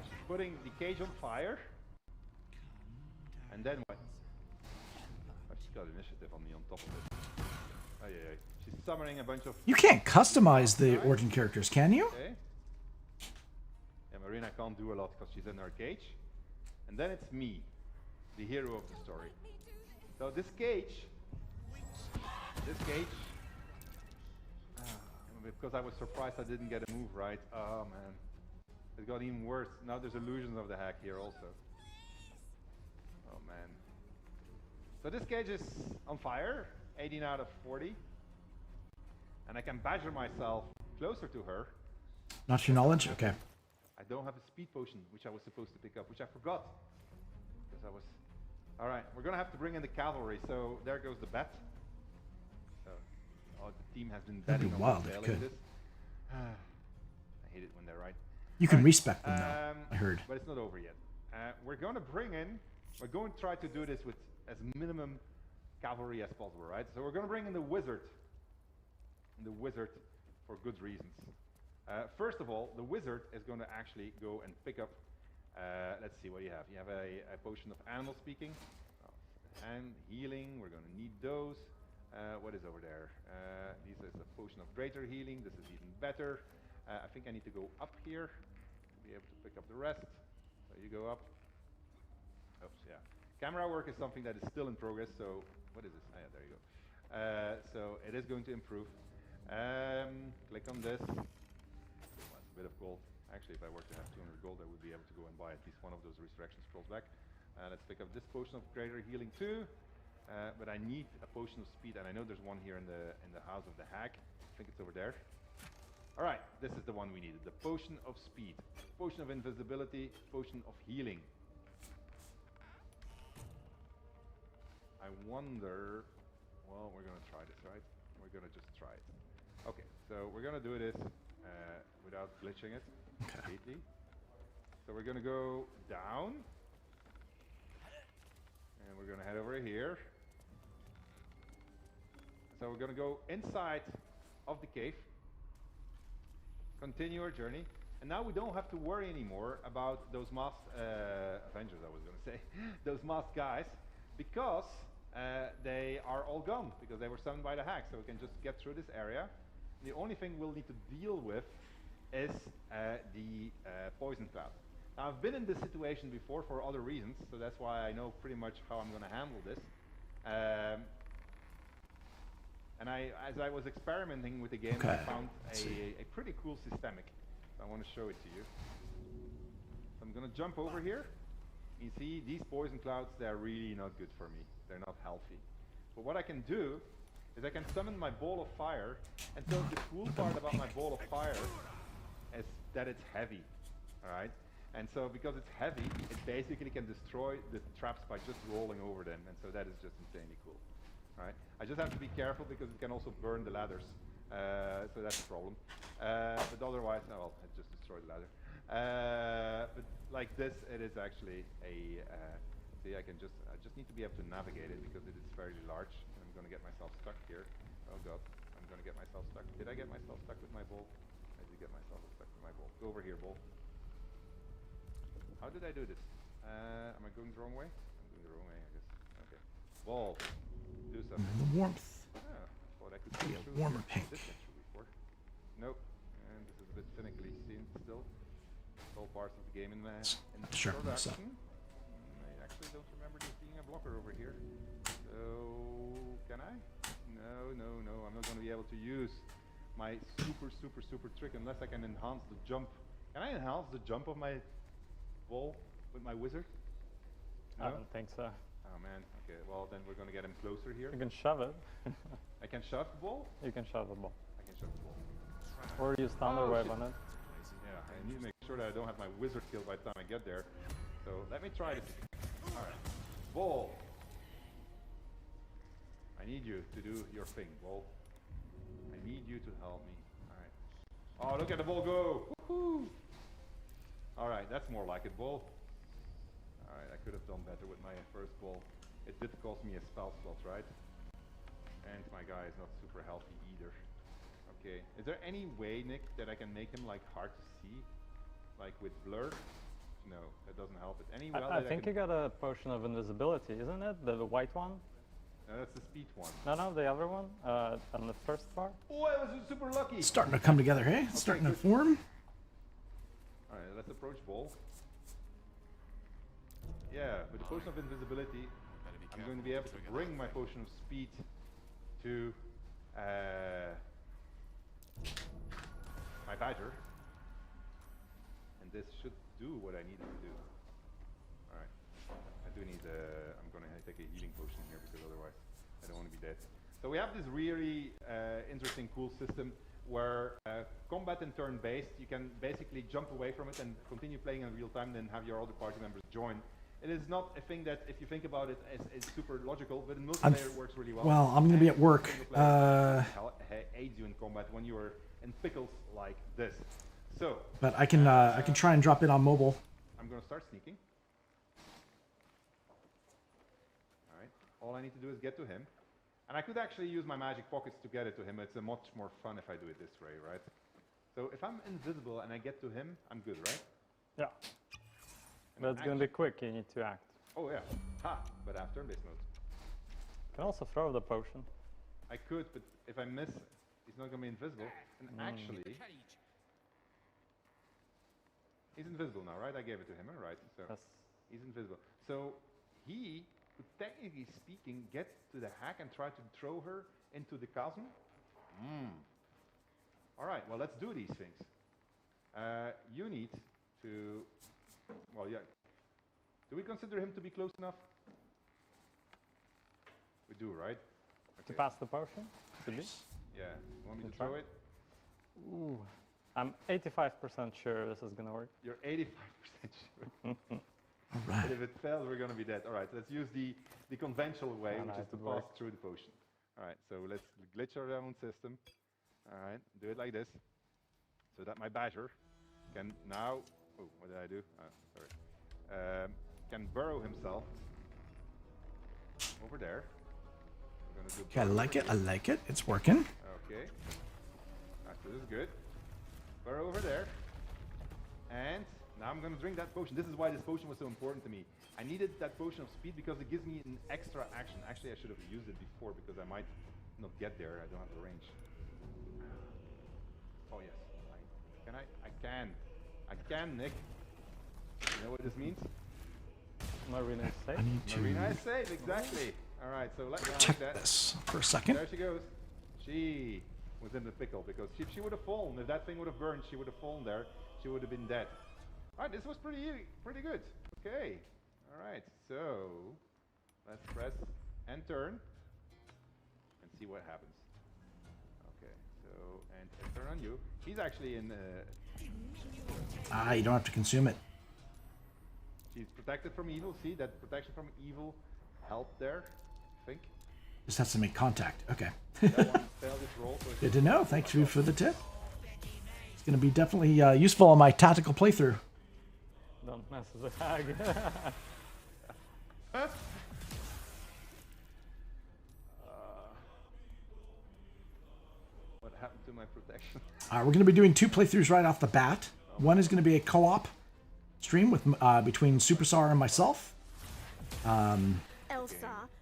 She's putting the cage on fire. And then what? Oh, she's got initiative on top of it. Oh yeah, she's summoning a bunch of. You can't customize the origin characters, can you? Okay. Yeah, Marina can't do a lot because she's in her cage. And then it's me, the hero of the story. So this cage, because I was surprised I didn't get a move right. Oh man, it got even worse. Now there's illusions of the hack here also. Oh man. So this cage is on fire, 18 out of 40. And I can badger myself closer to her. Not to your knowledge? Okay. I don't have a speed potion, which I was supposed to pick up, which I forgot. Because I was... Alright, we're gonna have to bring in the cavalry, so there goes the bet. So, oh, the team has been betting on wild, failing this. I hate it when they're right. You can respec them though, I heard. But it's not over yet. We're going to try to do this with as minimum cavalry as possible, right? So we're going to bring in the wizard. The wizard for good reasons. First of all, the wizard is going to actually go and pick up, let's see what you have. You have a potion of animal speaking, and healing, we're going to need those. What is over there? This is a potion of greater healing, this is even better. I think I need to go up here to be able to pick up the rest. So you go up. Oops, yeah. Camera work is something that is still in progress, so what is this? Ah, yeah, there you go. So it is going to improve. Click on this. Well, that's a bit of gold. Actually, if I were to have 200 gold, I would be able to go and buy at least one of those resurrection scrolls back. Let's pick up this potion of greater healing too. But I need a potion of speed, and I know there's one here in the house of the hag. I think it's over there. All right, this is the one we needed. The potion of speed, potion of invisibility, potion of healing. I wonder. Well, we're gonna try this, right? We're gonna just try it. Okay, so we're gonna do this without glitching it completely. So we're gonna go down, and we're gonna head over here. So we're gonna go inside of the cave, continue our journey, and now we don't have to worry anymore about those masked Avengers, I was gonna say, those masked guys, because they are all gone, because they were summoned by the hack, so we can just get through this area. The only thing we'll need to deal with is the poison cloud. Now, I've been in this situation before for other reasons, so that's why I know pretty much how I'm going to handle this. And as I was experimenting with the game, I found a pretty cool systemic. So I want to show it to you. So I'm going to jump over here. You see, these poison clouds, they're really not good for me. They're not healthy. But what I can do is I can summon my ball of fire, and so the cool part about my ball of fire is that it's heavy, alright? And so because it's heavy, it basically can destroy the traps by just rolling over them, and so that is just insanely cool. Alright? I just have to be careful because it can also burn the ladders, so that's a problem. But otherwise, oh, well, it just destroyed the ladder. But like this, it is actually a, see, I just need to be able to navigate it because it is fairly large. I'm going to get myself stuck here. Oh god, I'm going to get myself stuck. Did I get myself stuck with my ball? I did get myself stuck with my ball. Go over here, ball. How did I do this? Am I going the wrong way? I'm going the wrong way, I guess. Okay. Ball. Do something. The warmth. Oh, I thought I could see a warmer pink. This picture before. Nope. And this is a bit finically seen still. It's all parts of the game in the sharpen this up. I actually don't remember there being a blocker over here. So can I? No. I'm not going to be able to use my super trick unless I can enhance the jump. Can I enhance the jump of my ball with my wizard? No? I don't think so. Oh man. Okay. Well, then we're going to get him closer here. You can shove it. I can shove the ball? You can shove the ball. I can shove the ball. Or use thunder wave on it. Yeah, I need to make sure that I don't have my wizard killed by the time I get there. So let me try this. Alright. Ball. I need you to do your thing, Ball. I need you to help me. Alright. Oh, look at the ball go! Woohoo! Alright, that's more like it, Ball. Alright, I could have done better with my first ball. It did cost me a spell slot, right? And my guy is not super healthy either. Okay. Is there any way, Nick, that I can make him like hard to see? Like with blur? No, that doesn't help it. Any I think you got a potion of invisibility, isn't it? The white one? No, that's the speed one. No, the other one on the first bar. Oh, I was super lucky! It's starting to come together, hey? It's starting to form. Alright, let's approach Ball. Yeah, with the potion of invisibility, I'm going to be able to bring my potion of speed to my badger. And this should do what I need it to do. Alright. I do need I'm going to take a healing potion here because otherwise I don't want to be dead. So we have this really interesting, cool system where combat and turn-based, you can basically jump away from it and continue playing in real time, then have your other party members join. It is not a thing that, if you think about it, is super logical, but in multiplayer it works really well. Well, I'm going to be at work. Aids you in combat when you are in pickles like this. So. But I can try and drop it on mobile. I'm going to start sneaking. All right. All I need to do is get to him, and I could actually use my magic pockets to get it to him. It's much more fun if I do it this way, right? So if I'm invisible and I get to him, I'm good, right? Yeah. But it's going to be quick, you need to act. Oh yeah, ha! But I have turn-based mode. You can also throw the potion. I could, but if I miss, he's not going to be invisible. And actually, he's invisible now, right? I gave it to him, right? So yes. He's invisible. So he could, technically speaking, get to the hack and try to throw her into the chasm. All right, well, let's do these things. You need to... Well, yeah. Do we consider him to be close enough? We do, right? Okay. To pass the potion? To be? Yeah. Want me to throw it? Ooh. I'm 85% sure this is going to work. You're 85% sure? All right. But if it fails, we're going to be dead. All right, let's use the conventional way, which is to pass through the potion. All right, so let's glitch our own system. All right, do it like this. So that my badger can now... Oh, what did I do? Sorry. Can burrow himself over there. We're gonna do Okay, I like it. I like it. It's working. Okay. Right, so this is good. Burrow over there. And now I'm going to drink that potion. This is why this potion was so important to me. I needed that potion of speed because it gives me an extra action. Actually, I should have used it before because I might not get there. I don't have the range. Oh, yes. Can I? I can. I can, Nick. You know what this means? Marina is safe. I need to Marina is safe, exactly. All right, so let's check this for a second. There she goes. She was in the pickle because if she would have fallen, if that thing would have burned, she would have fallen there. She would have been dead. All right, this was pretty good. Okay. All right, so let's press and turn and see what happens. Okay, so and turn on you. He's actually in. You don't have to consume it. She's protected from evil. See, that protection from evil helped there, I think. Just has to make contact. Okay. That one failed its roll, so Good to know. Thank you for the tip. It's going to be definitely useful on my tactical playthrough. Don't mess with the hag. What happened to my protection? We're going to be doing 2 playthroughs right off the bat. One is going to be a co-op stream with between SuperStar and myself. And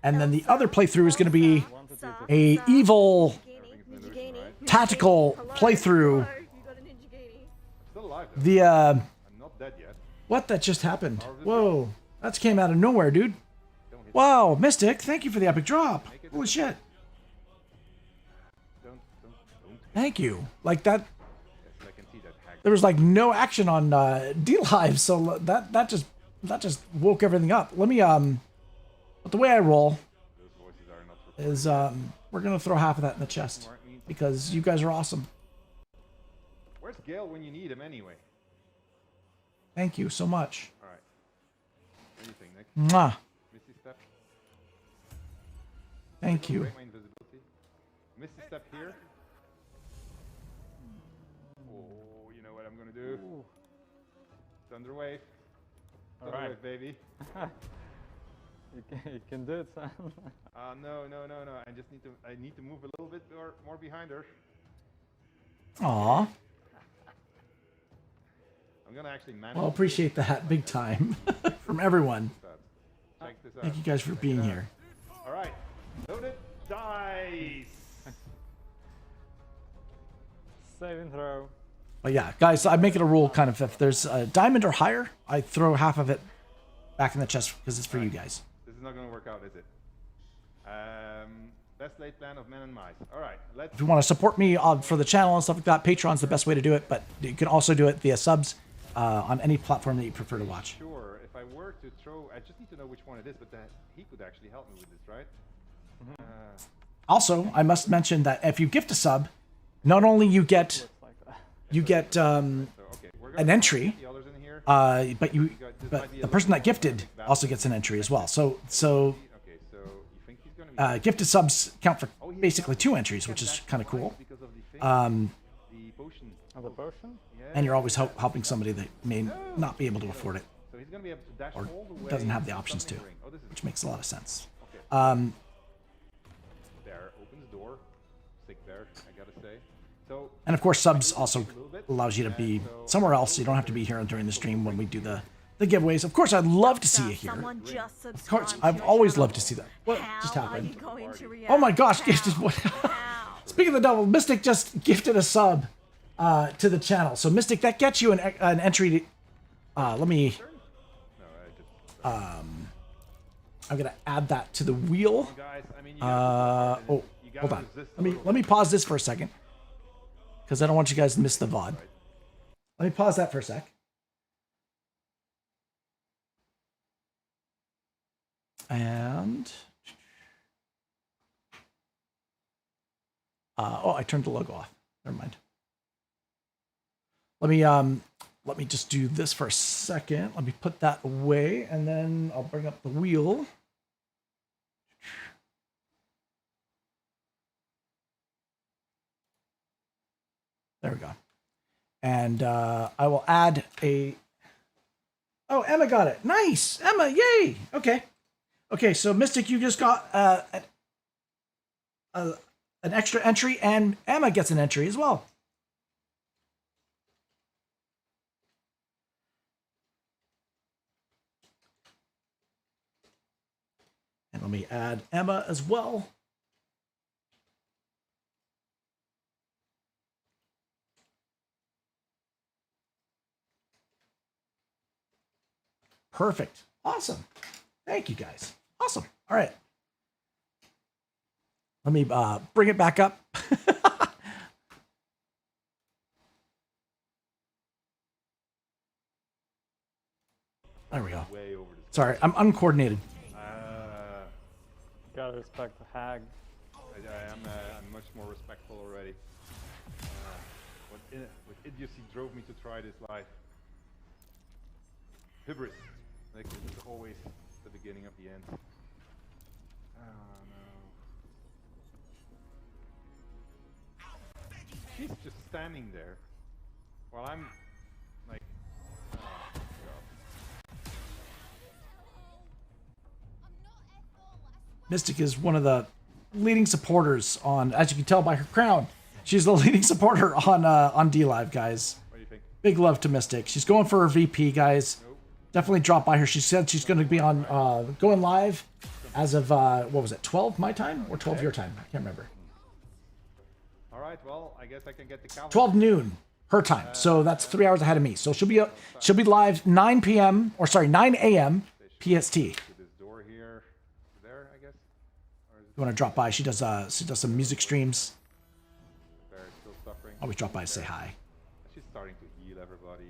then the other playthrough is going to be a evil tactical playthrough. The I'm not dead yet. what that just happened? Whoa, that came out of nowhere, dude. Wow, Mystic, thank you for the epic drop. Holy shit. Thank you. Like that. There was like no action on D-Live, so that just woke everything up. Let me but the way I roll is we're gonna throw half of that in the chest because you guys are awesome. Where's Gale when you need him anyway? Thank you so much. All right. What do you think, Nick? Mwah. Misty step. Thank you. Break my invisibility. Misty step here. Oh, you know what I'm gonna do? Ooh. Thunder wave. All Thunder right. wave, baby. You can do it, son. No. I need to move a little bit more behind her. Aw. I'm gonna actually manage. Well, appreciate that big time from everyone. Check this out. Thank you guys for being here. All right, loaded dice. Save and throw. But yeah, guys, I make it a rule kind of if there's a diamond or higher, I throw half of it back in the chest because it's for you guys. This is not gonna work out, is it? Best laid plan of men and mice. All right, let's. If you want to support me for the channel and stuff like that, Patreon's the best way to do it, but you can also do it via subs on any platform that you prefer to watch. Sure, if I were to throw, I just need to know which one it is, but he could actually help me with this, right? Also, I must mention that if you gift a sub, not only you get an entry, but the person that gifted also gets an entry as well. So gifted subs count for basically 2 entries, which is kind of cool. The potion? And you're always helping somebody that may not be able to afford it or doesn't have the options to, which makes a lot of sense. There, opens door. Sick there, I gotta say. So, and of course, subs also allows you to be somewhere else. You don't have to be here during the stream when we do the giveaways. Of course, I'd love to see you here. Of course, I've always loved to see that. What just happened? Oh my gosh, gifted what? Speaking of the devil, Mystic just gifted a sub to the channel. So Mystic, that gets you an entry to, let me, I'm gonna add that to the wheel. Oh, hold on. Let me pause this for a second, because I don't want you guys to miss the VOD. Let me pause that for a sec. And oh, I turned the logo off. Never mind. Let me just do this for a second. Let me put that away, and then I'll bring up the wheel. There we go. And I will add a... Oh, Emma got it. Nice. Emma, yay. Okay. Okay, so Mystic, you just got an extra entry, and Emma gets an entry as well. And let me add Emma as well. Perfect. Awesome. Thank you, guys. Awesome. All right. Let me bring it back up. There we go. Sorry, I'm uncoordinated. Gotta respect the hag. I'm much more respectful already. What idiocy drove me to try this life? Hubris. Like, this is always the beginning of the end. Oh no. She's just standing there while I'm like, oh god. Mystic is one of the leading supporters on, as you can tell by her crown, she's the leading supporter on DLive, guys. What do you think? Big love to Mystic. She's going for her VP, guys. Definitely drop by her. She said she's going to be on going live as of what was it, 12 my time or 12 your time? I can't remember. All right, well, I guess I can get the cavalry. 12 noon her time. So that's 3 hours ahead of me. So she'll be live 9 p.m. or sorry 9 a.m. PST. This door here, there, I guess. You want to drop by? She does some music streams. Bear is still suffering. Always drop by to say hi. She's starting to heal everybody.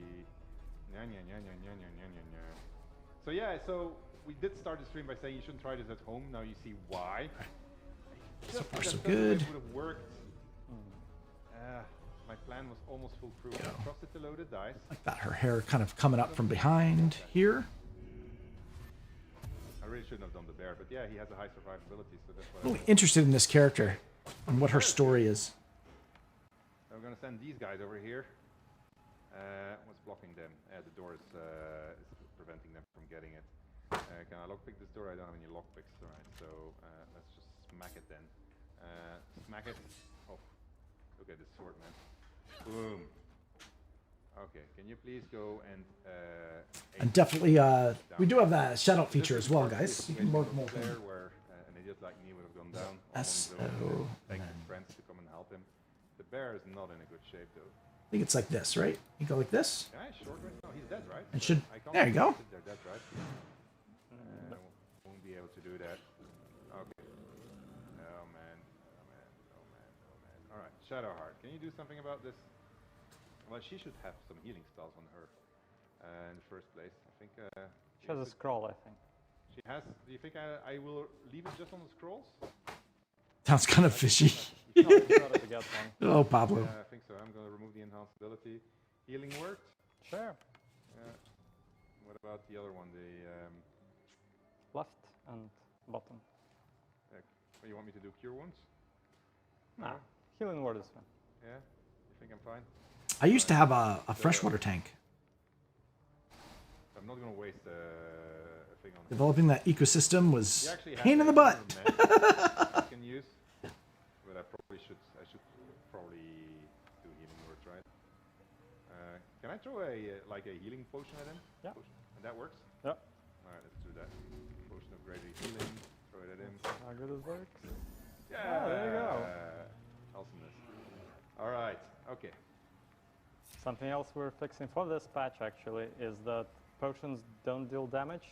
So yeah, so we did start the stream by saying you shouldn't try this at home. Now you see why. So far, so good. Would have worked. My plan was almost foolproof. I trusted the loaded dice. Like that, her hair kind of coming up from behind here. I really shouldn't have done the bear, but yeah, he has a high survivability, so that's what Really interested in this character and what her story is. So we're gonna send these guys over here. What's blocking them? The door is preventing them from getting it. Can I lockpick this door? I don't have any lockpicks. Alright, so let's just smack it then. Smack it. Oh, look at this sword, man. Boom. Okay, can you please go And definitely, we do have that Shadowheart feature as well, guys. You can work more. Where an idiot like me would have gone down. Beg his friends to come and help him. The bear is not in a good shape, though. I think it's like this, right? You go like this. Yeah, short right now. He's dead, right? It should. There you go. They're dead, right? Won't be able to do that. Okay. Oh man. Oh man. Oh man. Oh man. All right, Shadowheart. Can you do something about this? Well, she should have some healing spells on her in the first place. I think. She has a scroll, I think. She has. Do you think I will leave it just on the scrolls? Sounds kind of fishy. Oh, Pablo. Yeah, I think so. I'm going to remove the enhanced ability. Healing worked? Sure. What about the other one? The left and bottom. Oh, you want me to do cure wounds? Nah, healing word is fine. Yeah? You think I'm fine? I used to have a freshwater tank. I'm not going to waste a thing on it. Developing that ecosystem was pain in the butt. I can use, but I should probably do healing words, right? Can I throw like a healing potion at him? Yeah. And that works? Yeah. Alright, let's do that. Potion of greater healing, throw it at him. How good it works. Yeah, oh, there you go. Awesomeness. Alright, okay. Something else we're fixing for this patch actually is that potions don't deal damage,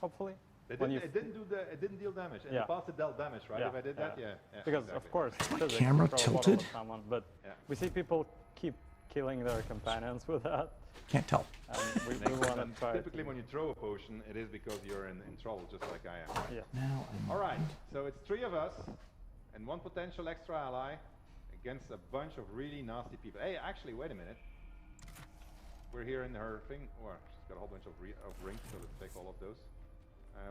hopefully. It didn't deal damage. In the past it dealt damage, right? Yeah. If I did that, yeah. Because exactly. of course, my camera tilted? Someone, but we see people keep killing their companions with that. Can't tell. We want to try. Typically, when you throw a potion, it is because you're in trouble, just like I am. Right? Yeah. Now all right. So it's 3 of us and 1 potential extra ally against a bunch of really nasty people. Hey, actually, wait a minute. We're here in her thing. Oh, she's got a whole bunch of rings, so let's take all of those.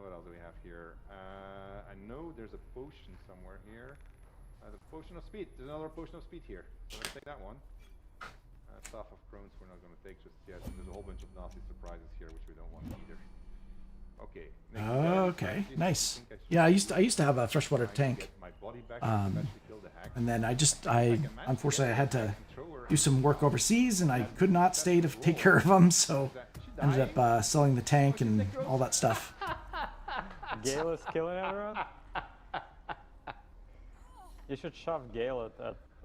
What else do we have here? I know there's a potion somewhere here. The potion of speed. There's another potion of speed here. So let's take that one. Staff of Crones we're not going to take just yet. There's a whole bunch of nasty surprises here which we don't want either. Okay. Okay, nice. Yeah, I used to have a freshwater tank. And then I unfortunately I had to do some work overseas and I could not stay to take care of them, so I ended up selling the tank and all that stuff. Gale is killing everyone? You should shove Gale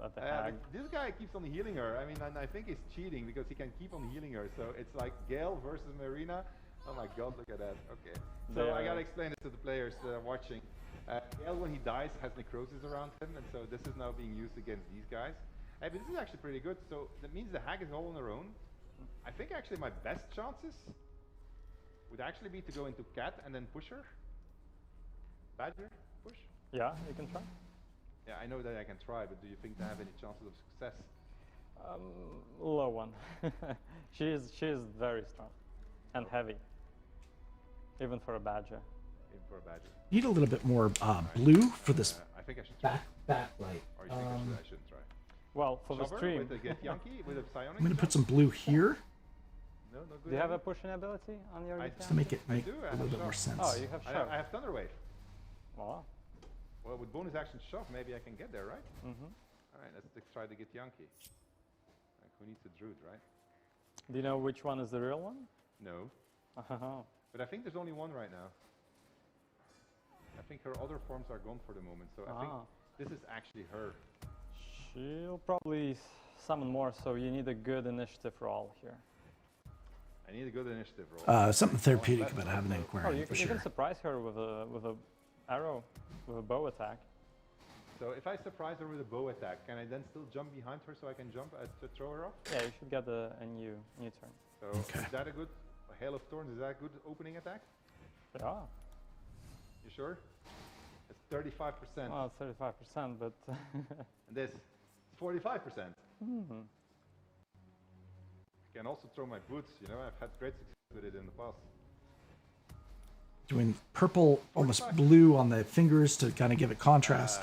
at the hag. This guy keeps on healing her. I mean, and I think he's cheating because he can keep on healing her. So it's like Gale versus Marina. Oh my god, look at that. Okay. So I gotta explain it to the players watching. Gale, when he dies, has necrosis around him, and so this is now being used against these guys. Hey, but this is actually pretty good. So that means the hag is all on her own. I think actually my best chances would actually be to go into Cat and then push her. Badger, push. Yeah, you can try. Yeah, I know that I can try, but do you think they have any chances of success? Low one. she is very strong and heavy, even for a badger. Even for a badger. Need a little bit more blue for this I think I should try. backlight. Or you think I shouldn't try? Well, for the stream. With a Yankee, with a psionic I'm gonna put some blue here. No, no good. Do you have a pushing ability on your? Just to make it make a little bit more sense. Oh, you have shove. I have Thunder Wave. Wow. Well, with bonus action shove, maybe I can get there, right? Mm-hmm. All right, let's try to get Yankee. Who needs a Druid, right? Do you know which one is the real one? No. Oh. But I think there's only one right now. I think her other forms are gone for the moment, so I think this is actually her. She'll probably summon more, so you need a good initiative roll here. I need a good initiative roll. Something therapeutic about having an aquarium, you can surprise her with a arrow, with a bow attack. So if I surprise her with a bow attack, can I then still jump behind her so I can jump to throw her off? Yeah, you should get a new turn. So is that a good Hail of Thorns? Is that a good opening attack? Yeah. You sure? It's 35%. Well, it's 35%, but and this, it's 45%. Hmm. I can also throw my boots, you know, I've had great success with it in the past. Doing purple, almost blue on the fingers to kind of give it contrast.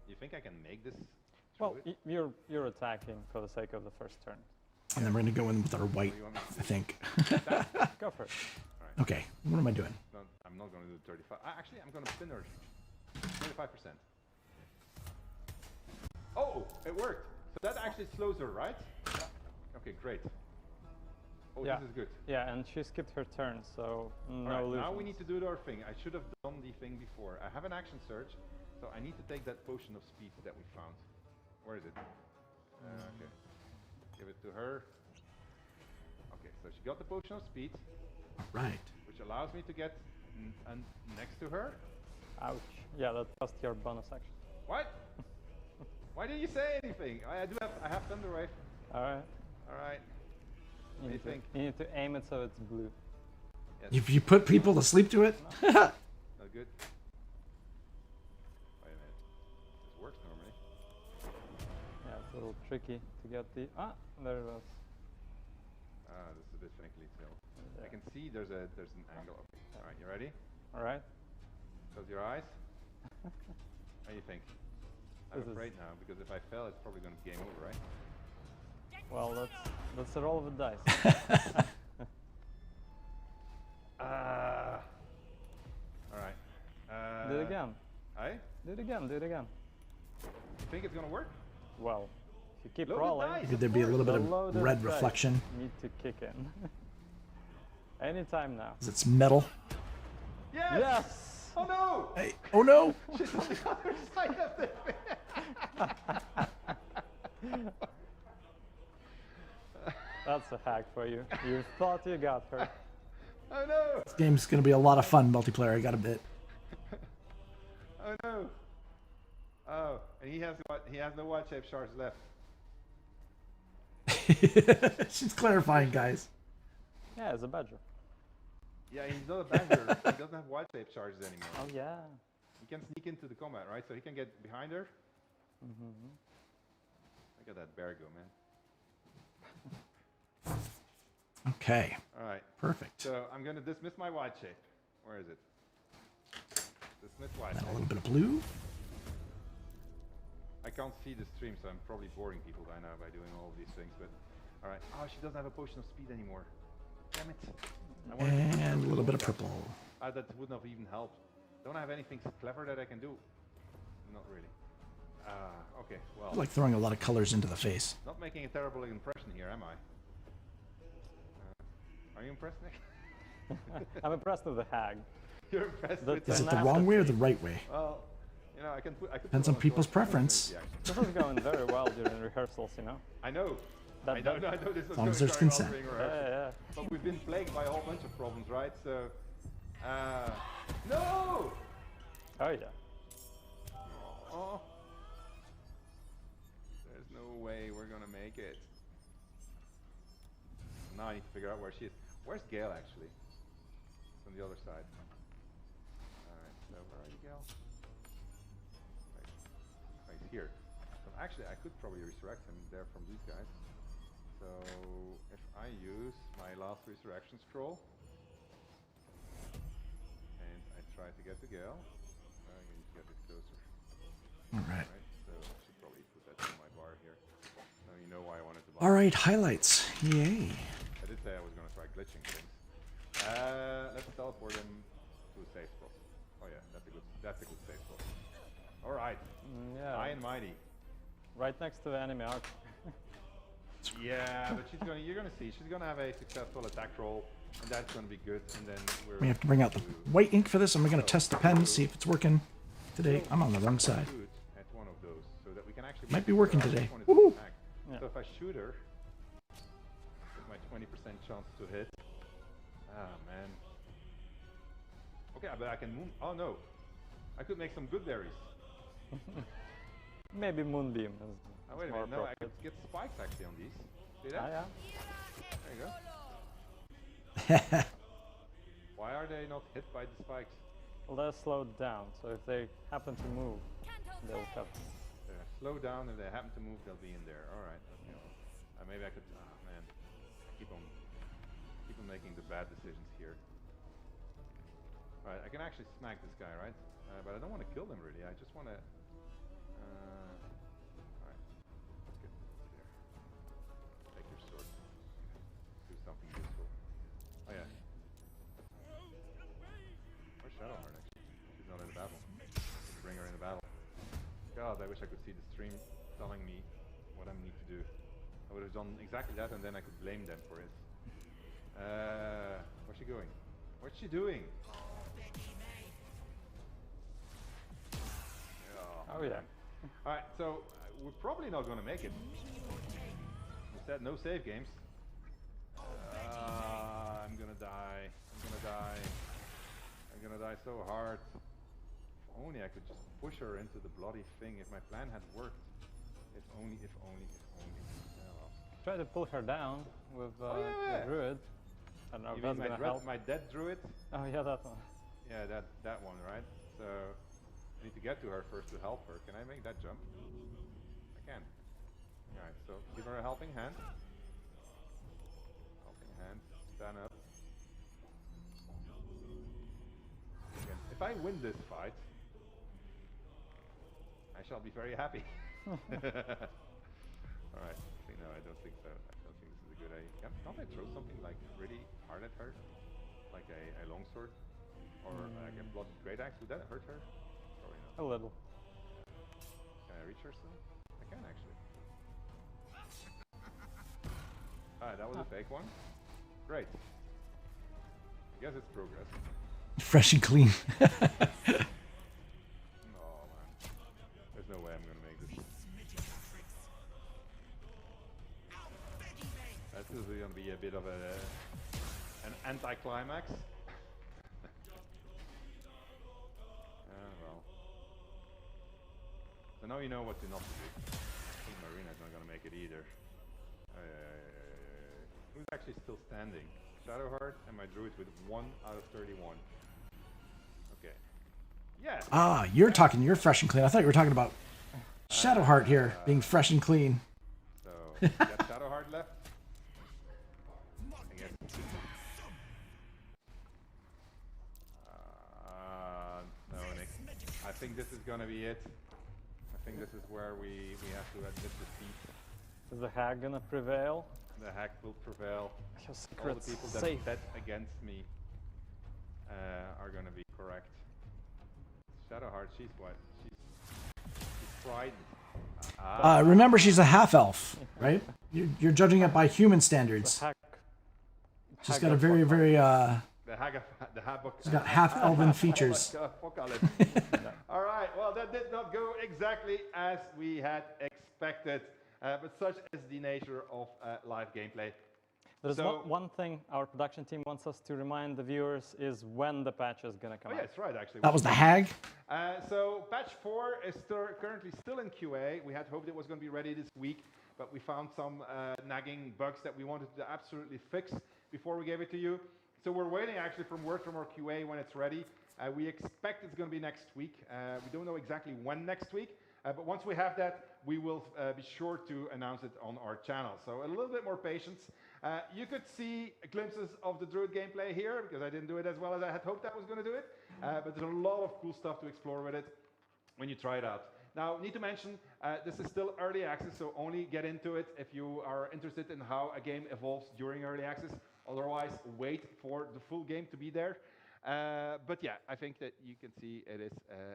You think I can make this? Well, you're attacking for the sake of the first turn. And then we're going to go in with our white, I think. Go for it. Right. Okay, what am I doing? No, I'm not going to do 35. Actually, I'm going to spin her 25%. Oh, it worked. So that actually slows her, right? Okay, great. Oh, Yeah. this is good. Yeah, and she skipped her turn, so no Alright, illusions. now we need to do our thing. I should have done the thing before. I have an action surge, so I need to take that potion of speed that we found. Where is it? Okay. Give it to her. Okay, so she got the potion of speed. Right. Which allows me to get next to her. Ouch. Yeah, that cost your bonus action. What? Why didn't you say anything? I have Thunder Wave. Alright. Alright. You What do you need, think? you need to aim it so it's blue. Yes. If you put people to sleep to it? Not good. Wait a minute. This works normally. Yeah, it's a little tricky to get the... Ah, there it was. This is a bit finicky still. Yeah. I can see there's an angle. Okay. Alright, you ready? Alright. Close your eyes. What do you think? I'm afraid now, because if I fail, it's probably going to be game over, right? Well, that's a roll of the dice. Alright. Do it again. Aye? Do it again, do it again. You think it's going to work? Well, if you keep Load the rolling... dice, Could there be a little bit the of loaded red dice reflection? need to kick in. Anytime now. Because it's metal. Yes! Yes! Oh no! Hey, oh no! She's on the other side of the That's a hack for you. You thought you got her. Oh no! This game's going to be a lot of fun multiplayer, I got a bit. Oh no! Oh, and he has what? He has no wild shape shards left. She's clarifying, guys. Yeah, it's a badger. Yeah, he's not a badger. He doesn't have wild shape charges anymore. Oh yeah. He can sneak into the combat, right? So he can get behind her. Mm-hmm. Look at that bear go, man. Okay. All right. Perfect. So I'm going to dismiss my wild shape. Where is it? Dismiss wild And shape. a little bit of blue. I can't see the stream, so I'm probably boring people by now by doing all of these things. But all right. Oh, she doesn't have a potion of speed anymore. Damn it. And a little bit of purple. That wouldn't have even helped. Don't I have anything clever that I can do? Not really. Okay, well. I like throwing a lot of colors into the face. Not making a terrible impression here, am I? Are you impressed, Nick? I'm impressed with the hag. You're impressed with Is it the wrong way or the right way? Well, you know, I could Depends on people's preference. This is going very well during rehearsals, you know? I know. That, I know this was As long as going there's very well consent. during rehearsals. Yeah. But we've been plagued by a whole bunch of problems, right? So, no! Oh yeah. Oh. There's no way we're gonna make it. Now I need to figure out where she is. Where's Gale actually? From the other side. Alright, so where are you, Gale? Right. Oh, he's here. So actually, I could probably resurrect him there from these guys. So if I use my last resurrection scroll and I try to get to Gale, I need to get it closer. Alright. So I should probably put that on my bar here. Now you know why I wanted to buy. Alright, highlights. Yay. I did say I was going to try glitching things. Let's teleport him to a safe spot. Oh yeah, that's a good safe spot. Alright. Yeah. High and mighty. Right next to the enemy arc. Yeah, but you're gonna see, she's gonna have a successful attack roll, and that's gonna be good, and then We have to bring out the white ink for this, and we're going to test the pen, see if it's working today. I'm on the wrong side. at one of those, so that we can actually Might be working today. Woohoo! Woohoo! Yeah. So if I shoot her, with my 20% chance to hit. Ah man. Okay, but I can moon. Oh no, I could make some good berries. Maybe Moonbeam is Oh wait a more minute, no, I appropriate. could get spikes actually on these. See that? Ah, yeah. There you go. Why are they not hit by the spikes? Well, they're slowed down, so if they happen to move, they'll cut. They're slow down. If they happen to move, they'll be in there. All right. Okay. Maybe I could. Oh man, keep on making the bad decisions here. All right, I can actually smack this guy, right? But I don't want to kill him really. I just want to. All right. That's good. There. Take your sword. Do something useful. Oh yeah. Where's Shadowheart actually? She's not in the battle. Let's bring her in the battle. God, I wish I could see the stream telling me what I need to do. I would have done exactly that, and then I could blame them for it. Where's she going? What's she doing? Oh yeah. Alright, so we're probably not going to make it. We said no save games. I'm gonna die. I'm gonna die so hard. If only I could just push her into the bloody thing. If my plan had worked. If only. Oh, well. Try to pull her down with the druid. I don't know if You that's mean gonna help. my dead druid? Oh yeah, that one. Yeah, that one, right? So I need to get to her first to help her. Can I make that jump? I can. Alright, so give her a helping hand. Helping hand. Stand up. Again, if I win this fight, I shall be very happy. Alright, actually no, I don't think so. I don't think this is a good idea. Can't I throw something like really hard at her? Like a longsword? Or like a blood great axe? Would that hurt her? Probably not. A little. Can I reach her still? I can actually. Alright, that was a fake one. Great. I guess it's progress. Fresh and clean. Oh man. There's no way I'm gonna make this. This is gonna be a bit of an anticlimax. Well. So now you know what to not to do. I think Marina's not gonna make it either. Who's actually still standing? Shadowheart and my druid with 1 out of 31. Okay. Yeah. Ah, you're fresh and clean. I thought you were talking about Shadowheart here being fresh and clean. So, you got Shadowheart left? I guess. No, Nick. I think this is gonna be it. I think this is where we have to admit defeat. Is the hag gonna prevail? The hack will prevail. All the people that bet against me are gonna be correct. Shadowheart, she's what? She's frightened. Remember, she's a half elf, right? You're judging it by human standards. She's got a very, very. She's got half elven features. All right. Well, that did not go exactly as we had expected. But such is the nature of live gameplay. There's one thing our production team wants us to remind the viewers is when the patch is going to come out. Oh, yes, right, actually. That was the hag? So patch 4 is currently still in QA. We had hoped it was going to be ready this week, but we found some nagging bugs that we wanted to absolutely fix before we gave it to you. So we're waiting actually for word from our QA when it's ready. We expect it's going to be next week. We don't know exactly when next week. But once we have that, we will be sure to announce it on our channel. So a little bit more patience. You could see glimpses of the Druid gameplay here, because I didn't do it as well as I had hoped I was going to do it. But there's a lot of cool stuff to explore with it when you try it out. Now, need to mention, this is still early access, so only get into it if you are interested in how a game evolves during early access. Otherwise, wait for the full game to be there. But yeah, I think that you can see it is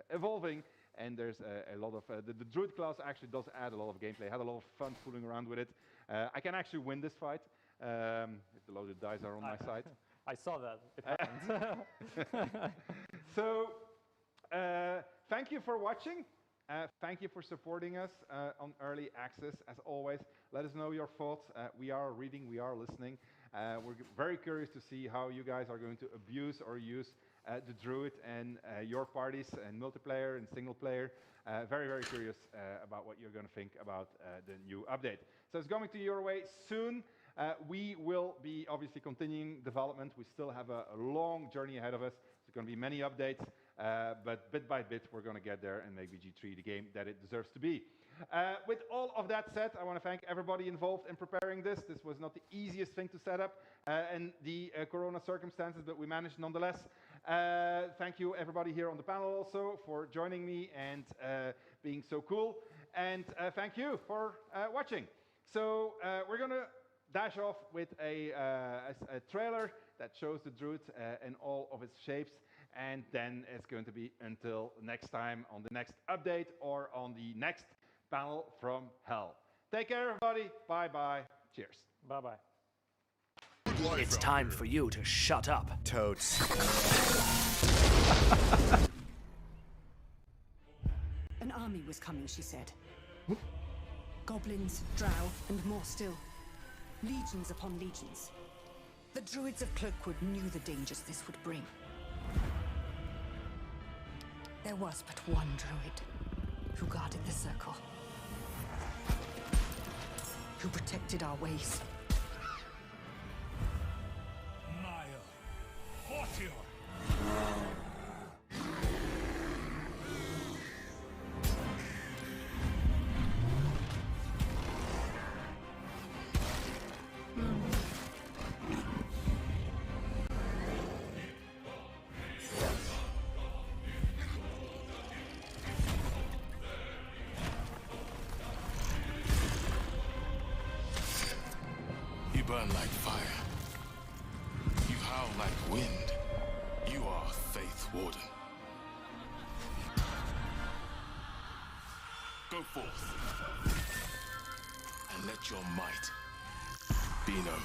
evolving. And there's a lot of the Druid class actually does add a lot of gameplay. I had a lot of fun fooling around with it. I can actually win this fight if the loaded dice are on my side. I saw that. It happened. So, thank you for watching. Thank you for supporting us on early access. As always, let us know your thoughts. We are reading, we are listening. We're very curious to see how you guys are going to abuse or use the Druid and your parties and multiplayer and single player. Very, very curious about what you're going to think about the new update. So it's coming to your way soon. We will be obviously continuing development. We still have a long journey ahead of us. There's going to be many updates, but bit by bit we're going to get there and make BG3 the game that it deserves to be. With all of that said, I want to thank everybody involved in preparing this. This was not the easiest thing to set up in the corona circumstances, but we managed nonetheless. Thank you everybody here on the panel also for joining me and being so cool. And thank you for watching. So we're going to dash off with a trailer that shows the Druid in all of its shapes. And then it's going to be until next time on the next update or on the next panel from Hell. Take care, everybody. Bye-bye. Cheers. Bye-bye. It's time for you to shut up. Totes. An army was coming, she said. Goblins, drow, and more still. Legions upon legions. The druids of Cloakwood knew the dangers this would bring. There was but one druid who guarded the circle, who protected our ways. You burn like fire. You howl like wind. You are Faith Warden. Go forth and let your might be known.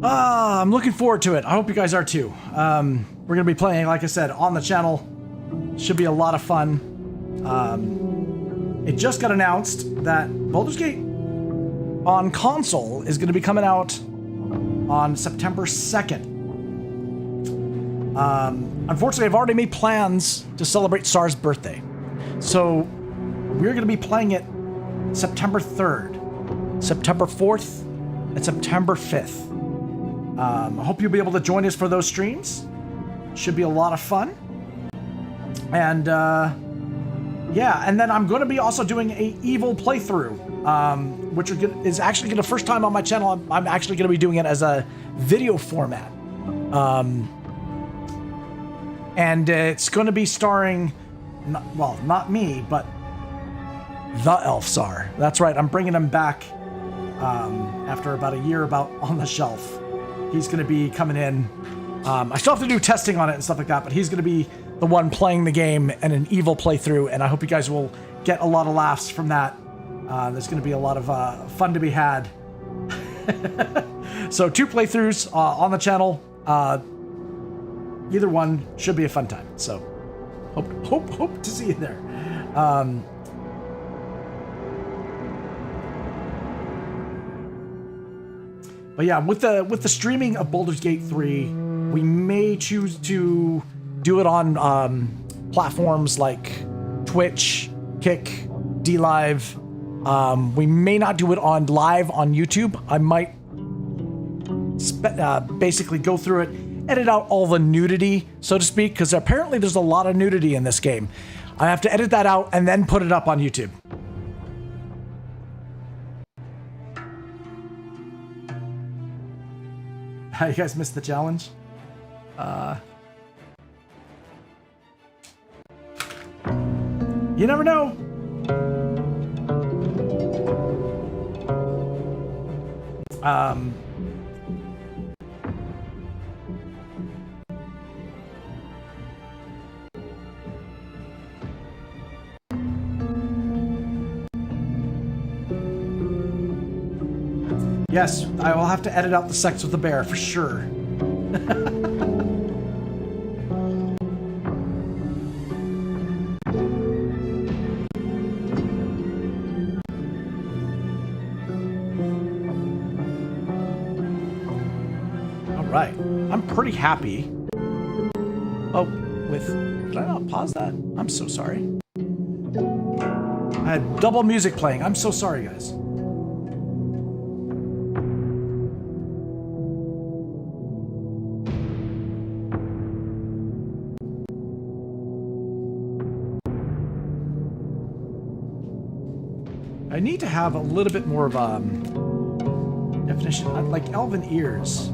I'm looking forward to it. I hope you guys are too. We're going to be playing, like I said, on the channel. Should be a lot of fun. It just got announced that Baldur's Gate on console is going to be coming out on September 2nd. Unfortunately, I've already made plans to celebrate Sar's birthday. So we're going to be playing it September 3rd, September 4th, and September 5th. I hope you'll be able to join us for those streams. Should be a lot of fun. And yeah, and then I'm going to be also doing a evil playthrough, which is actually going to first time on my channel. I'm actually going to be doing it as a video format, and it's going to be starring, well, not me, but the ELFSAR. That's right. I'm bringing him back after about a year on the shelf. He's going to be coming in. I still have to do testing on it and stuff like that, but he's going to be the one playing the game and an evil playthrough, and I hope you guys will get a lot of laughs from that. There's going to be a lot of fun to be had. So 2 playthroughs on the channel. Either one should be a fun time. So hope to see you there. But yeah, with the streaming of Baldur's Gate 3, we may choose to do it on platforms like Twitch, Kick, DLive. We may not do it live on YouTube. I might basically go through it, edit out all the nudity, so to speak, because apparently there's a lot of nudity in this game. I have to edit that out and then put it up on YouTube. You guys missed the challenge? You never know. Yes, I will have to edit out the sex with the bear for sure. All right, I'm pretty happy. Oh, did I not pause that? I'm so sorry. I had double music playing. I'm so sorry, guys. I need to have a little bit more of a definition, like elven ears.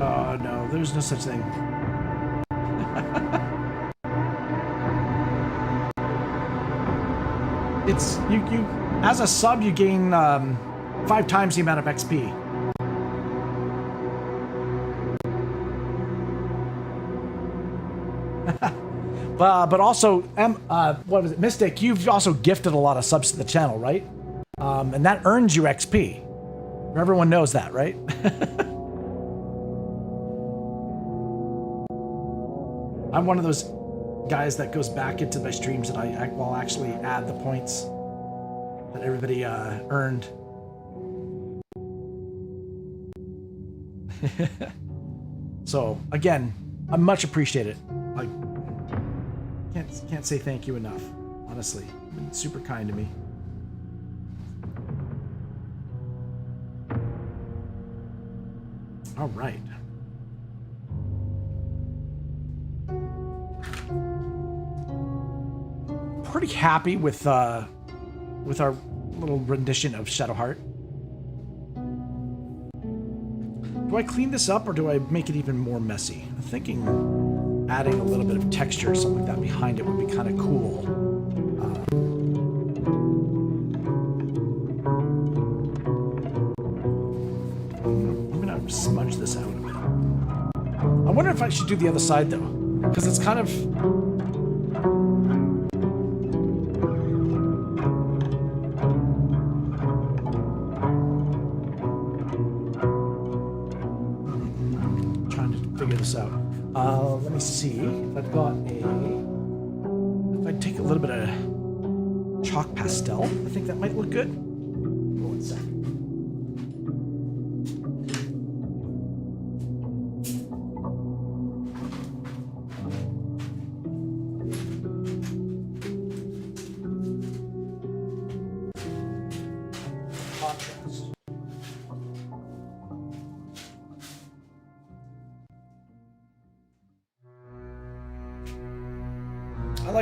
Oh no, there's no such thing. It's you as a sub you gain 5 times the amount of XP. But also what was it, Mystic, you've also gifted a lot of subs to the channel, right? And that earns you XP. Everyone knows that, right? I'm one of those guys that goes back into my streams and I'll actually add the points that everybody earned. So again, I much appreciate it. I can't say thank you enough. Honestly, you've been super kind to me. All right. Pretty happy with our little rendition of Shadowheart. Do I clean this up or do I make it even more messy? I'm thinking adding a little bit of texture or something like that behind it would be kind of cool. I'm gonna smudge this out a bit. I wonder if I should do the other side though, because it's kind of... out. Let me see if I've got if I take a little bit of chalk pastel, I think that might look good. One second.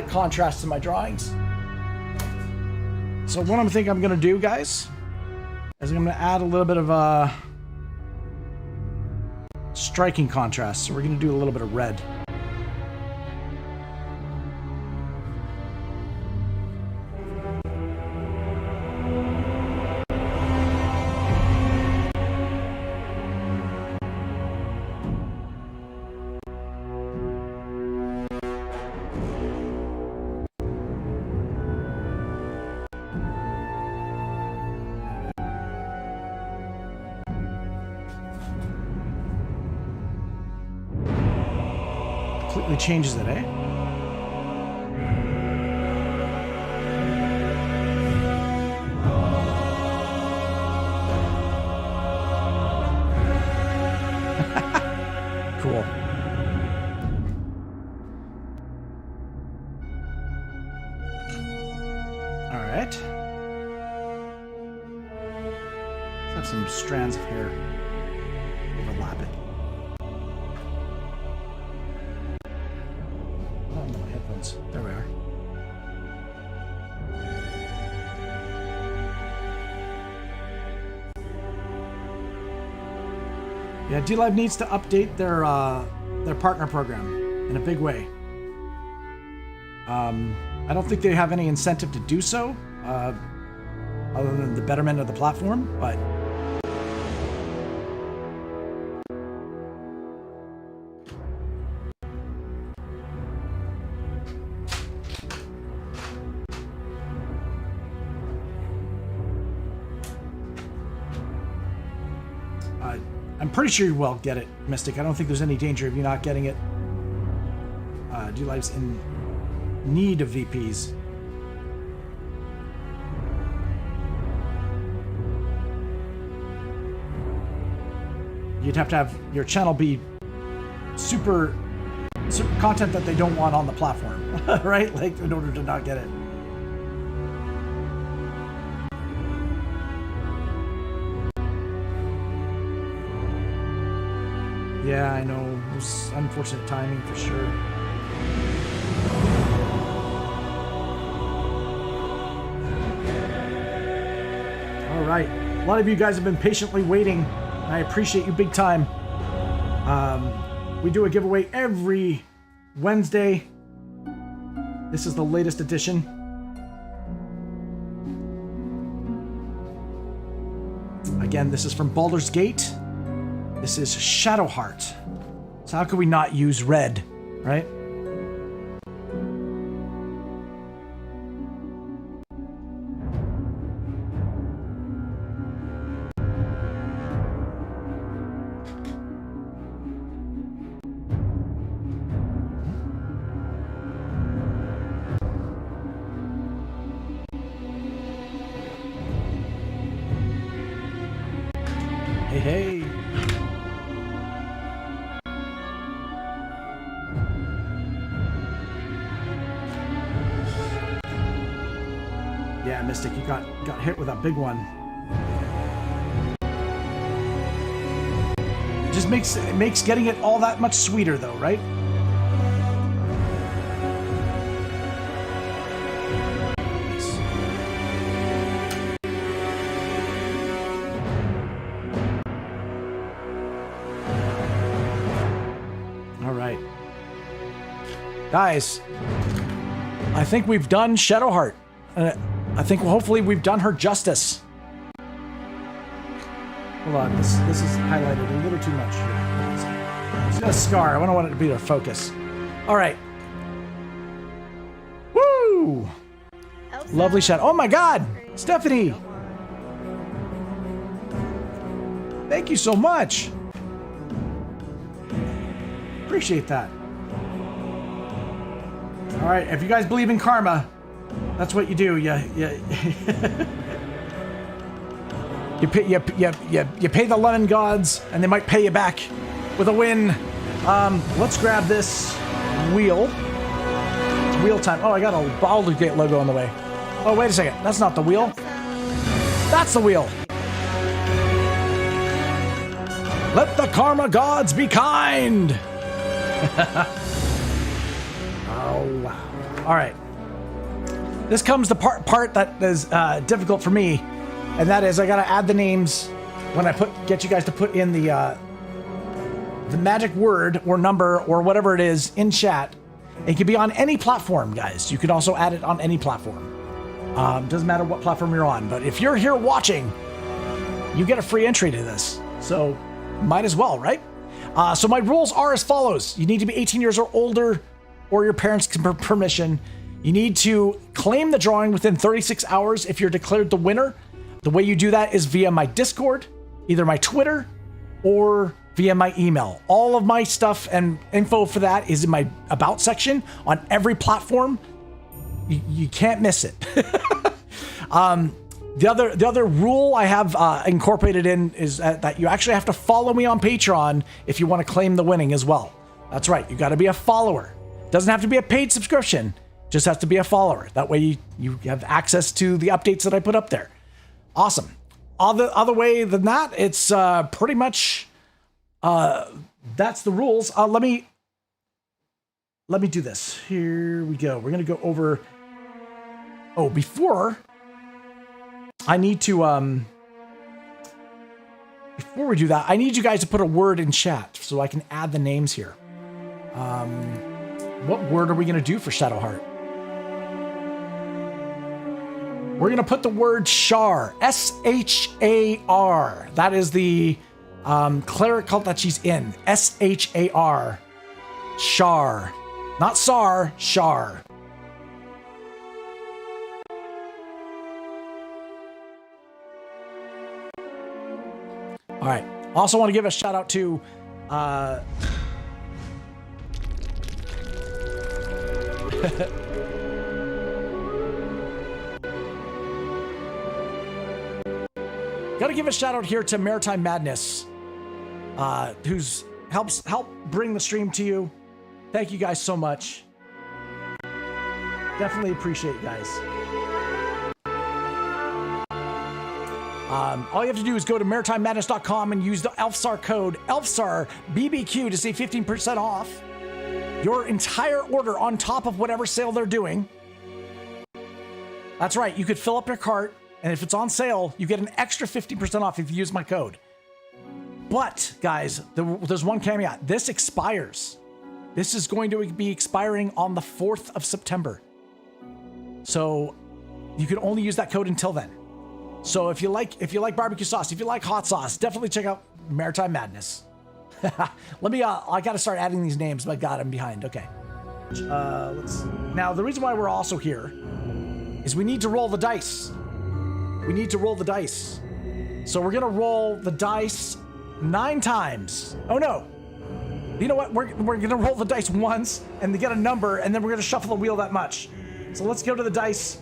Contrast in my drawings. So what I'm thinking I'm gonna do, guys, is I'm gonna add a little bit of striking contrast. So we're gonna do a little bit of red. Changes it, eh? Cool. All right. Let's have some strands of hair overlap it. There we are. Yeah, DLive needs to update their partner program in a big way. I don't think they have any incentive to do so, other than the betterment of the platform, but I'm pretty sure you will get it, Mystic. I don't think there's any danger of you not getting it. DLive's in need of VPs. You'd have to have your channel be super content that they don't want on the platform, right? Like, in order to not get it. Yeah, I know. It was unfortunate timing for sure. All right. A lot of you guys have been patiently waiting. I appreciate you big time. We do a giveaway every Wednesday. This is the latest edition. Again, this is from Baldur's Gate. This is Shadowheart. So how could we not use red, right? Hey. Yeah, Mystic, you got hit with a big one. It makes getting it all that much sweeter though, right? Guys, I think we've done Shadowheart. I think hopefully we've done her justice. Hold on, this is highlighted a little too much here. She's got a scar. I don't want it to be the focus. All right. Woo! Lovely shot. Oh my God, Stephanie! Thank you so much. Appreciate that. All right, if you guys believe in karma, that's what you do. You pay the lemon gods, and they might pay you back with a win. Let's grab this wheel. It's wheel time. Oh, I got a Baldur Gate logo on the way. Oh, wait a second. That's not the wheel. That's the wheel. Let the karma gods be kind. Oh, wow. All right. This comes the part that is difficult for me, and that is I got to add the names when I get you guys to put in the magic word or number or whatever it is in chat. It can be on any platform, guys. You can also add it on any platform. Doesn't matter what platform you're on, but if you're here watching, you get a free entry to this. So might as well, right? So my rules are as follows. You need to be 18 years or older, or your parents' permission. You need to claim the drawing within 36 hours if you're declared the winner. The way you do that is via my Discord, either my Twitter, or via my email. All of my stuff and info for that is in my About section on every platform. You can't miss it. The other rule I have incorporated in is that you actually have to follow me on Patreon if you want to claim the winning as well. That's right. You got to be a follower. Doesn't have to be a paid subscription, just has to be a follower. That way you have access to the updates that I put up there. Awesome. Other way than that, it's pretty much that's the rules. Let me do this. Here we go. We're gonna go over. Oh, before I need to before we do that, I need you guys to put a word in chat so I can add the names here. What word are we going to do for Shadowheart? We're going to put the word Shar. S-H-A-R. That is the cleric cult that she's in. S-H-A-R. Shar. Not Sar, Shar. All right. Also want to give a shout out to Gotta give a shout out here to Maritime Madness, who's help bring the stream to you. Thank you guys so much. Definitely appreciate you guys. All you have to do is go to maritimemadness.com and use the ELFSAR code ELFSAR BBQ to save 15% off your entire order on top of whatever sale they're doing. That's right. You could fill up your cart, and if it's on sale, you get an extra 15% off if you use my code. But, guys, there's one caveat. This expires. This is going to be expiring on the 4th of September. So, you can only use that code until then. So, if you like barbecue sauce, if you like hot sauce, definitely check out Maritime Madness. Let me, I gotta start adding these names, but God, I'm behind. Okay. Now, the reason why we're also here is we need to roll the dice. We need to roll the dice. So we're gonna roll the dice 9 times. Oh no. You know what? We're gonna roll the dice once and get a number, and then we're gonna shuffle the wheel that much. So let's go to the dice.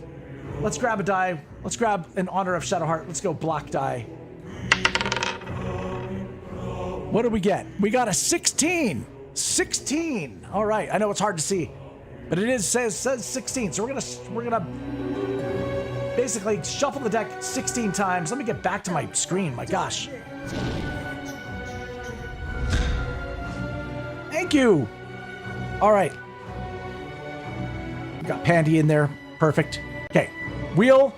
Let's grab a die. Let's grab, in honor of Shadowheart, let's go black die. What do we get? We got a 16. 16. All right. I know it's hard to see, but it says 16. So we're gonna basically shuffle the deck 16 times. Let me get back to my screen. My gosh. Thank you. All right. We got Pandy in there. Perfect. Okay. Wheel.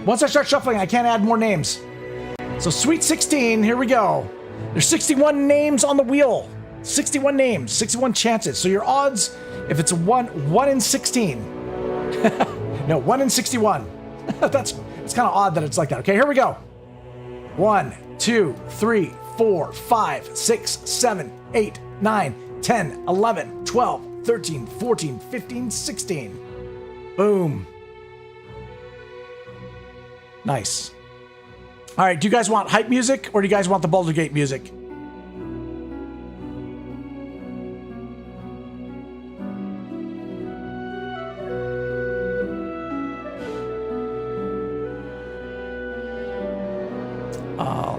Once I start shuffling, I can't add more names. So sweet 16. Here we go. There's 61 names on the wheel. 61 names, 61 chances. So your odds, if it's 1 in 16. No, 1 in 61. It's kind of odd that it's like that. Okay, here we go. 1, 2, 3, 4, 5, 6, 7, 8, 9, 10, 11, 12, 13, 14, 15, 16. Boom. Nice. All right, do you guys want hype music or do you guys want the Baldur Gate music?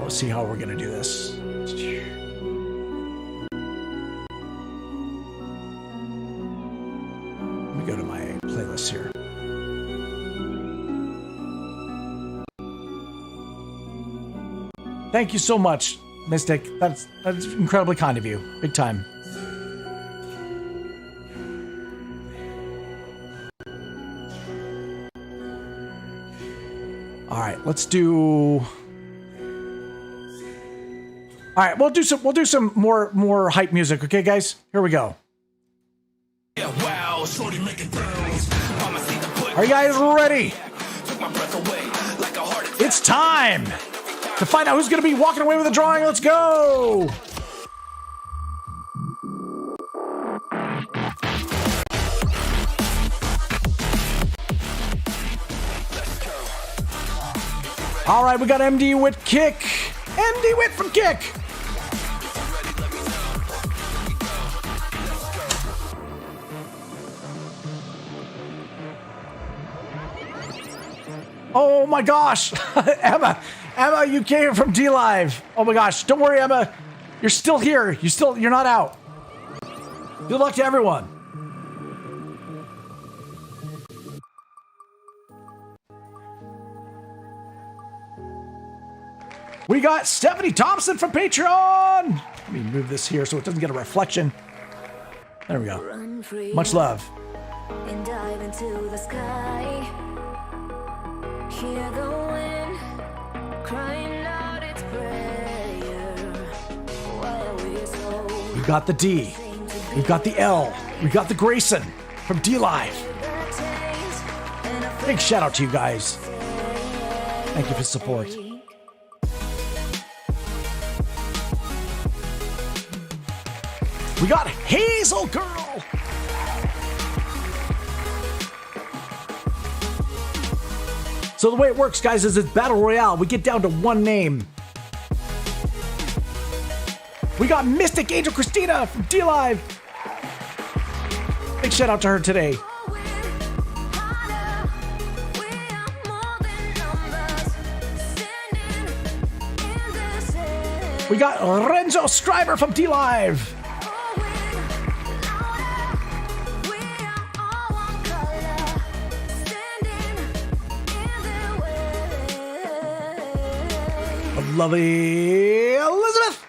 Let's see how we're going to do this. Let me go to my playlist here. Thank you so much, Mystic. That's incredibly kind of you. Big time. All right, let's do. All right, we'll do some more hype music, okay, guys? Here we go. Yeah, wow, shorty making throws. Are you guys ready? It's time to find out who's going to be walking away with the drawing. Let's go! All right, we got MD Wit Kick. MD Wit from Kick. Oh my gosh, Emma, you came from D-Live. Oh my gosh, don't worry, Emma. You're still here. You're not out. Good luck to everyone. We got Stephanie Thompson from Patreon. Let me move this here so it doesn't get a reflection. There we go. Much love. And dive into the sky. Hear the wind crying out its prayer. While we slow. We got the D. We got the L. We got the Grayson from D-Live. Big shout out to you guys. Thank you for the support. We got Hazel Girl. So the way it works, guys, is it's Battle Royale. We get down to one name. We got MysticAngelCristina from D-Live. Big shout out to her today. We got Renzo Scriber from D-Live. Lovely Elizabeth.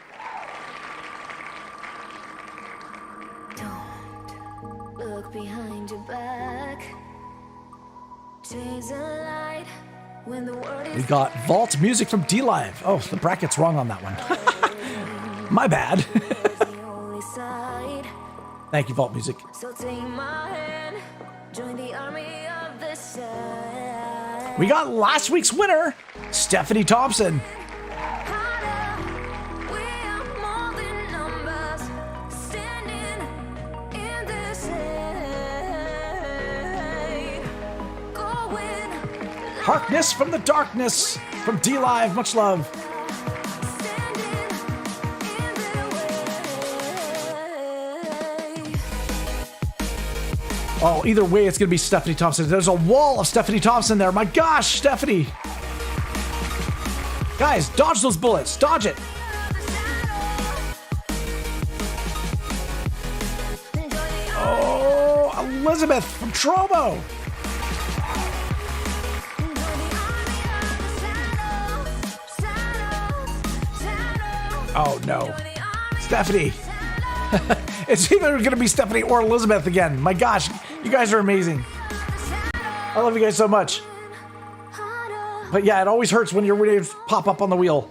Don't look behind your back. Chase a light when the world We is got Vault Music from D-Live. Oh, the bracket's wrong on that one. My bad. only side. Thank you, Vault Music. So take my hand, join the army of the sun. We got last week's winner, Stephanie Thompson. Harkness from the Darkness from D-Live. Much love. Oh, either way, it's going to be Stephanie Thompson. There's a wall of Stephanie Thompson there. My gosh, Stephanie. Guys, dodge those bullets. Dodge it. Oh, Elizabeth from Trobo. Oh, no. Stephanie. It's either going to be Stephanie or Elizabeth again. My gosh, you guys are amazing. I love you guys so much. But yeah, it always hurts when your waves pop up on the wheel.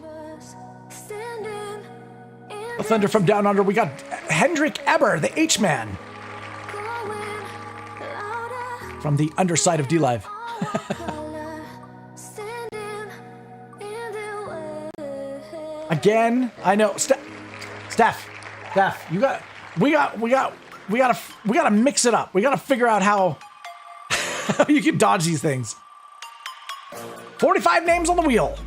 A thunder from down under. We got Hendrik Eber, the H-Man. From the underside of D-Live. Again, I know. Steph, we gotta mix it up. We gotta figure out how you can dodge these things. 45 names on the wheel.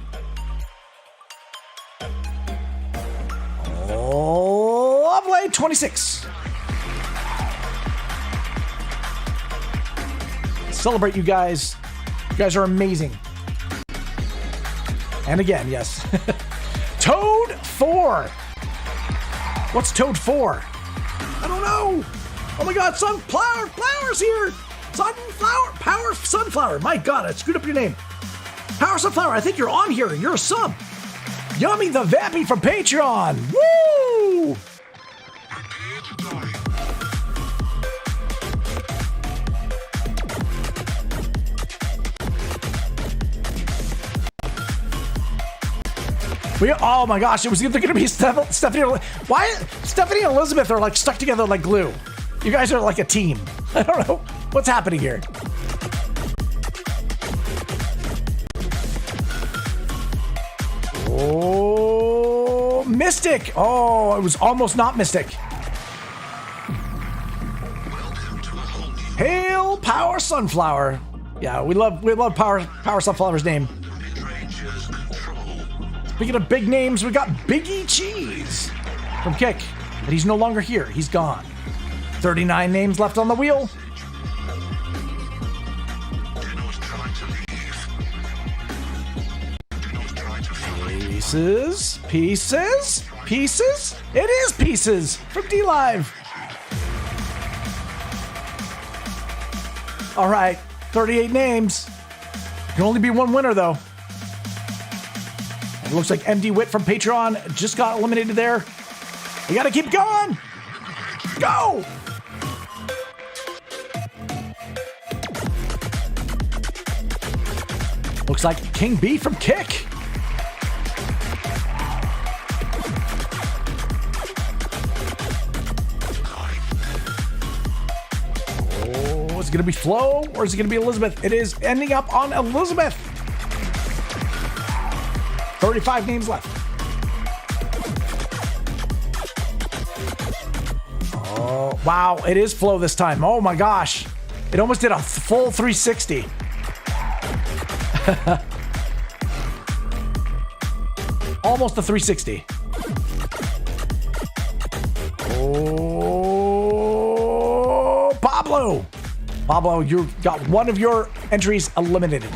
Oh, lovely. 26. Celebrate you guys. You guys are amazing. And again, yes. Toad 4. What's Toad 4? I don't know. Oh my God, Sunflower's here. Sunflower. My God, I screwed up your name. Power Sunflower, I think you're on here. You're a sub. Yummy the Vampy from Patreon. Woo! Oh my gosh, it was either going to be Stephanie or... Why? Stephanie and Elizabeth are like stuck together like glue. You guys are like a team. I don't know what's happening here. Oh, Mystic. Oh, it was almost not Mystic. Hail Power Sunflower. Yeah, we love Power Sunflower's name. Speaking of big names, we got Biggie Cheese from Kick, but he's no longer here. He's gone. 39 names left on the wheel. Pieces. It is Pieces from D-Live. All right, 38 names. Can only be one winner though. It looks like MD Wit from Patreon just got eliminated there. We gotta keep going. Go! Looks like King B from Kick. Oh, is it gonna be Flo or is it gonna be Elizabeth? It is ending up on Elizabeth. 35 names left. Oh, wow. It is Flo this time. Oh my gosh. It almost did a full 360. Almost a 360. Oh, Pablo. Pablo, you got one of your entries eliminated.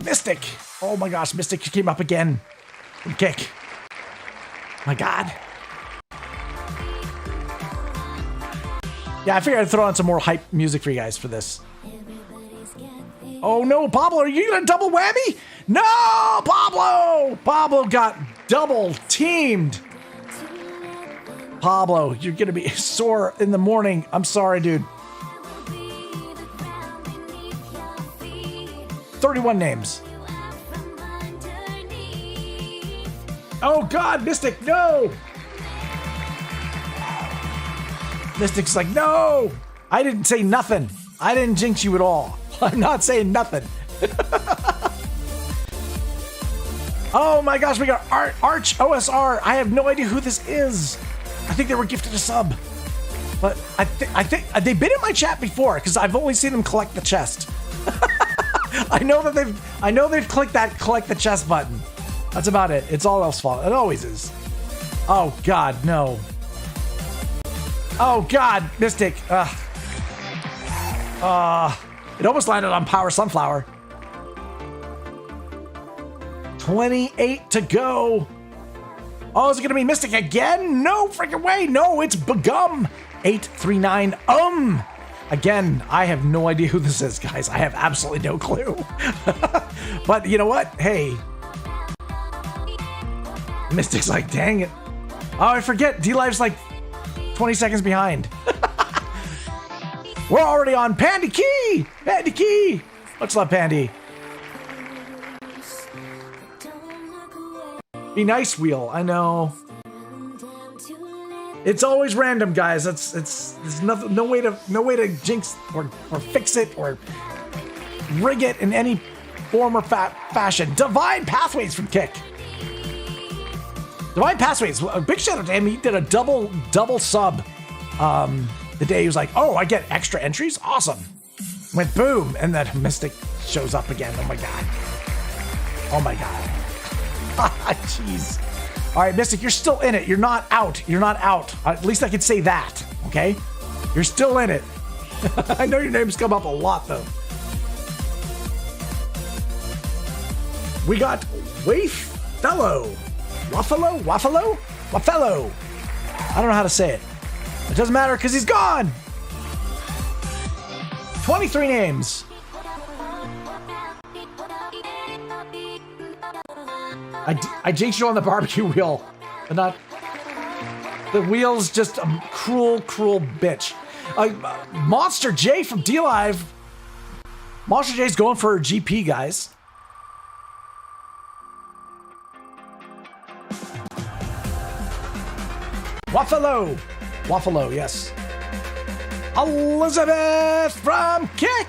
Mystic. Oh my gosh, Mystic came up again. Kick. My God. Yeah, I figured I'd throw on some more hype music for you guys for this. Oh no, Pablo, are you gonna double whammy? No, Pablo! Pablo got double teamed. Pablo, you're gonna be sore in the morning. I'm sorry, dude. 31 names. Oh God, Mystic, no! Mystic's like, no! I didn't say nothing. I didn't jinx you at all. I'm not saying nothing. Oh my gosh, we got Arch OSR. I have no idea who this is. I think they were gifted a sub. But I think they've been in my chat before because I've only seen them collect the chest. I know they've clicked that collect the chest button. That's about it. It's all else fault. It always is. Oh God, no. Oh God, Mystic. It almost landed on Power Sunflower. 28 to go. Oh, is it gonna be Mystic again? No freaking way. No, it's Begum 839. Again, I have no idea who this is, guys. I have absolutely no clue. But you know what? Hey. Mystic's like, dang it. Oh, I forget. D-Live's like 20 seconds behind. We're already on Pandy Key! Pandy Key! Much love, Pandy. Be nice, Wheel. I know. It's always random, guys. There's nothing, no way to jinx or fix it or rig it in any form or fashion. Divine Pathways from Kick. Divine Pathways. A big shout out to him. He did a double sub. The day he was like, oh, I get extra entries? Awesome. Went boom, and then Mystic shows up again. Oh my God. Oh my God. Jeez. All right, Mystic, you're still in it. You're not out. You're not out. At least I could say that, okay? You're still in it. I know your name's come up a lot, though. We got Wafellow. Wafellow? I don't know how to say it. It doesn't matter because he's gone. 23 names. I jinxed you on the barbecue wheel, but not the wheel's just a cruel bitch. Monster J from D-Live. Monster J's going for a GP, guys. Waffalo, yes. Elizabeth from Kick.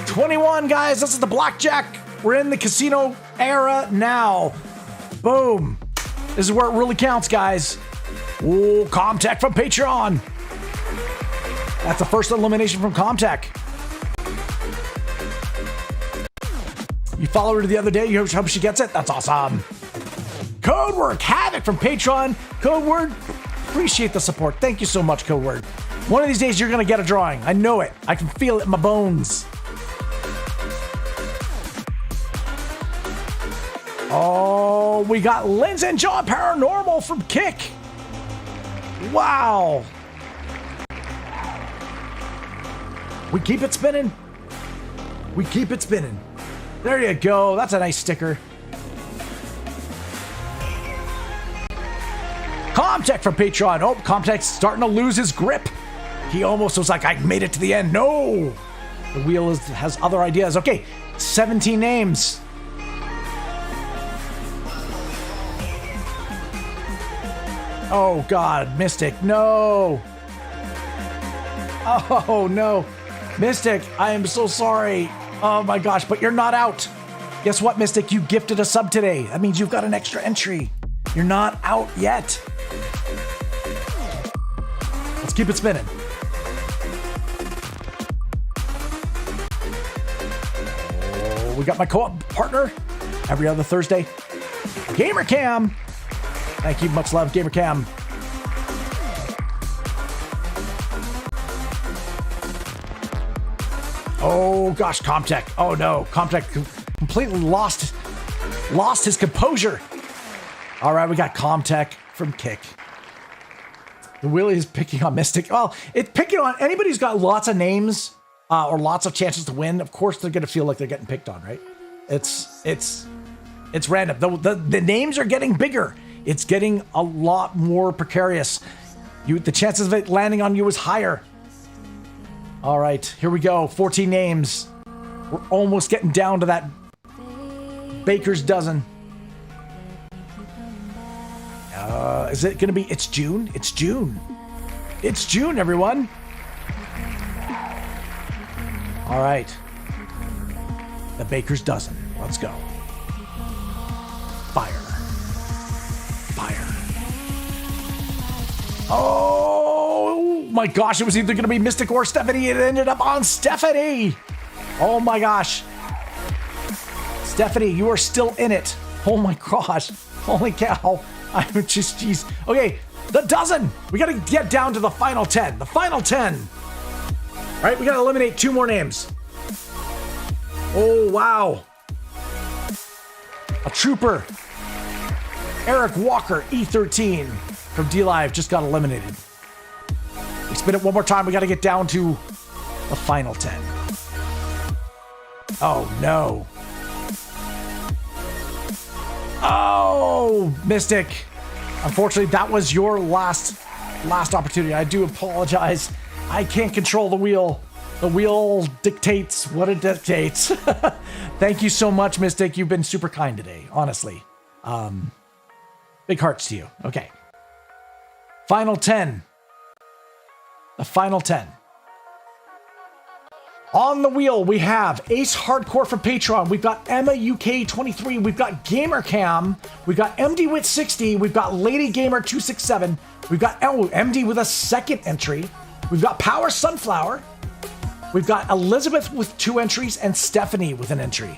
21, guys. This is the blackjack. We're in the casino era now. Boom. This is where it really counts, guys. Ooh, Comtech from Patreon. That's the first elimination from Comtech. You followed her the other day. You hope she gets it? That's awesome. Codeword Havoc from Patreon. Codeword, appreciate the support. Thank you so much, Codeword. One of these days you're gonna get a drawing. I know it. I can feel it in my bones. Oh, we got Linz and John Paranormal from Kick. Wow. We keep it spinning. We keep it spinning. There you go. That's a nice sticker. Comtech from Patreon. Oh, Comtech's starting to lose his grip. He almost was like, I made it to the end. No! The wheel has other ideas. Okay, 17 names. Oh, God. Mystic, no. Oh, no. Mystic, I am so sorry. Oh, my gosh, but you're not out. Guess what, Mystic? You gifted a sub today. That means you've got an extra entry. You're not out yet. Let's keep it spinning. Oh, we got my co-op partner every other Thursday. GamerCam. Thank you. Much love, GamerCam. Oh gosh, Comtech. Oh no, Comtech completely lost his composure. All right, we got Comtech from Kick. The Willie is picking on Mystic. Well, it's picking on anybody who's got lots of names or lots of chances to win. Of course, they're going to feel like they're getting picked on, right? It's random. The names are getting bigger. It's getting a lot more precarious. The chances of it landing on you is higher. All right, here we go. 14 names. We're almost getting down to that baker's dozen. Is it going to be? It's June. It's June. It's June, everyone. All right. The baker's dozen. Let's go. Fire. Fire. Oh my gosh, it was either going to be Mystic or Stephanie. It ended up on Stephanie. Oh my gosh. Stephanie, you are still in it. Oh my gosh. Holy cow. I'm just, jeez. Okay, the dozen. We got to get down to the final 10. The final 10. All right, we got to eliminate 2 more names. Oh, wow. A trooper. Eric Walker, E13 from D-Live just got eliminated. We spin it one more time. We got to get down to the final 10. Oh, no. Oh, Mystic. Unfortunately, that was your last opportunity. I do apologize. I can't control the wheel. The wheel dictates what it dictates. Thank you so much, Mystic. You've been super kind today, honestly. Big hearts to you. Okay. Final 10. The final 10. On the wheel, we have Ace Hardcore from Patreon. We've got Emma UK23. We've got GamerCam. We've got MD-Wit60. We've got Lady Gamer 267. We've got MD with a second entry. We've got Power Sunflower. We've got Elizabeth with 2 entries and Stephanie with an entry.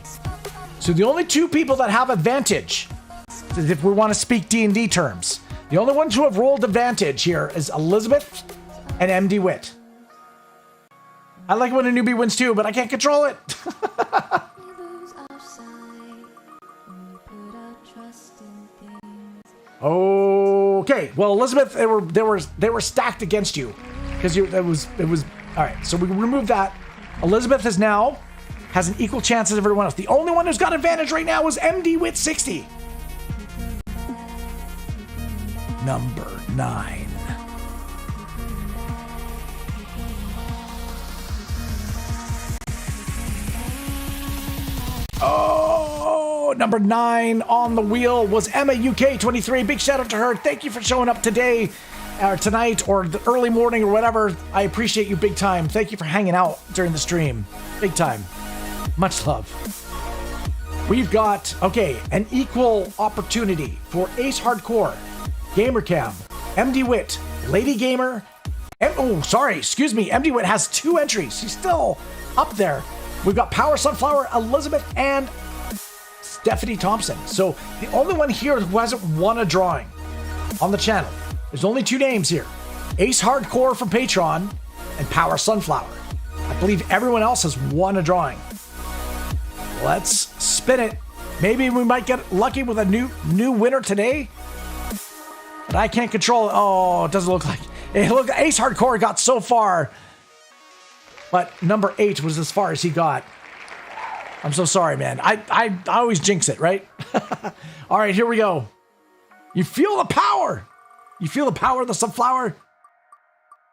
So the only 2 people that have advantage, if we want to speak D&D terms, the only ones who have rolled advantage here is Elizabeth and MD-Wit. I like when a newbie wins too, but I can't control it. Okay, well, Elizabeth, they were stacked against you because it was all right. So we removed that. Elizabeth has an equal chance as everyone else. The only one who's got advantage right now is MD-Wit60. Number 9. Oh, number 9 on the wheel was Emma UK23. Big shout out to her. Thank you for showing up today or tonight or the early morning or whatever. I appreciate you big time. Thank you for hanging out during the stream. Big time. Much love. We've got, okay, an equal opportunity for Ace Hardcore, GamerCam, MD-Wit, Lady Gamer. MD-Wit has 2 entries. She's still up there. We've got Power Sunflower, Elizabeth, and Stephanie Thompson. So the only one here who hasn't won a drawing on the channel, there's only 2 names here. Ace Hardcore from Patreon and Power Sunflower. I believe everyone else has won a drawing. Let's spin it. Maybe we might get lucky with a new winner today. But I can't control it. Oh, it doesn't look like it. Look, Ace Hardcore got so far. But number 8 was as far as he got. I'm so sorry, man. I always jinx it, right? All right, here we go. You feel the power. You feel the power of the sunflower.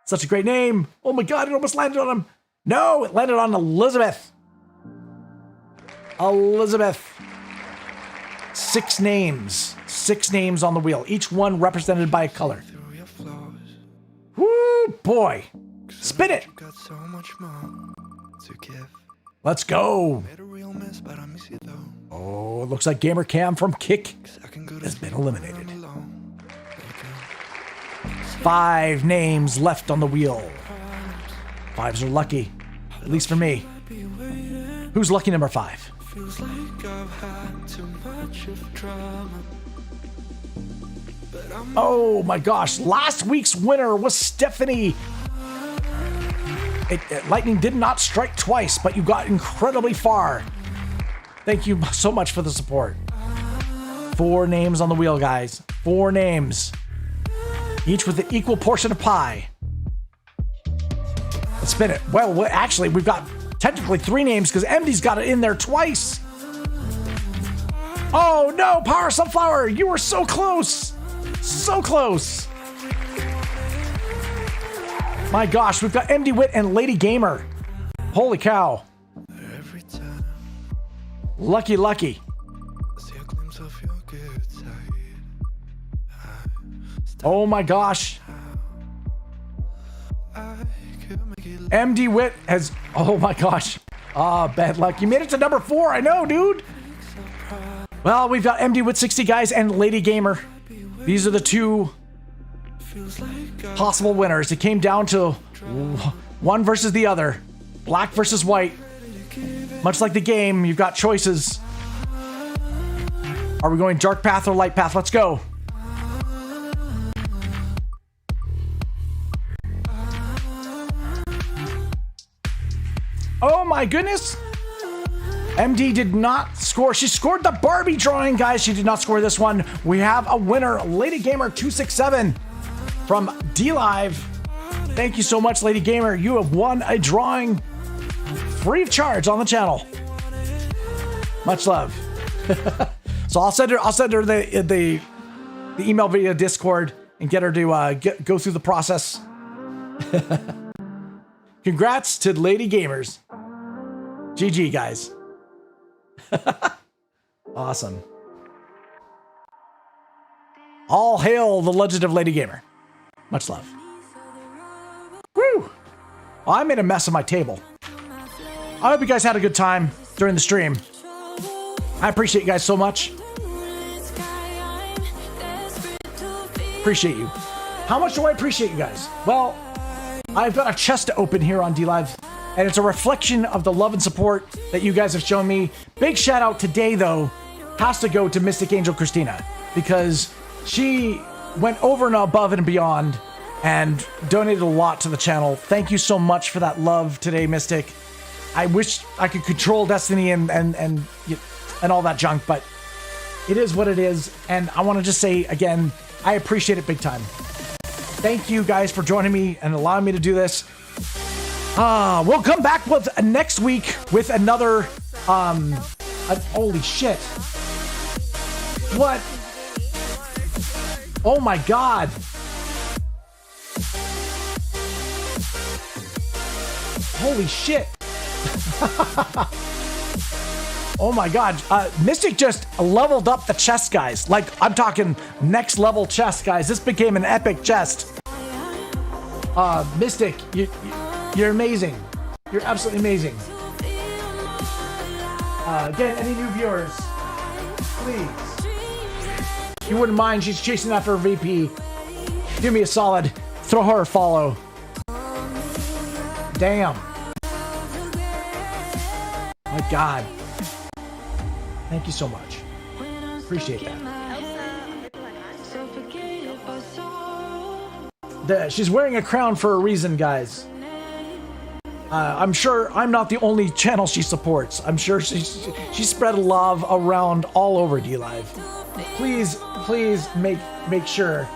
Such a great name. Oh my God, it almost landed on him. No, it landed on Elizabeth. Elizabeth. 6 names. 6 names on the wheel. Each one represented by a color. Woo, boy. Spin it. Let's go. Oh, it looks like GamerCam from Kick has been eliminated. 5 names left on the wheel. 5s are lucky, at least for me. Who's lucky number 5? Oh my gosh, last week's winner was Stephanie. lightning did not strike twice, but you got incredibly far. Thank you so much for the support. 4 names on the wheel, guys. 4 names. Each with an equal portion of pie. Let's spin it. Well, actually, we've got technically 3 names because MD's got it in there twice. Oh no, Power Sunflower, you were so close. So close. My gosh, we've got MD Wit and Lady Gamer. Holy cow. Lucky, lucky. Oh my gosh. MD Wit has, oh my gosh. Bad luck. You made it to number 4. I know, dude. Well, we've got MD Wit 60 guys and Lady Gamer. These are the 2 possible winners. It came down to one versus the other. Black versus white. Much like the game, you've got choices. Are we going dark path or light path? Let's go. Oh my goodness. MD did not score. She scored the Barbie drawing, guys. She did not score this one. We have a winner, Lady Gamer 267 from DLive. Thank you so much, Lady Gamer. You have won a drawing free of charge on the channel. Much love. So I'll send her the email via Discord and get her to go through the process. Congrats to Lady Gamers. GG, guys. Awesome. All hail the legend of Lady Gamer. Much love. Woo! Well, I made a mess of my table. I hope you guys had a good time during the stream. I appreciate you guys so much. Appreciate you. How much do I appreciate you guys? Well, I've got a chest to open here on DLive, and it's a reflection of the love and support that you guys have shown me. Big shout out today, though, has to go to MysticAngelCristina, because she went over and above and beyond and donated a lot to the channel. Thank you so much for that love today, Mystic. I wish I could control Destiny and all that junk, but it is what it is. And I want to just say again, I appreciate it big time. Thank you guys for joining me and allowing me to do this. We'll come back with next week with another, holy shit. What? Oh my God. Holy shit. Oh my God. Mystic just leveled up the chest, guys. Like, I'm talking next level chest, guys. This became an epic chest. Mystic, you're amazing. You're absolutely amazing. Again, any new viewers, please. If you wouldn't mind, she's chasing after a VP. Do me a solid. Throw her a follow. Damn. My God. Thank you so much. Appreciate that. She's wearing a crown for a reason, guys. I'm sure I'm not the only channel she supports. I'm sure she spread love around all over DLive. Please make sure.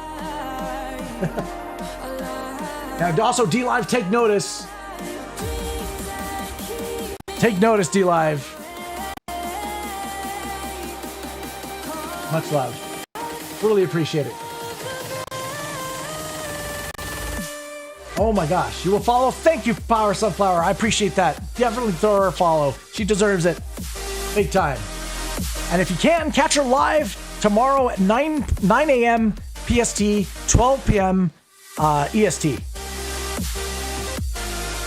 Now, also, DLive, take notice. Take notice, DLive. Much love. Really appreciate it. Oh my gosh, you will follow? Thank you, Power Sunflower. I appreciate that. Definitely throw her a follow. She deserves it. Big time. And if you can, catch her live tomorrow at 9 a.m. PST, 12 p.m. EST.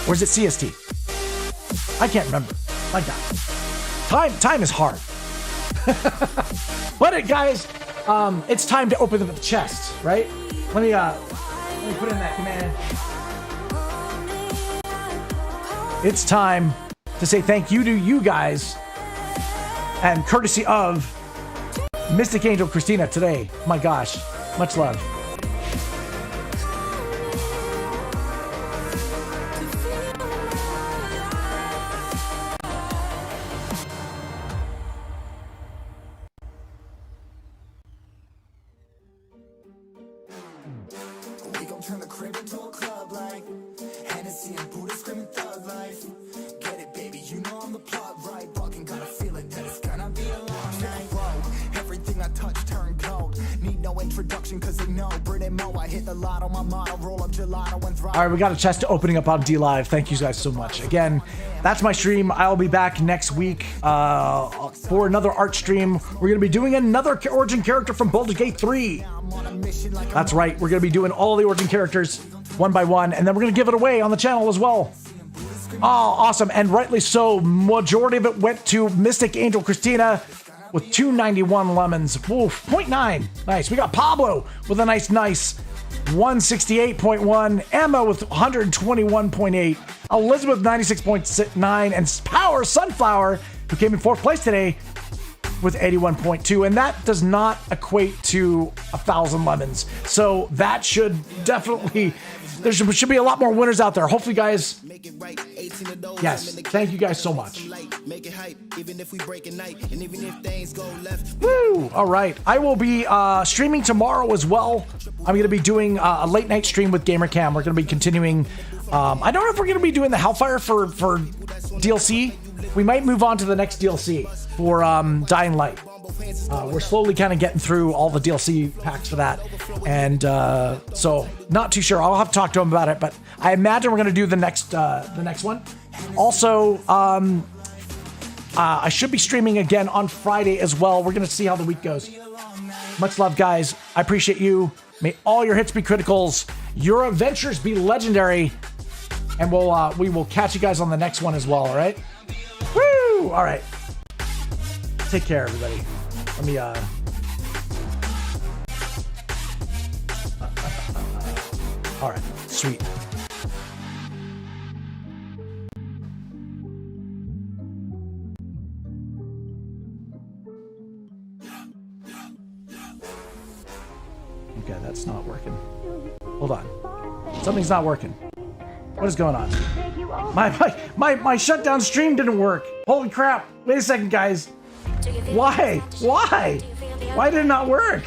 Or is it CST? I can't remember. My God. Time is hard. But guys, it's time to open the chest, right? Let me put in that command. It's time to say thank you to you guys, and courtesy of MysticAngelCristina today. My gosh, much love. All right, we got a chest opening up on D Live. Thank you guys so much. Again, that's my stream. I'll be back next week for another art stream. We're going to be doing another origin character from Baldur's Gate 3. That's right. We're going to be doing all the origin characters one by one, and then we're going to give it away on the channel as well. Oh, awesome. And rightly so. Majority of it went to MysticAngelCristina with 291 lemons. Woof, 0.9. Nice. We got Pablo with a nice 168.1. Emma with 121.8. Elizabeth1975N13 and Power Sunflower, who came in 4th place today, with 81.2. And that does not equate to 1,000 lemons. So that should definitely... There should be a lot more winners out there. Hopefully, guys. Yes. Thank you guys so much. Woo! All right. I will be streaming tomorrow as well. I'm going to be doing a late night stream with GamerCam. We're going to be continuing. I don't know if we're going to be doing the Hellfire for DLC. We might move on to the next DLC for Dying Light. We're slowly kind of getting through all the DLC packs for that. And so not too sure. I'll have to talk to him about it, but I imagine we're going to do the next one. Also, I should be streaming again on Friday as well. We're going to see how the week goes. Much love, guys. I appreciate you. May all your hits be criticals. Your adventures be legendary. And we will catch you guys on the next one as well, all right? Woo! All right. Take care, everybody. Let me, all right, sweet. Okay, that's not working. Hold on. Something's not working. What is going on? My shutdown stream didn't work. Holy crap. Wait a second, guys. Why? Why? Why did it not work?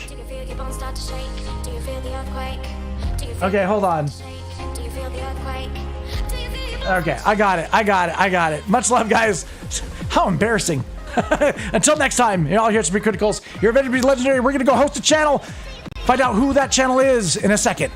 Okay, hold on. Okay, I got it. Much love, guys. How embarrassing. Until next time, you're all here to be criticals. You're ready to be legendary. We're going to go host a channel. Find out who that channel is in a second.